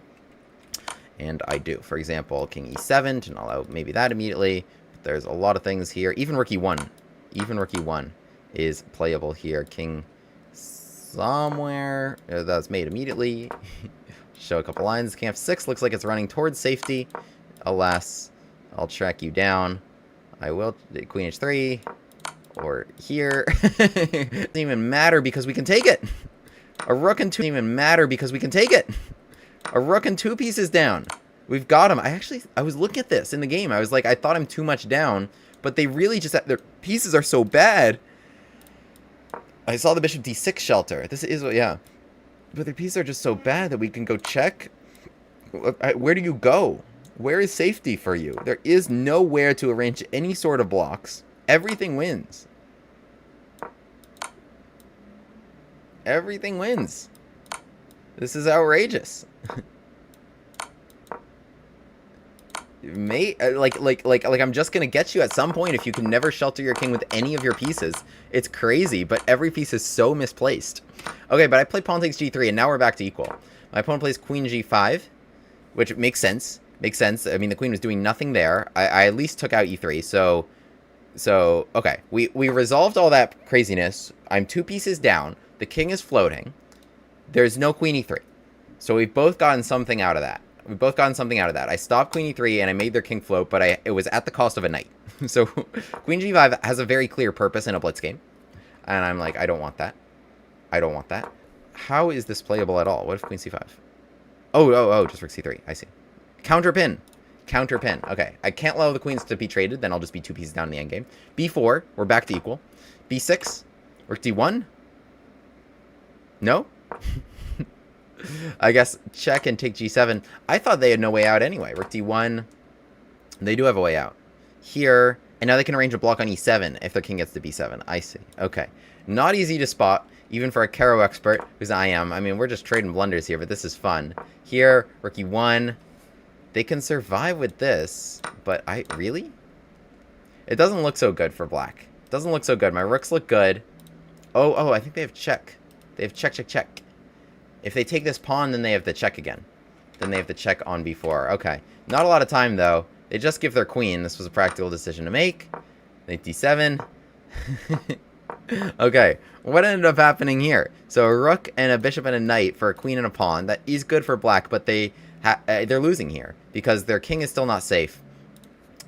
And I do. For example, king e7 to null out maybe that immediately. But there's a lot of things here. Even rook e1. Even rook e1 is playable here. King somewhere. That's made immediately. Show a couple lines. King f6 looks like it's running towards safety. Alas, I'll track you down. I will. Queen h3. Or here. It doesn't even matter because we can take it. A rook and two doesn't even matter because we can take it. A rook and 2 pieces down. We've got him. I was looking at this in the game. I was like, I thought I'm too much down. But they really just, their pieces are so bad. I saw the bishop d6 shelter. This is, yeah. But their pieces are just so bad that we can go check. Where do you go? Where is safety for you? There is nowhere to arrange any sort of blocks. Everything wins. Everything wins. This is outrageous. Mate, like I'm just gonna get you at some point if you can never shelter your king with any of your pieces. It's crazy, but every piece is so misplaced. Okay, but I play pawn takes g3, and now we're back to equal. My opponent plays queen g5, which makes sense. Makes sense. I mean, the queen was doing nothing there. I at least took out e3, so okay. We resolved all that craziness. I'm 2 pieces down. The king is floating. There's no queen e3. So we've both gotten something out of that. I stopped queen e3 and I made their king float, but it was at the cost of a knight. So queen g5 has a very clear purpose in a blitz game. And I'm like, I don't want that. I don't want that. How is this playable at all? What if queen c5? Oh, just rook c3. I see. Counterpin. Counterpin. Okay. I can't allow the queens to be traded. Then I'll just be 2 pieces down in the endgame. b4. We're back to equal. b6. Rook d1. No? I guess check and take g7. I thought they had no way out anyway. Rook d1. They do have a way out. Here. And now they can arrange a block on e7 if their king gets to b7. I see. Okay. Not easy to spot, even for a Caro expert, who's I am. I mean, we're just trading blunders here, but this is fun. Here, rook e1. They can survive with this, but really? It doesn't look so good for black. It doesn't look so good. My rooks look good. Oh, I think they have check. They have check, check, check. If they take this pawn, then they have the check again. Then they have the check on b4. Okay. Not a lot of time, though. They just give their queen. This was a practical decision to make. They d7. Okay. What ended up happening here? So a rook and a bishop and a knight for a queen and a pawn. That is good for black, but they're losing here because their king is still not safe.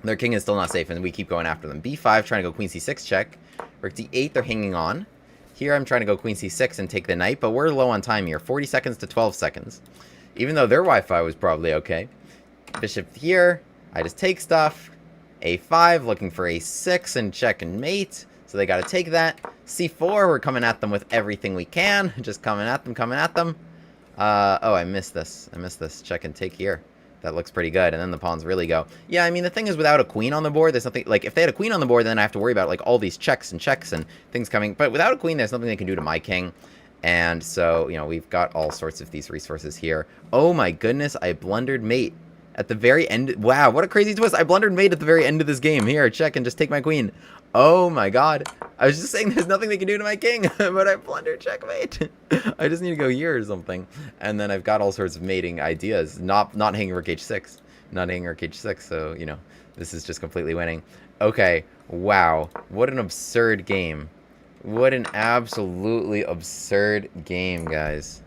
Their king is still not safe, and we keep going after them. b5, trying to go queen c6 check. Rook d8, they're hanging on. Here I'm trying to go queen c6 and take the knight, but we're low on time here. 40 seconds to 12 seconds. Even though their Wi-Fi was probably okay. Bishop here. I just take stuff. a5, looking for a6 and check and mate. So they got to take that. c4, we're coming at them with everything we can. Just coming at them. Oh, I missed this. Check and take here. That looks pretty good. And then the pawns really go. Yeah, I mean, the thing is, without a queen on the board, there's nothing... Like, if they had a queen on the board, then I have to worry about, like, all these checks and things coming. But without a queen, there's nothing they can do to my king. And so, you know, we've got all sorts of these resources here. Oh, my goodness, I blundered mate at the very end. Wow, what a crazy twist. I blundered mate at the very end of this game. Here, check and just take my queen. Oh, my God. I was just saying there's nothing they can do to my king, but I blundered checkmate. I just need to go here or something. And then I've got all sorts of mating ideas. Not hanging rook h6. nutting or H6, so, you know, this is just completely winning. Okay, wow. What an absurd game. What an absolutely absurd game, guys.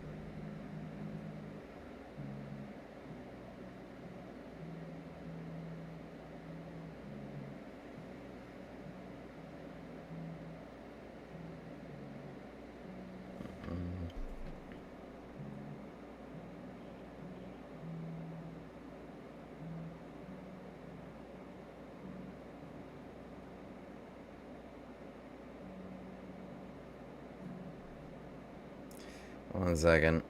One second.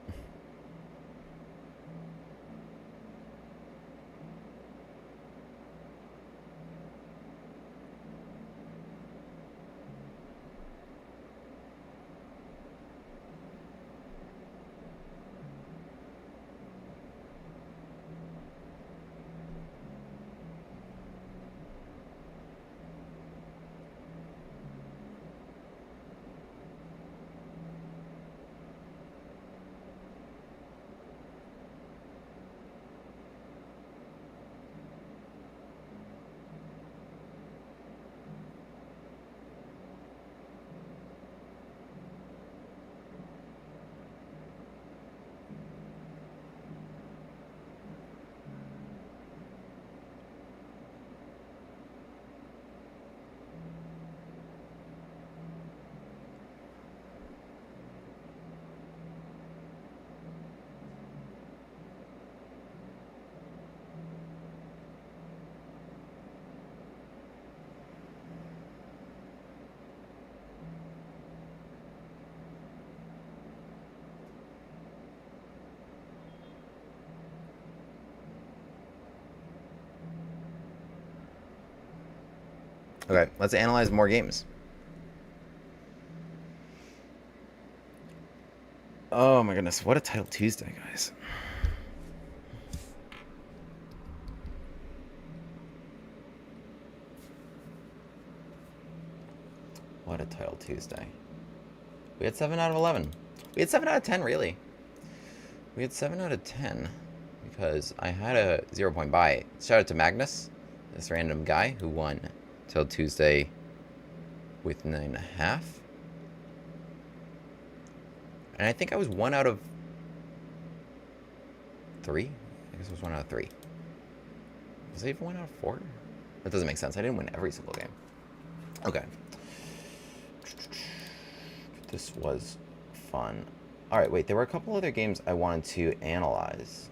Okay, let's analyze more games. Oh my goodness, what a title Tuesday, guys. What a title Tuesday. We had 7 out of 11. We had 7 out of 10, really. We had 7 out of 10 because I had a 0-point buy. Shout out to Magnus, this random guy who won till Tuesday with 9.5. And I think I was 1 out of 3. I guess it was 1 out of 3. Was I even 1 out of 4? That doesn't make sense. I didn't win every single game. Okay. This was fun. Alright, wait. There were a couple other games I wanted to analyze.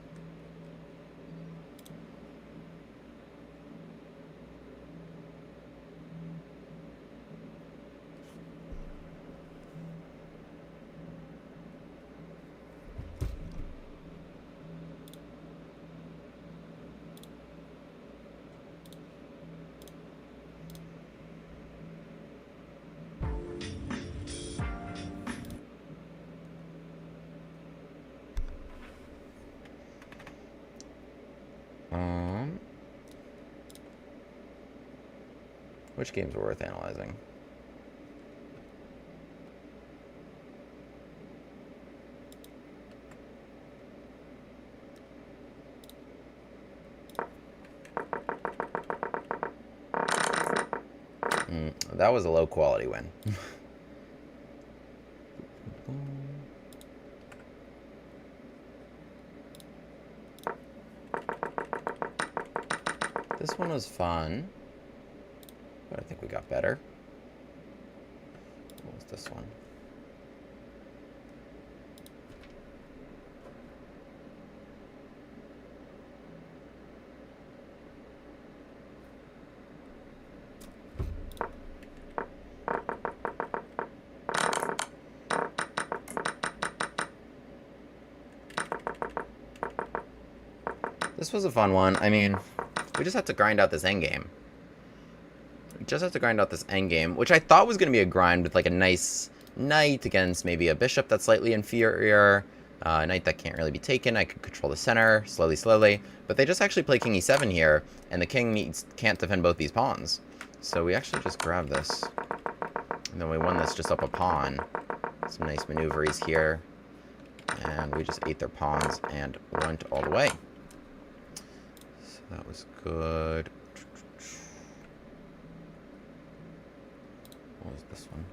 Which games are worth analyzing? That was a low quality win. This one was fun, but I think we got better. What was this one? This was a fun one. I mean, we just have to grind out this endgame. We just have to grind out this endgame, which I thought was going to be a grind with like a nice knight against maybe a bishop that's slightly inferior, a knight that can't really be taken. I could control the center slowly. But they just actually play king e7 here, and the king can't defend both these pawns. So we actually just grab this. And then we won this just up a pawn. Some nice maneuvers here. And we just ate their pawns and went all the way. That was good. What was this one?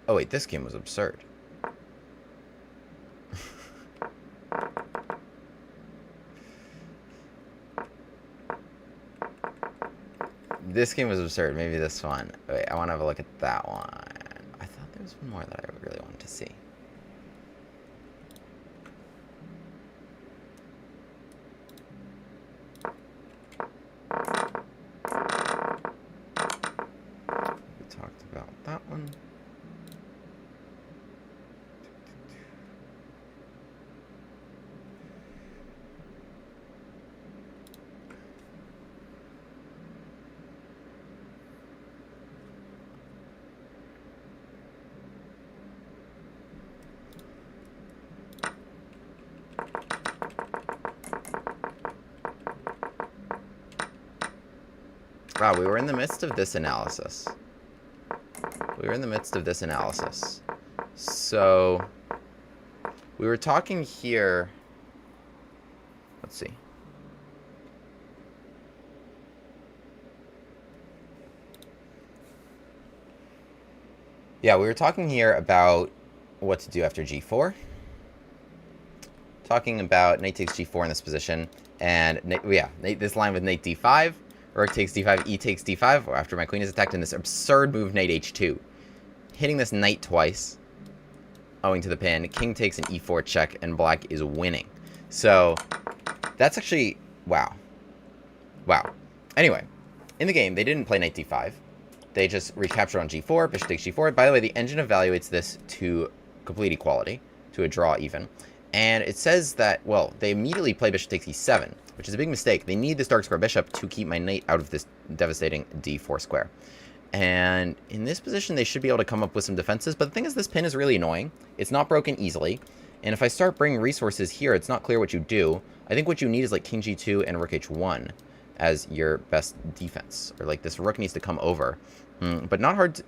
Oh wait, this game was absurd. This game was absurd. Maybe this one. Wait, I want to have a look at that one. I thought there was one more that I really wanted to see. We talked about that one. Wow, we were in the midst of this analysis. So, we were talking here. Let's see. Yeah, we were talking here about what to do after g4. Talking about knight takes g4 in this position. And, yeah, this line with knight d5. Rook takes d5, e takes d5, after my queen is attacked in this absurd move, knight h2. Hitting this knight twice, owing to the pin. King takes an e4 check, and black is winning. So, that's actually... wow. Wow. Anyway, in the game, they didn't play knight d5. They just recaptured on g4, bishop takes g4. By the way, the engine evaluates this to complete equality, to a draw even. And it says that, well, they immediately play bishop takes e7, which is a big mistake. They need this dark square bishop to keep my knight out of this devastating d4 square. And in this position, they should be able to come up with some defenses. But the thing is, this pin is really annoying. It's not broken easily. And if I start bringing resources here, it's not clear what you do. I think what you need is like king g2 and rook h1 as your best defense. Or like this rook needs to come over. But not hard,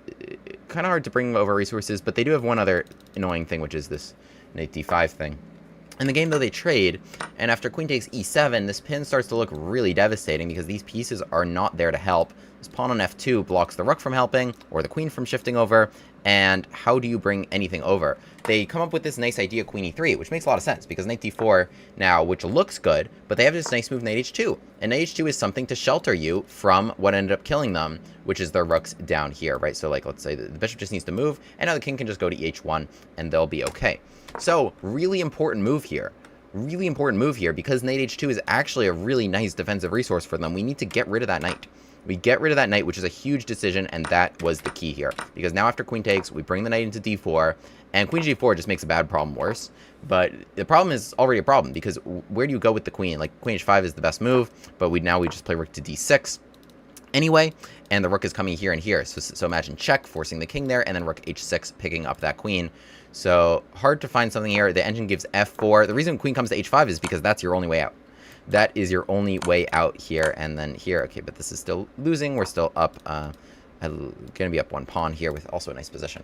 kind of hard to bring over resources. But they do have one other annoying thing, which is this knight d5 thing. In the game, though, they trade, and after queen takes e7, this pin starts to look really devastating because these pieces are not there to help. This pawn on f2 blocks the rook from helping, or the queen from shifting over, and how do you bring anything over? They come up with this nice idea, queen e3, which makes a lot of sense, because knight d4 now, which looks good, but they have this nice move, knight h2, and knight h2 is something to shelter you from what ended up killing them, which is their rooks down here, right? So, like, let's say the bishop just needs to move, and now the king can just go to e1, and they'll be okay. So, really important move here. Really important move here, because knight h2 is actually a really nice defensive resource for them. We need to get rid of that knight. We get rid of that knight, which is a huge decision, and that was the key here. Because now after queen takes, we bring the knight into d4, and queen g4 just makes a bad problem worse. But the problem is already a problem, because where do you go with the queen? Like, queen h5 is the best move, but we just play rook to d6 anyway, and the rook is coming here and here. So imagine check, forcing the king there, and then rook h6, picking up that queen. So, hard to find something here. The engine gives f4. The reason queen comes to h5 is because that's your only way out. That is your only way out here, and then here. Okay, but this is still losing. We're still up. Going to be up one pawn here with also a nice position.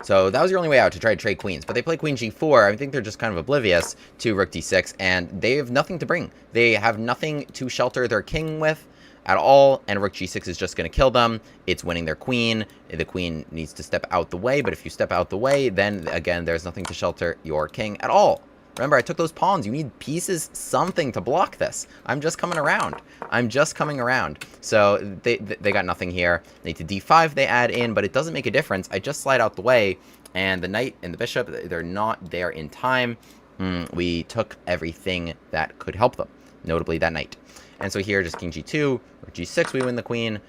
So that was your only way out, to try to trade queens. But they play queen g4. I think they're just kind of oblivious to rook d6, and they have nothing to bring. They have nothing to shelter their king with at all, and rook g6 is just going to kill them. It's winning their queen. The queen needs to step out the way, but if you step out the way, then again, there's nothing to shelter your king at all. Remember, I took those pawns. You need pieces, something to block this. I'm just coming around. So they got nothing here. Knight to d5 they add in, but it doesn't make a difference. I just slide out the way, and the knight and the bishop, they're not there in time. We took everything that could help them, notably that knight. And so here, just king g2, or g6, we win the queen.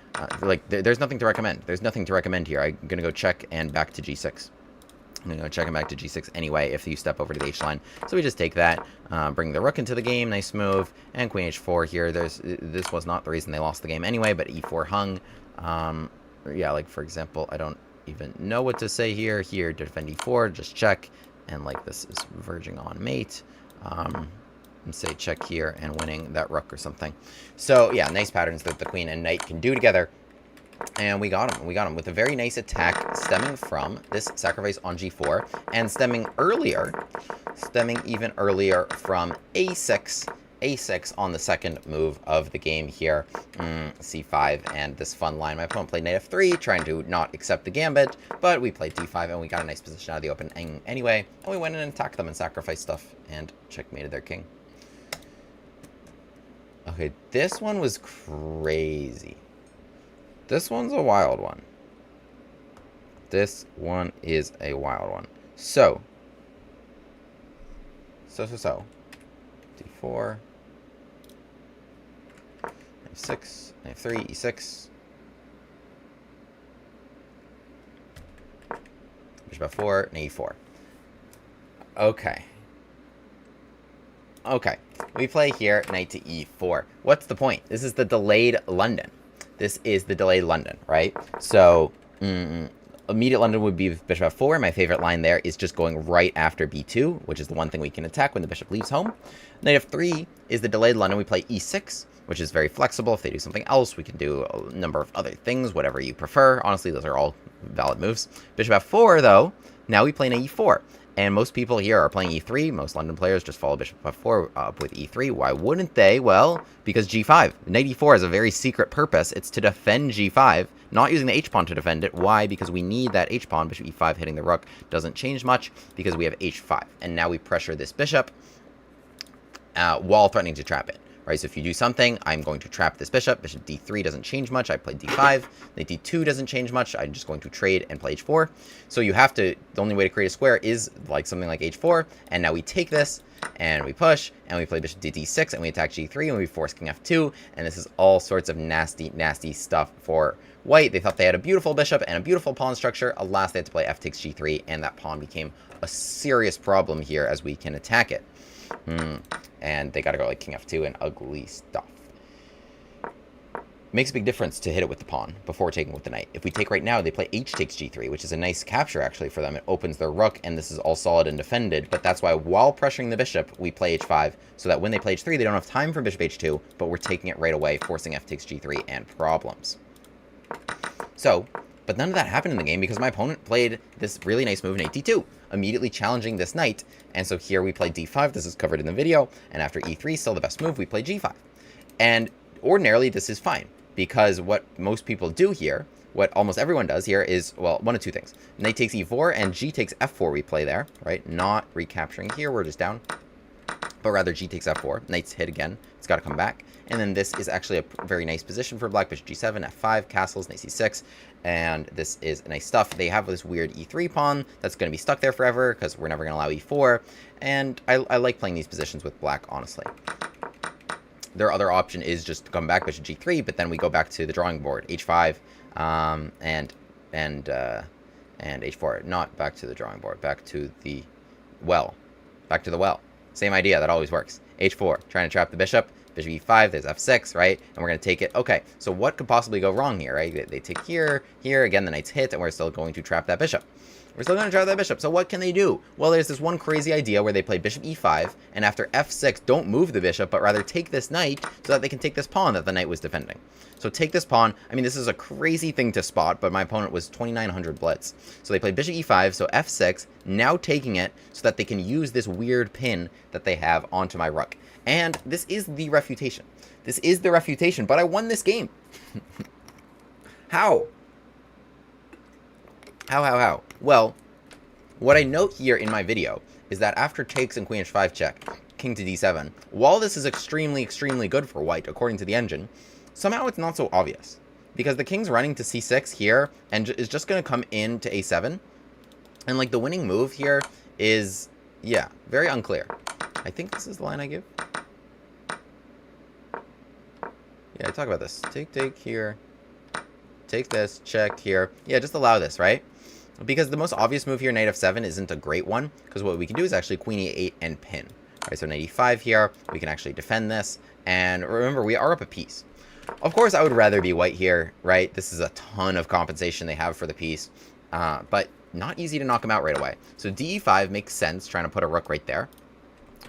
There's nothing to recommend. There's nothing to recommend here. I'm going to go check and back to g6. I'm going to go check him back to g6 anyway if you step over to the h-line. So we just take that, bring the rook into the game, nice move, and queen h4 here. This was not the reason they lost the game anyway, but e4 hung. Yeah, like, for example, I don't even know what to say here. Here, defend e4, just check, and, like, this is verging on mate. And say check here and winning that rook or something. So, yeah, nice patterns that the queen and knight can do together. And we got him. We got him with a very nice attack stemming from this sacrifice on g4 and stemming even earlier from a6 on the second move of the game here, c5, and this fun line. My opponent played knight f3, trying to not accept the gambit, but we played d5, and we got a nice position out of the open anyway, and we went in and attacked them and sacrificed stuff, and checkmated their king. Okay, this one was crazy. This one's a wild one. This one is a wild one. So. D4. F6. F3. E6. Bishop F4. And E4. Okay. Okay. We play here, knight to E4. What's the point? This is the delayed London. This is the delayed London, right? So, immediate London would be bishop f4. My favorite line there is just going right after b2, which is the one thing we can attack when the bishop leaves home. Knight f3 is the delayed London. We play e6, which is very flexible. If they do something else, we can do a number of other things, whatever you prefer. Honestly, those are all valid moves. Bishop f4, though, now we play knight e4. And most people here are playing e3. Most London players just follow bishop f4 up with e3. Why wouldn't they? Well, because g5. Knight e4 has a very secret purpose. It's to defend g5, not using the h-pawn to defend it. Why? Because we need that h-pawn. Bishop e5 hitting the rook doesn't change much because we have h5. And now we pressure this bishop while threatening to trap it. Right, so if you do something, I'm going to trap this bishop. Bishop d3 doesn't change much. I play d5. Knight d2 doesn't change much. I'm just going to trade and play h4. So you have to, the only way to create a square is like something like h4. And now we take this, and we push, and we play bishop d6, and we attack g3, and we force king f2. And this is all sorts of nasty, nasty stuff for white. They thought they had a beautiful bishop and a beautiful pawn structure. Alas, they had to play f takes g3, and that pawn became a serious problem here as we can attack it. And they got to go like king f2 and ugly stuff. Makes a big difference to hit it with the pawn before taking with the knight. If we take right now, they play h takes g3, which is a nice capture actually for them. It opens their rook, and this is all solid and defended. But that's why while pressuring the bishop, we play h5, so that when they play h3, they don't have time for bishop h2, but we're taking it right away, forcing f takes g3 and problems. So, but none of that happened in the game because my opponent played this really nice move, knight d2, immediately challenging this knight. And so here we play d5. This is covered in the video. And after e3, still the best move, we play g5. And ordinarily, this is fine because what most people do here, what almost everyone does here is, well, one of two things. Knight takes e4 and g takes f4 we play there, right? Not recapturing here. We're just down. But rather g takes f4. Knight's hit again. It's got to come back. And then this is actually a very nice position for black. Bishop g7, f5, castles, knight c6. And this is nice stuff. They have this weird e3 pawn that's going to be stuck there forever because we're never going to allow e4. And I like playing these positions with black, honestly. Their other option is just to come back bishop g3, but then we go back to the drawing board. h5 and h4. Not back to the drawing board. Back to the well. Back to the well. Same idea. That always works. h4. Trying to trap the bishop. Bishop e5, there's f6, right? And we're going to take it. Okay, so what could possibly go wrong here, right? They take here, again, the knight's hit, and we're still going to trap that bishop. We're still going to trap that bishop. So what can they do? Well, there's this one crazy idea where they play bishop e5, and after f6, don't move the bishop, but rather take this knight so that they can take this pawn that the knight was defending. So take this pawn. I mean, this is a crazy thing to spot, but my opponent was 2,900 blitz. So they play bishop e5, so f6, now taking it so that they can use this weird pin that they have onto my rook. And this is the refutation. This is the refutation, but I won this game. How? How? Well, what I note here in my video is that after takes and queen h5 check, king to d7, while this is extremely, extremely good for white, according to the engine, somehow it's not so obvious. Because the king's running to c6 here, and is just going to come in to a7. And, like, the winning move here is, yeah, very unclear. I think this is the line I give. Yeah, I talk about this. Take here. Take this, check here. Yeah, just allow this, right? Because the most obvious move here, knight f7, isn't a great one. Because what we can do is actually queen e8 and pin. Right, so knight e5 here. We can actually defend this. And remember, we are up a piece. Of course, I would rather be white here, right? This is a ton of compensation they have for the piece. But not easy to knock them out right away. So de5 makes sense, trying to put a rook right there.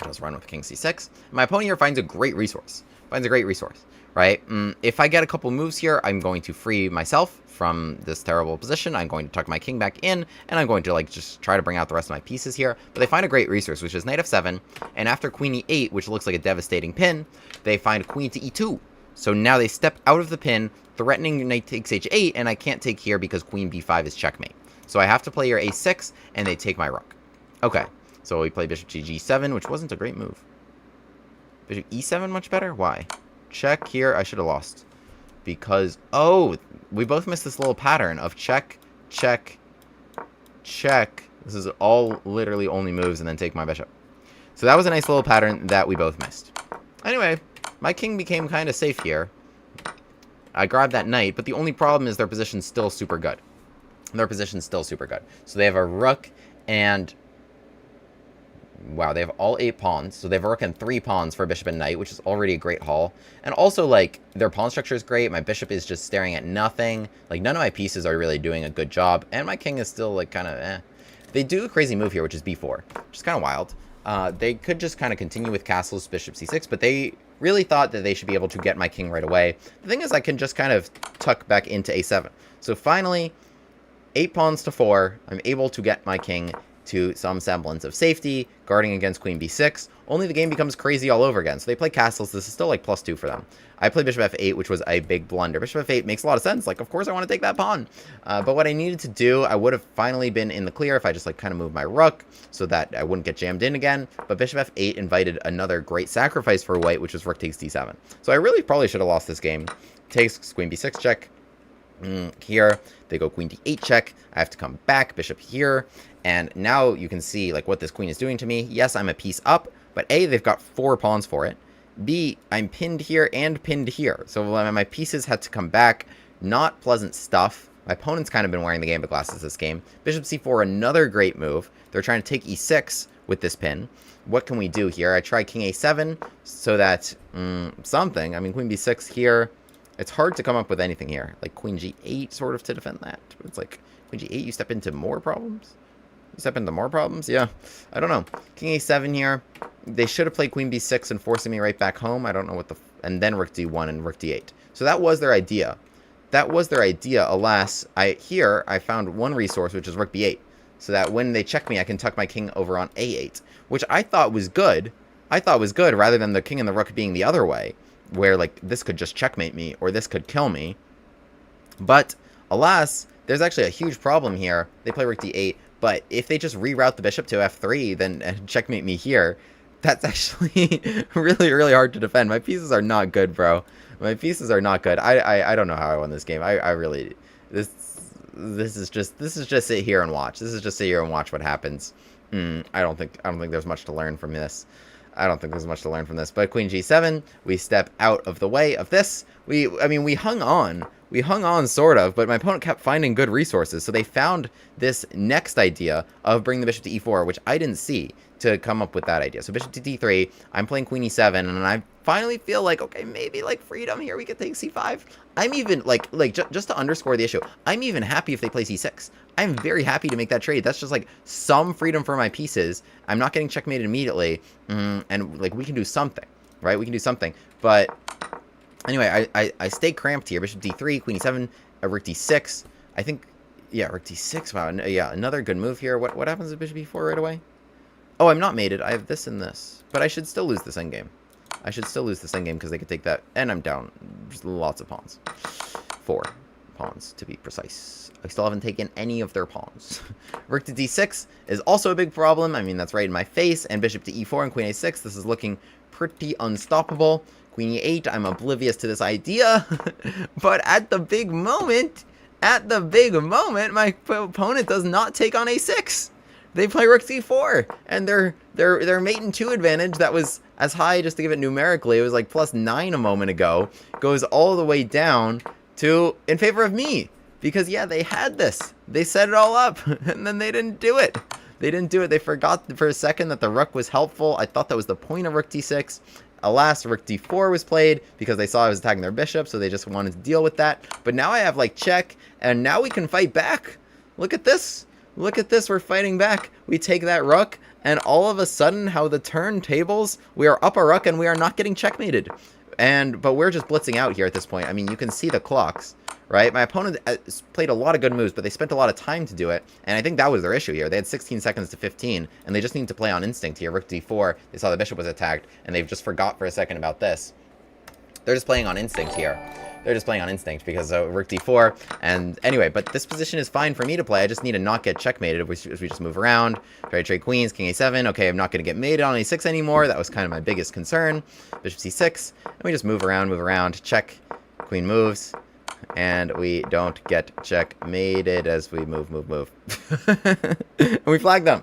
Let's run with king c6. My opponent here finds a great resource. right? If I get a couple moves here, I'm going to free myself from this terrible position. I'm going to tuck my king back in, and I'm going to like just try to bring out the rest of my pieces here. But they find a great resource, which is knight f7, and after queen e8, which looks like a devastating pin, they find queen to e2. So now they step out of the pin, threatening knight takes h8, and I can't take here because queen b5 is checkmate. So I have to play here a6, and they take my rook. Okay, so we play bishop to g7, which wasn't a great move. Bishop e7 much better? Why? Check here. I should have lost. Because, oh, we both missed this little pattern of check, check, check. This is all literally only moves and then take my bishop. So that was a nice little pattern that we both missed. Anyway, my king became kind of safe here. I grabbed that knight, but the only problem is their position's still super good. Their position's still super good. So they have a rook and... Wow, they have all 8 pawns. So they have a rook and 3 pawns for bishop and knight, which is already a great haul. And also, like, their pawn structure is great. My bishop is just staring at nothing. Like, none of my pieces are really doing a good job. And my king is still, like, kind of eh. They do a crazy move here, which is b4, which is kind of wild. They could just kind of continue with castles, bishop c6, but they really thought that they should be able to get my king right away. The thing is, I can just kind of tuck back into a7. So finally, 8 pawns to 4, I'm able to get my king to some semblance of safety, guarding against queen b6. Only the game becomes crazy all over again. So they play castles. This is still like +2 for them. I play bishop f8, which was a big blunder. Bishop f8 makes a lot of sense. Like, of course I want to take that pawn. But what I needed to do, I would have finally been in the clear if I just like kind of moved my rook so that I wouldn't get jammed in again. But bishop f8 invited another great sacrifice for white, which was rook takes d7. So I really probably should have lost this game. Takes queen b6 check. Here, they go queen d8 check. I have to come back, bishop here. And now you can see like what this queen is doing to me. Yes, I'm a piece up, but A, they've got 4 pawns for it. B, I'm pinned here and pinned here. So my pieces had to come back. Not pleasant stuff. My opponent's kind of been wearing the Gambit glasses this game. Bishop c4, another great move. They're trying to take e6 with this pin. What can we do here? I try king a7 so that something. I mean, queen b6 here. It's hard to come up with anything here. Like queen g8 sort of to defend that. But it's like queen g8, you step into more problems? Step into more problems? Yeah. I don't know. King a7 here. They should have played queen b6 and forcing me right back home. I don't know what the... And then rook d1 and rook d8. So that was their idea. That was their idea. Alas, I found one resource, which is rook b8. So that when they check me, I can tuck my king over on a8. Which I thought was good. I thought was good rather than the king and the rook being the other way. Where, like, this could just checkmate me or this could kill me. But, alas, there's actually a huge problem here. They play rook d8. But if they just reroute the bishop to f3, then checkmate me here, that's actually really, really hard to defend. My pieces are not good, bro. My pieces are not good. I don't know how I won this game. I really this is just sit here and watch. This is just sit here and watch what happens. I don't think there's much to learn from this. I don't think there's much to learn from this. But queen g7, we step out of the way of this. I mean, we hung on. We hung on, sort of, but my opponent kept finding good resources. So they found this next idea of bringing the bishop to e4, which I didn't see, to come up with that idea. So bishop to d3, I'm playing queen e7, and I finally feel like, okay, maybe, like, freedom here. We could take c5. I'm even, just to underscore the issue, I'm even happy if they play c6. I'm very happy to make that trade. That's just, like, some freedom for my pieces. I'm not getting checkmated immediately, and, like, we can do something, right? We can do something, but... Anyway, I stay cramped here. Bishop d3, queen e7, rook d6. I think, yeah, rook d6. Wow, yeah, another good move here. What happens to bishop e4 right away? Oh, I'm not mated. I have this and this. But I should still lose this endgame. I should still lose this endgame because they could take that. And I'm down. Just lots of pawns. 4 pawns, to be precise. I still haven't taken any of their pawns. Rook to d6 is also a big problem. I mean, that's right in my face. And bishop to e4 and queen a6. This is looking pretty unstoppable. Queen e8, I'm oblivious to this idea, but at the big moment, my opponent does not take on a6. They play rook c4, and their mate in 2 advantage that was as high, just to give it numerically, it was like +9 a moment ago, goes all the way down to in favor of me. Because, yeah, they had this. They set it all up, and then they didn't do it. They didn't do it. They forgot for a second that the rook was helpful. I thought that was the point of rook d6. Alas, rook d4 was played because they saw I was attacking their bishop, so they just wanted to deal with that. But now I have, like, check, and now we can fight back. Look at this. Look at this. We're fighting back. We take that rook, and all of a sudden, how the turntables, we are up a rook, and we are not getting checkmated. But we're just blitzing out here at this point. I mean, you can see the clocks, right? My opponent played a lot of good moves, but they spent a lot of time to do it, and I think that was their issue here. They had 16 seconds to 15, and they just need to play on instinct here. Rook d4, they saw the bishop was attacked, and they've just forgot for a second about this. They're just playing on instinct here. They're just playing on instinct because rook d4. And anyway, but this position is fine for me to play. I just need to not get checkmated as we just move around. Try to trade queens, king a7. Okay, I'm not going to get mated on a6 anymore. That was kind of my biggest concern. Bishop c6. And we just move around, check. Queen moves. And we don't get checkmated as we move. And we flag them.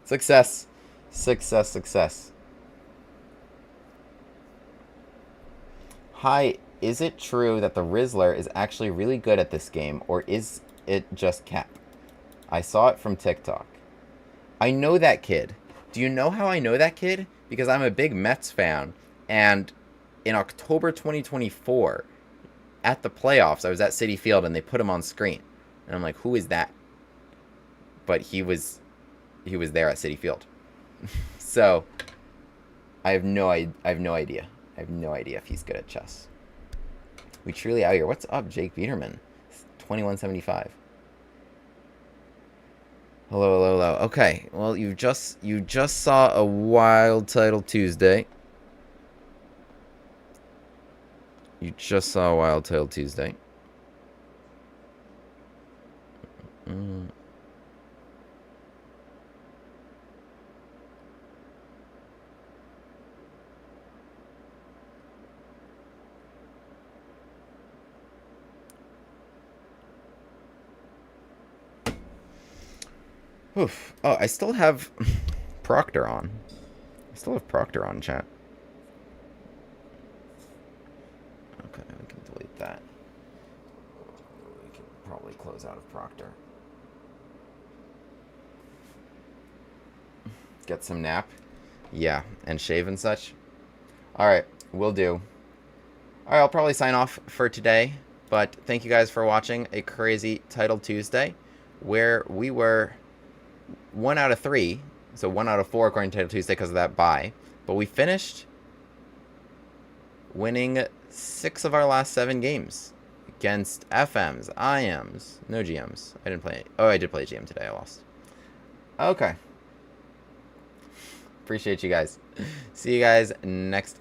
Success. Success. Hi, is it true that the Rizzler is actually really good at this game, or is it just cap? I saw it from TikTok. I know that kid. Do you know how I know that kid? Because I'm a big Mets fan, and in October 2024, at the playoffs, I was at Citi Field, and they put him on screen. And I'm like, who is that? But he was there at Citi Field. So, I have no idea. I have no idea if he's good at chess. We truly out here. What's up, Jake Biederman? 2175. Hello. Okay. Well, you just saw a wild title Tuesday. Oof. Oh, I still have Proctor on. I still have Proctor on, chat. Okay, we can delete that. We can probably close out of Proctor. Get some nap. Yeah, and shave and such. Alright, will do. Alright, I'll probably sign off for today. But thank you guys for watching a crazy Title Tuesday, where we were 1 out of 3, so 1 out of 4 according to Title Tuesday because of that bye. But we finished winning 6 of our last 7 games against FMs, IMs, no GMs. I didn't play. Oh, I did play a GM today. I lost. Okay. Appreciate you guys. See you guys next